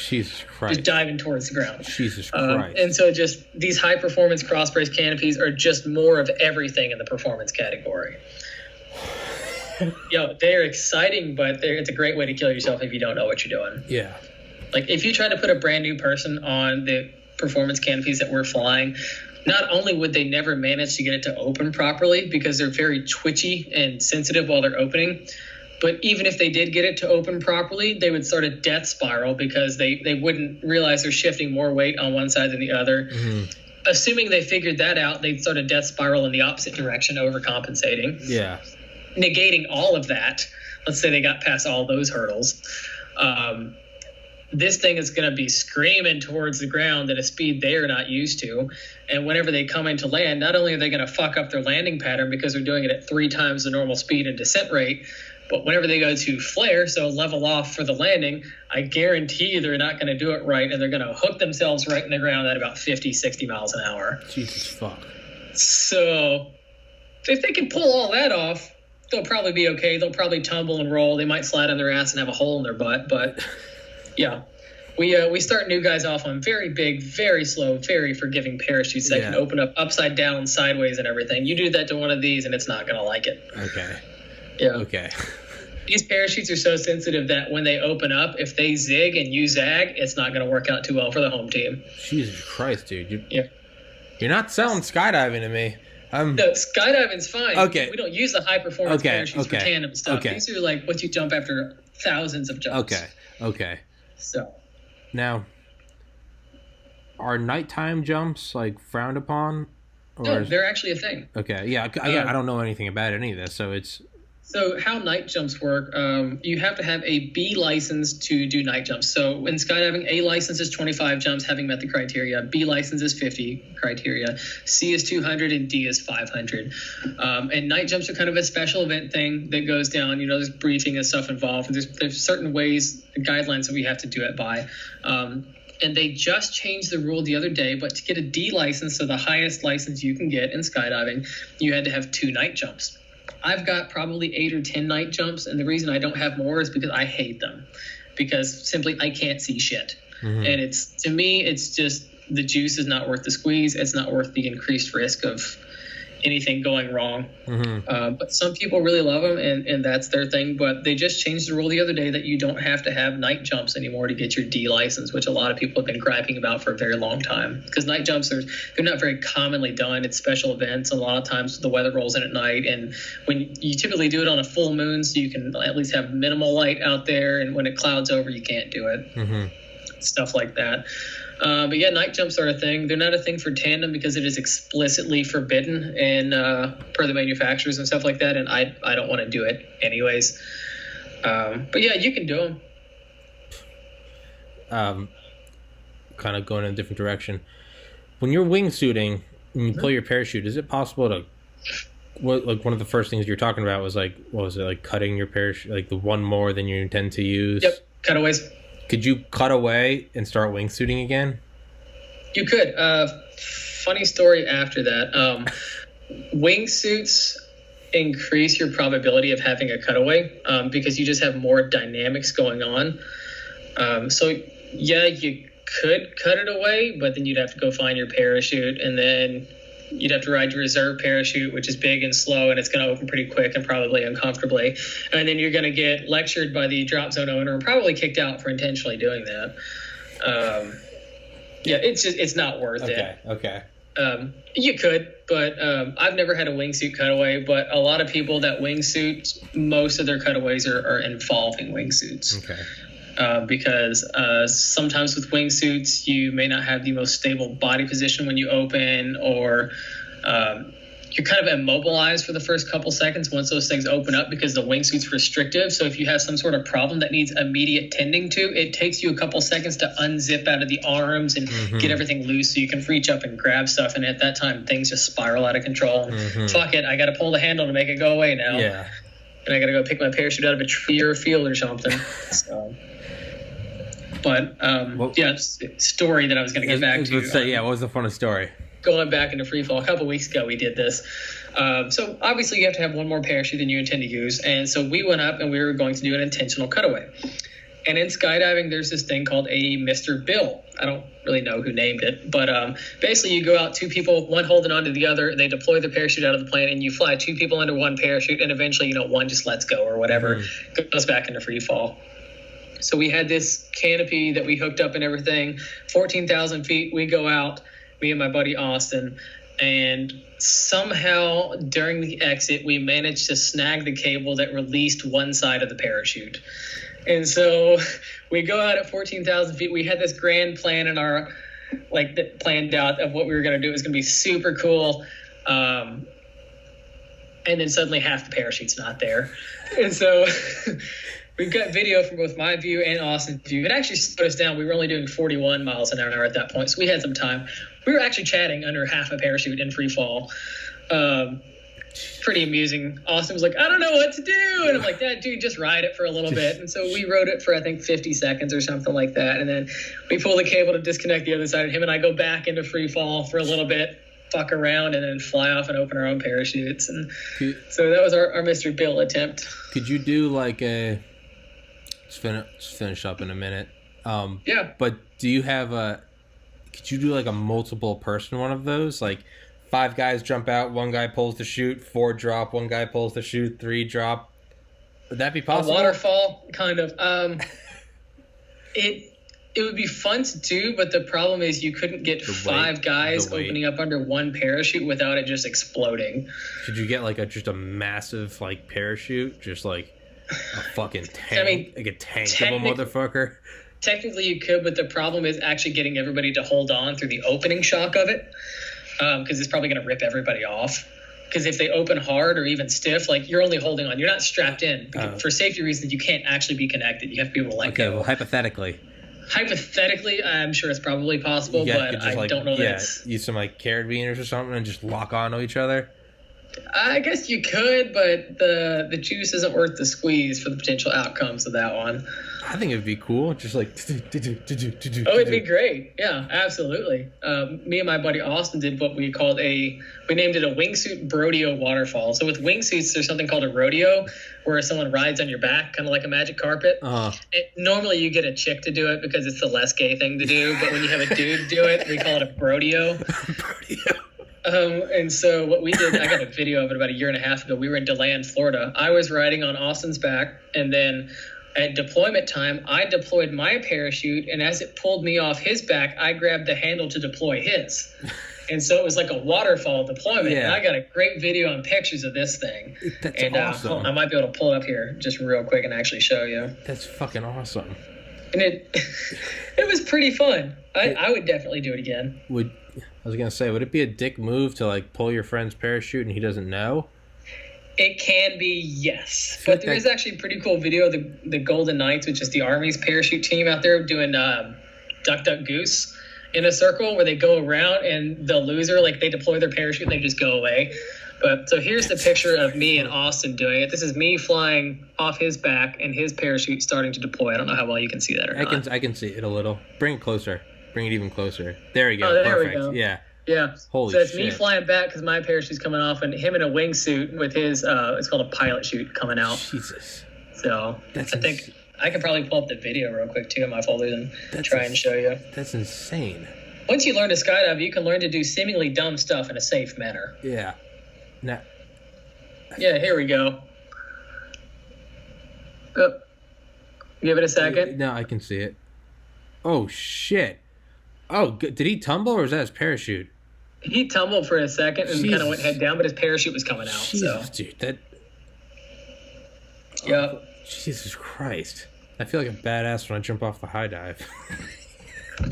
Jesus Christ. Just diving towards the ground. Jesus Christ. And so just these high-performance cross-brace canopies are just more of everything in the performance category. They're exciting, but it's a great way to kill yourself if you don't know what you're doing. Yeah. Like, if you try to put a brand-new person on the performance canopies that we're flying, not only would they never manage to get it to open properly because they're very twitchy and sensitive while they're opening, but even if they did get it to open properly, they would start a death spiral because they wouldn't realize they're shifting more weight on one side than the other. Mm-hmm. Assuming they figured that out, they'd start a death spiral in the opposite direction, overcompensating. Yeah. Negating all of that. Let's say they got past all those hurdles. This thing is going to be screaming towards the ground at a speed they're not used to. And whenever they come into land, not only are they going to fuck up their landing pattern because they're doing it at 3 times the normal speed and descent rate, but whenever they go to flare, so level off for the landing, I guarantee they're not going to do it right, and they're going to hook themselves right in the ground at about 50, 60 miles an hour. Jesus fuck. So if they can pull all that off, they'll probably be okay. They'll probably tumble and roll. They might slide on their ass and have a hole in their butt, but yeah. We start new guys off on very big, very slow, very forgiving parachutes that can open up upside down, sideways, and everything. You do that to one of these, and it's not going to like it. Okay. Yeah. Okay. These parachutes are so sensitive that when they open up, if they zig and you zag, it's not going to work out too well for the home team. Jesus Christ, dude. You're not selling skydiving to me. No, skydiving's fine. Okay. We don't use the high-performance parachutes for tandem stuff. Okay. These are like what you jump after thousands of jumps. Okay. So. Now, are nighttime jumps, like, frowned upon? No, they're actually a thing. Okay, yeah, I don't know anything about any of this, so it's... So how night jumps work, you have to have a B license to do night jumps. So in skydiving, A license is 25 jumps, having met the criteria. B license is 50 criteria. C is 200, and D is 500. And night jumps are kind of a special event thing that goes down. You know, there's briefing and stuff involved. And there's certain ways, guidelines that we have to do it by. And they just changed the rule the other day, but to get a D license, so the highest license you can get in skydiving, you had to have 2 night jumps. I've got probably 8 or 10 night jumps, and the reason I don't have more is because I hate them, because simply I can't see shit. Mm-hmm. And to me, it's just the juice is not worth the squeeze. It's not worth the increased risk of anything going wrong. Mm-hmm. But some people really love them, and that's their thing. But they just changed the rule the other day that you don't have to have night jumps anymore to get your D license, which a lot of people have been griping about for a very long time. Because night jumps they're not very commonly done. It's special events. A lot of times the weather rolls in at night, and when you typically do it on a full moon, so you can at least have minimal light out there. And when it clouds over, you can't do it. Mm-hmm. Stuff like that. But yeah, night jumps are a thing. They're not a thing for tandem because it is explicitly forbidden and per the manufacturers and stuff like that. And I don't want to do it anyways. But yeah, you can do them. kind of going in a different direction. When you're wingsuiting and you pull your parachute, is it possible to like one of the first things you're talking about was like, what was it, like cutting your parachute, like the one more than you intend to use? Yep, cutaways. Could you cut away and start wingsuiting again? You could. Funny story after that. Wingsuits increase your probability of having a cutaway because you just have more dynamics going on. So yeah, you could cut it away, but then you'd have to go find your parachute, and then you'd have to ride your reserve parachute, which is big and slow, and it's going to open pretty quick and probably uncomfortably. And then you're going to get lectured by the drop zone owner and probably kicked out for intentionally doing that. Yeah, it's not worth it. Okay. You could, but I've never had a wingsuit cutaway, but a lot of people that wingsuit, most of their cutaways are involving wingsuits. Okay. Because sometimes with wingsuits, you may not have the most stable body position when you open, or you're kind of immobilized for the first couple seconds once those things open up because the wingsuit's restrictive. So if you have some sort of problem that needs immediate tending to, it takes you a couple seconds to unzip out of the arms and get everything loose so you can reach up and grab stuff. And at that time, things just spiral out of control. Fuck it, I got to pull the handle to make it go away now. Yeah. And I got to go pick my parachute out of a tree or a field or something. So. But, story that I was going to get back to. What was the funnest story? Going back into free fall, a couple weeks ago we did this. So obviously you have to have one more parachute than you intend to use. And so we went up and we were going to do an intentional cutaway. And in skydiving, there's this thing called a Mr. Bill. I don't really know who named it. But basically you go out, two people, one holding onto the other. They deploy the parachute out of the plane and you fly two people under one parachute. And eventually, one just lets go or whatever, goes back into free fall. So we had this canopy that we hooked up and everything, 14,000 feet. We go out, me and my buddy Austin, and somehow during the exit, we managed to snag the cable that released one side of the parachute. And so we go out at 14,000 feet. We had this grand plan in our, planned out of what we were going to do. It was going to be super cool. And then suddenly half the parachute's not there. And so... We've got video from both my view and Austin's view. It actually slowed us down. We were only doing 41 miles an hour at that point, so we had some time. We were actually chatting under half a parachute in free fall. Pretty amusing. Austin was like, I don't know what to do. And I'm like, dude, just ride it for a little bit. And so we rode it for, I think, 50 seconds or something like that. And then we pull the cable to disconnect the other side. Him and I go back into free fall for a little bit, fuck around, and then fly off and open our own parachutes. And so that was our Mr. Bill attempt. Could you do like a... finish up in a minute. Yeah. But do you have could you do like a multiple person one of those? Like 5 guys jump out, 1 guy pulls the chute, 4 drop, 1 guy pulls the chute, 3 drop. Would that be possible? A waterfall, kind of. It would be fun to do, but the problem is you couldn't get 5 guys opening up under one parachute without it just exploding. Should you get like just a massive parachute, just like a fucking tank, like a tank of a motherfucker? Technically you could, but the problem is actually getting everybody to hold on through the opening shock of it, because it's probably going to rip everybody off. Because if they open hard or even stiff, you're only holding on. You're not strapped in. For safety reasons, you can't actually be connected. You have to be able to let go. Okay, well, hypothetically, I'm sure it's probably possible, but I don't know that it's... Use some carabiners or something and just lock onto each other? I guess you could, but the juice isn't worth the squeeze for the potential outcomes of that one. I think it would be cool. Just it'd be great. Yeah, absolutely. Me and my buddy Austin did what we named it a wingsuit rodeo waterfall. So with wingsuits, there's something called a rodeo where someone rides on your back, kind of like a magic carpet. Normally you get a chick to do it because it's the less gay thing to do, but when you have a dude do it, we call it a brodeo. And so what we did, I got a video of it about a year and a half ago. We were in DeLand, Florida. I was riding on Austin's back, and then at deployment time, I deployed my parachute, and as it pulled me off his back, I grabbed the handle to deploy his. And so it was like a waterfall deployment. Yeah. And I got a great video and pictures of this thing. That's awesome. I might be able to pull it up here just real quick and actually show you. That's fucking awesome. And it was pretty fun. I would definitely do it again. I was going to say, would it be a dick move to pull your friend's parachute and he doesn't know? It can be, yes. But there is actually a pretty cool video of the Golden Knights, which is the Army's parachute team out there doing Duck, Duck, Goose in a circle where they go around, and the loser, like, they deploy their parachute and they just go away. But so here's the picture of me and Austin doing it. This is me flying off his back and his parachute starting to deploy. I don't know how well you can see that or not. I can see it a little. Bring it closer. Bring it even closer. There we go. Oh, there Perfect. we go. Yeah. Yeah. Holy so it's shit. me flying back because my parachute's coming off, and him in a wingsuit with his, it's called a pilot chute coming out. Jesus. So I think I can probably pull up the video real quick too in my folders and try and show you. That's insane. Once you learn to skydive, you can learn to do seemingly dumb stuff in a safe manner. Yeah. Now, yeah, here we go. Oh, give it a second. No, I can see it. Oh, shit. Oh, did he tumble or was that his parachute? He tumbled for a second and kind of went head down, but his parachute was coming out. Jesus, dude, that... Yeah. Oh, Jesus Christ. I feel like a badass when I jump off the high dive.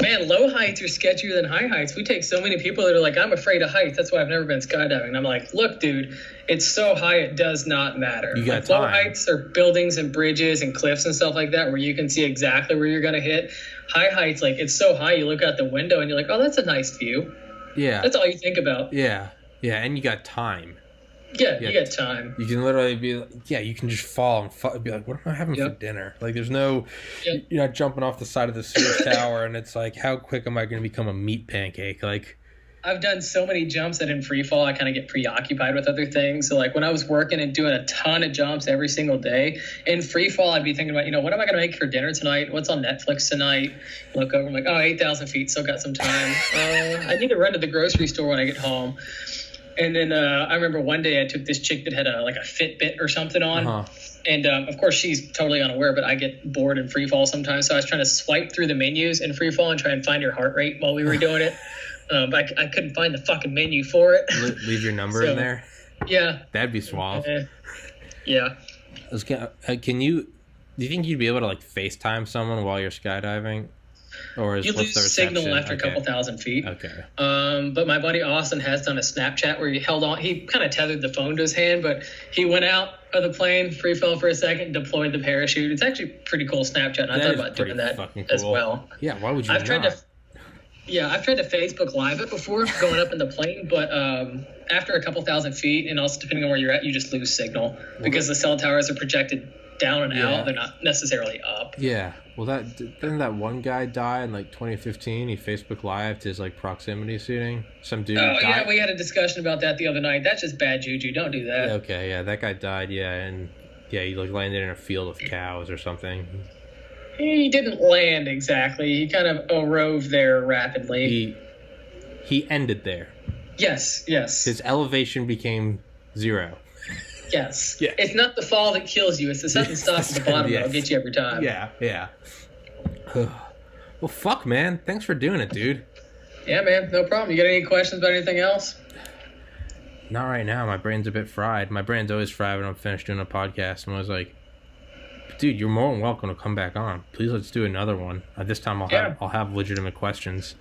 Man, low heights are sketchier than high heights. We take so many people that are like, I'm afraid of heights. That's why I've never been skydiving. And I'm like, look, dude, it's so high it does not matter. You got like, time. Low heights are buildings and bridges and cliffs and stuff like that where you can see exactly where you're going to hit. High heights, like, it's so high you look out the window and you're like, oh, that's a nice view. Yeah. That's all you think about. Yeah. Yeah, and you got time. Yeah, you got time. You can literally be like, yeah, you can just fall and be like, what am I having for dinner? Like, there's no, you're not jumping off the side of the Sears Tower, and it's like, how quick am I going to become a meat pancake? Like, I've done so many jumps that in free fall, I kind of get preoccupied with other things. So, like, when I was working and doing a ton of jumps every single day, in free fall, I'd be thinking about, what am I going to make for dinner tonight? What's on Netflix tonight? Look over, I'm like, 8,000 feet, still got some time. I need to run to the grocery store when I get home. And then I remember one day I took this chick that had a Fitbit or something on. Uh-huh. And, of course, she's totally unaware, but I get bored in free fall sometimes. So I was trying to swipe through the menus in free fall and try and find your heart rate while we were doing it. But I couldn't find the fucking menu for it. Leave your number in there? Yeah. That'd be suave. Yeah. Do you think you'd be able to, FaceTime someone while you're skydiving? Or you lose signal after a couple thousand feet. Okay. But my buddy Austin has done a Snapchat where he held on. He kind of tethered the phone to his hand, but he went out of the plane, free fell for a second, deployed the parachute. It's actually pretty cool Snapchat. And I thought about doing that as well. Yeah, why would you I've tried to Facebook Live it before going up in the plane, but after a couple thousand feet, and also depending on where you're at, you just lose signal because the cell towers are projected down and out. They're not necessarily up. Yeah. Well, didn't that one guy die in 2015? He Facebook Lived his proximity shooting. Some dude. Oh yeah, we had a discussion about that the other night. That's just bad juju. Don't do that. Okay, yeah, that guy died. Yeah, and he landed in a field of cows or something. He didn't land exactly. He kind of arose there rapidly. He ended there. Yes. His elevation became 0. Yes. Yeah. It's not the fall that kills you. It's the sudden stop at the bottom that'll get you every time. Yeah. Well, fuck, man. Thanks for doing it, dude. Yeah, man. No problem. You got any questions about anything else? Not right now. My brain's a bit fried. My brain's always fried when I'm finished doing a podcast. And I was like, dude, you're more than welcome to come back on. Please, let's do another one. This time I'll have legitimate questions.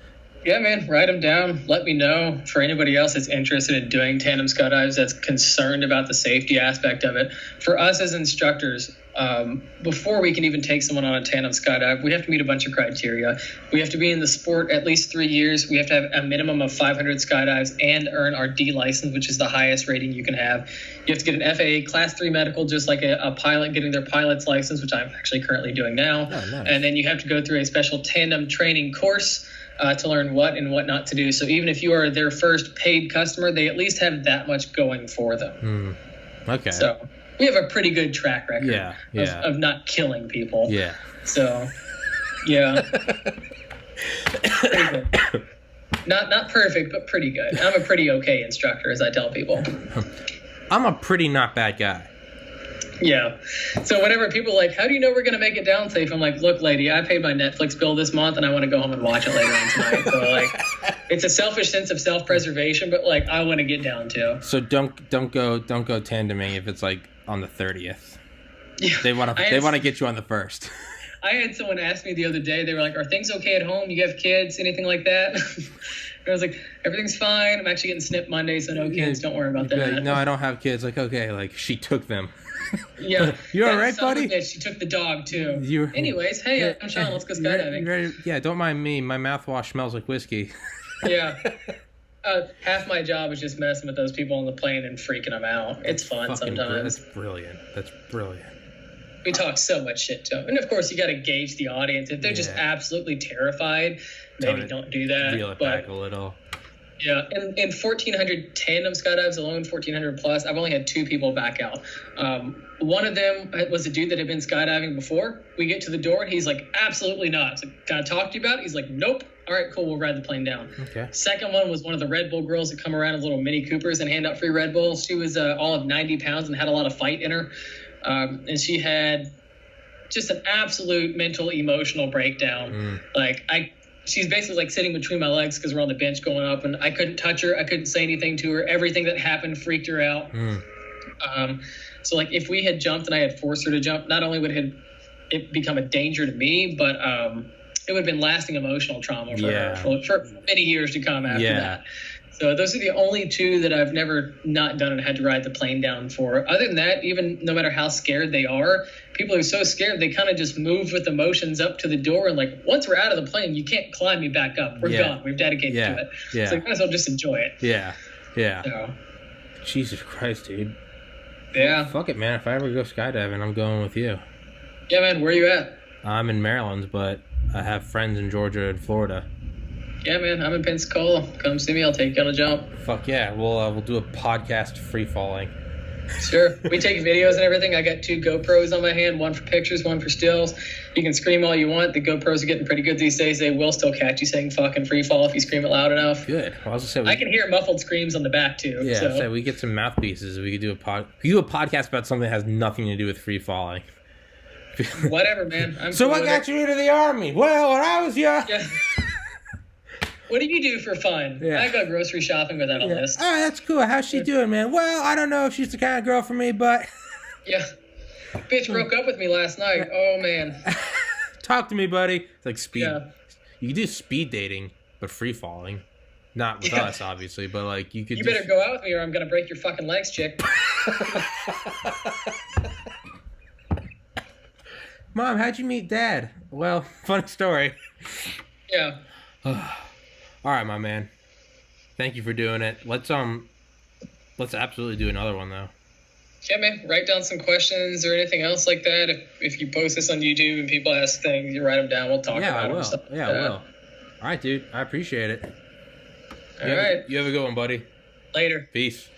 Yeah, man, write them down. Let me know. For anybody else that's interested in doing tandem skydives, that's concerned about the safety aspect of it. For us as instructors, before we can even take someone on a tandem skydive, we have to meet a bunch of criteria. We have to be in the sport at least 3 years. We have to have a minimum of 500 skydives and earn our D license, which is the highest rating you can have. You have to get an FAA Class 3 medical, just like a pilot getting their pilot's license, which I'm actually currently doing now. Oh, nice. And then you have to go through a special tandem training course to learn what and what not to do. So even if you are their first paid customer, they at least have that much going for them. Okay. So we have a pretty good track record of not killing people. Yeah. So, yeah. Pretty good. Not perfect, but pretty good. I'm a pretty okay instructor, as I tell people. I'm a pretty not bad guy. Yeah. So whenever people are like, how do you know we're going to make it down safe? I'm like, look, lady, I paid my Netflix bill this month and I want to go home and watch it later on tonight. So it's a selfish sense of self-preservation, but I want to get down too. So don't go tandeming if it's on the 30th. Yeah. They want to get you on the 1st. I had someone ask me the other day, they were like, are things okay at home? You have kids, anything like that? I was like, everything's fine. I'm actually getting snipped Monday, so no kids. Don't worry about that. Like, no, I don't have kids. Like, okay, like she took them. Yeah. You all right, buddy? She took the dog too. Anyways, hey, I'm Sean. Let's go skydiving. Yeah, don't mind me. My mouthwash smells like whiskey. Yeah. Half my job is just messing with those people on the plane and freaking them out. It's fun sometimes. That's brilliant. That's brilliant. We talk so much shit to them. And of course, you got to gauge the audience. If they're just absolutely terrified, maybe don't do that. Reel it back a little. Yeah, in 1,400 tandem skydives alone, 1,400 plus, I've only had 2 people back out. One of them was a dude that had been skydiving before. We get to the door, and he's like, absolutely not. I was like, can I talk to you about it? He's like, nope. All right, cool, we'll ride the plane down. Okay. Second one was one of the Red Bull girls that come around in little Mini Coopers and hand out free Red Bulls. She was all of 90 pounds and had a lot of fight in her. And she had just an absolute mental, emotional breakdown. She's basically like sitting between my legs because we're on the bench going up, and I couldn't touch her. I couldn't say anything to her. Everything that happened freaked her out. So like if we had jumped and I had forced her to jump, not only would it become a danger to me, but it would have been lasting emotional trauma for her for many years to come after that. So those are the only 2 that I've never not done and had to ride the plane down for. Other than that, even no matter how scared they are, people are so scared they kind of just move with emotions up to the door, and like once we're out of the plane, you can't climb me back up. We're gone. We've dedicated to it. Yeah. So you might as well just enjoy it. Yeah. So, Jesus Christ, dude. Yeah. Fuck it, man. If I ever go skydiving, I'm going with you. Yeah, man. Where are you at? I'm in Maryland, but I have friends in Georgia and Florida. Yeah, man. I'm in Pensacola. Come see me. I'll take you on a jump. Fuck yeah. We'll do a podcast free falling. Sure. We take videos and everything. I got 2 GoPros on my hand, one for pictures, one for stills. You can scream all you want. The GoPros are getting pretty good these days. They will still catch you saying fucking free fall if you scream it loud enough. Good. I was gonna say I can hear muffled screams on the back too. Yeah, so we get some mouthpieces. We could do a podcast about something that has nothing to do with free falling. Whatever, man. So what got you into the Army? Well, when I was young. Yeah. What do you do for fun? Yeah. I go grocery shopping without a list. Oh, that's cool. How's she doing, man? Well, I don't know if she's the kind of girl for me, but... Yeah. Bitch broke up with me last night. Oh, man. Talk to me, buddy. It's like speed. Yeah. You could do speed dating, but free falling. Not with us, obviously, but like you could. You better go out with me, or I'm gonna break your fucking legs, chick. Mom, how'd you meet Dad? Well, funny story. Yeah. All right, my man. Thank you for doing it. Let's absolutely do another one though. Yeah, man. Write down some questions or anything else like that. If you post this on YouTube and people ask things, you write them down. We'll talk about them. Yeah, I will. All right, dude. I appreciate it. All right. You have a good one, buddy. Later. Peace.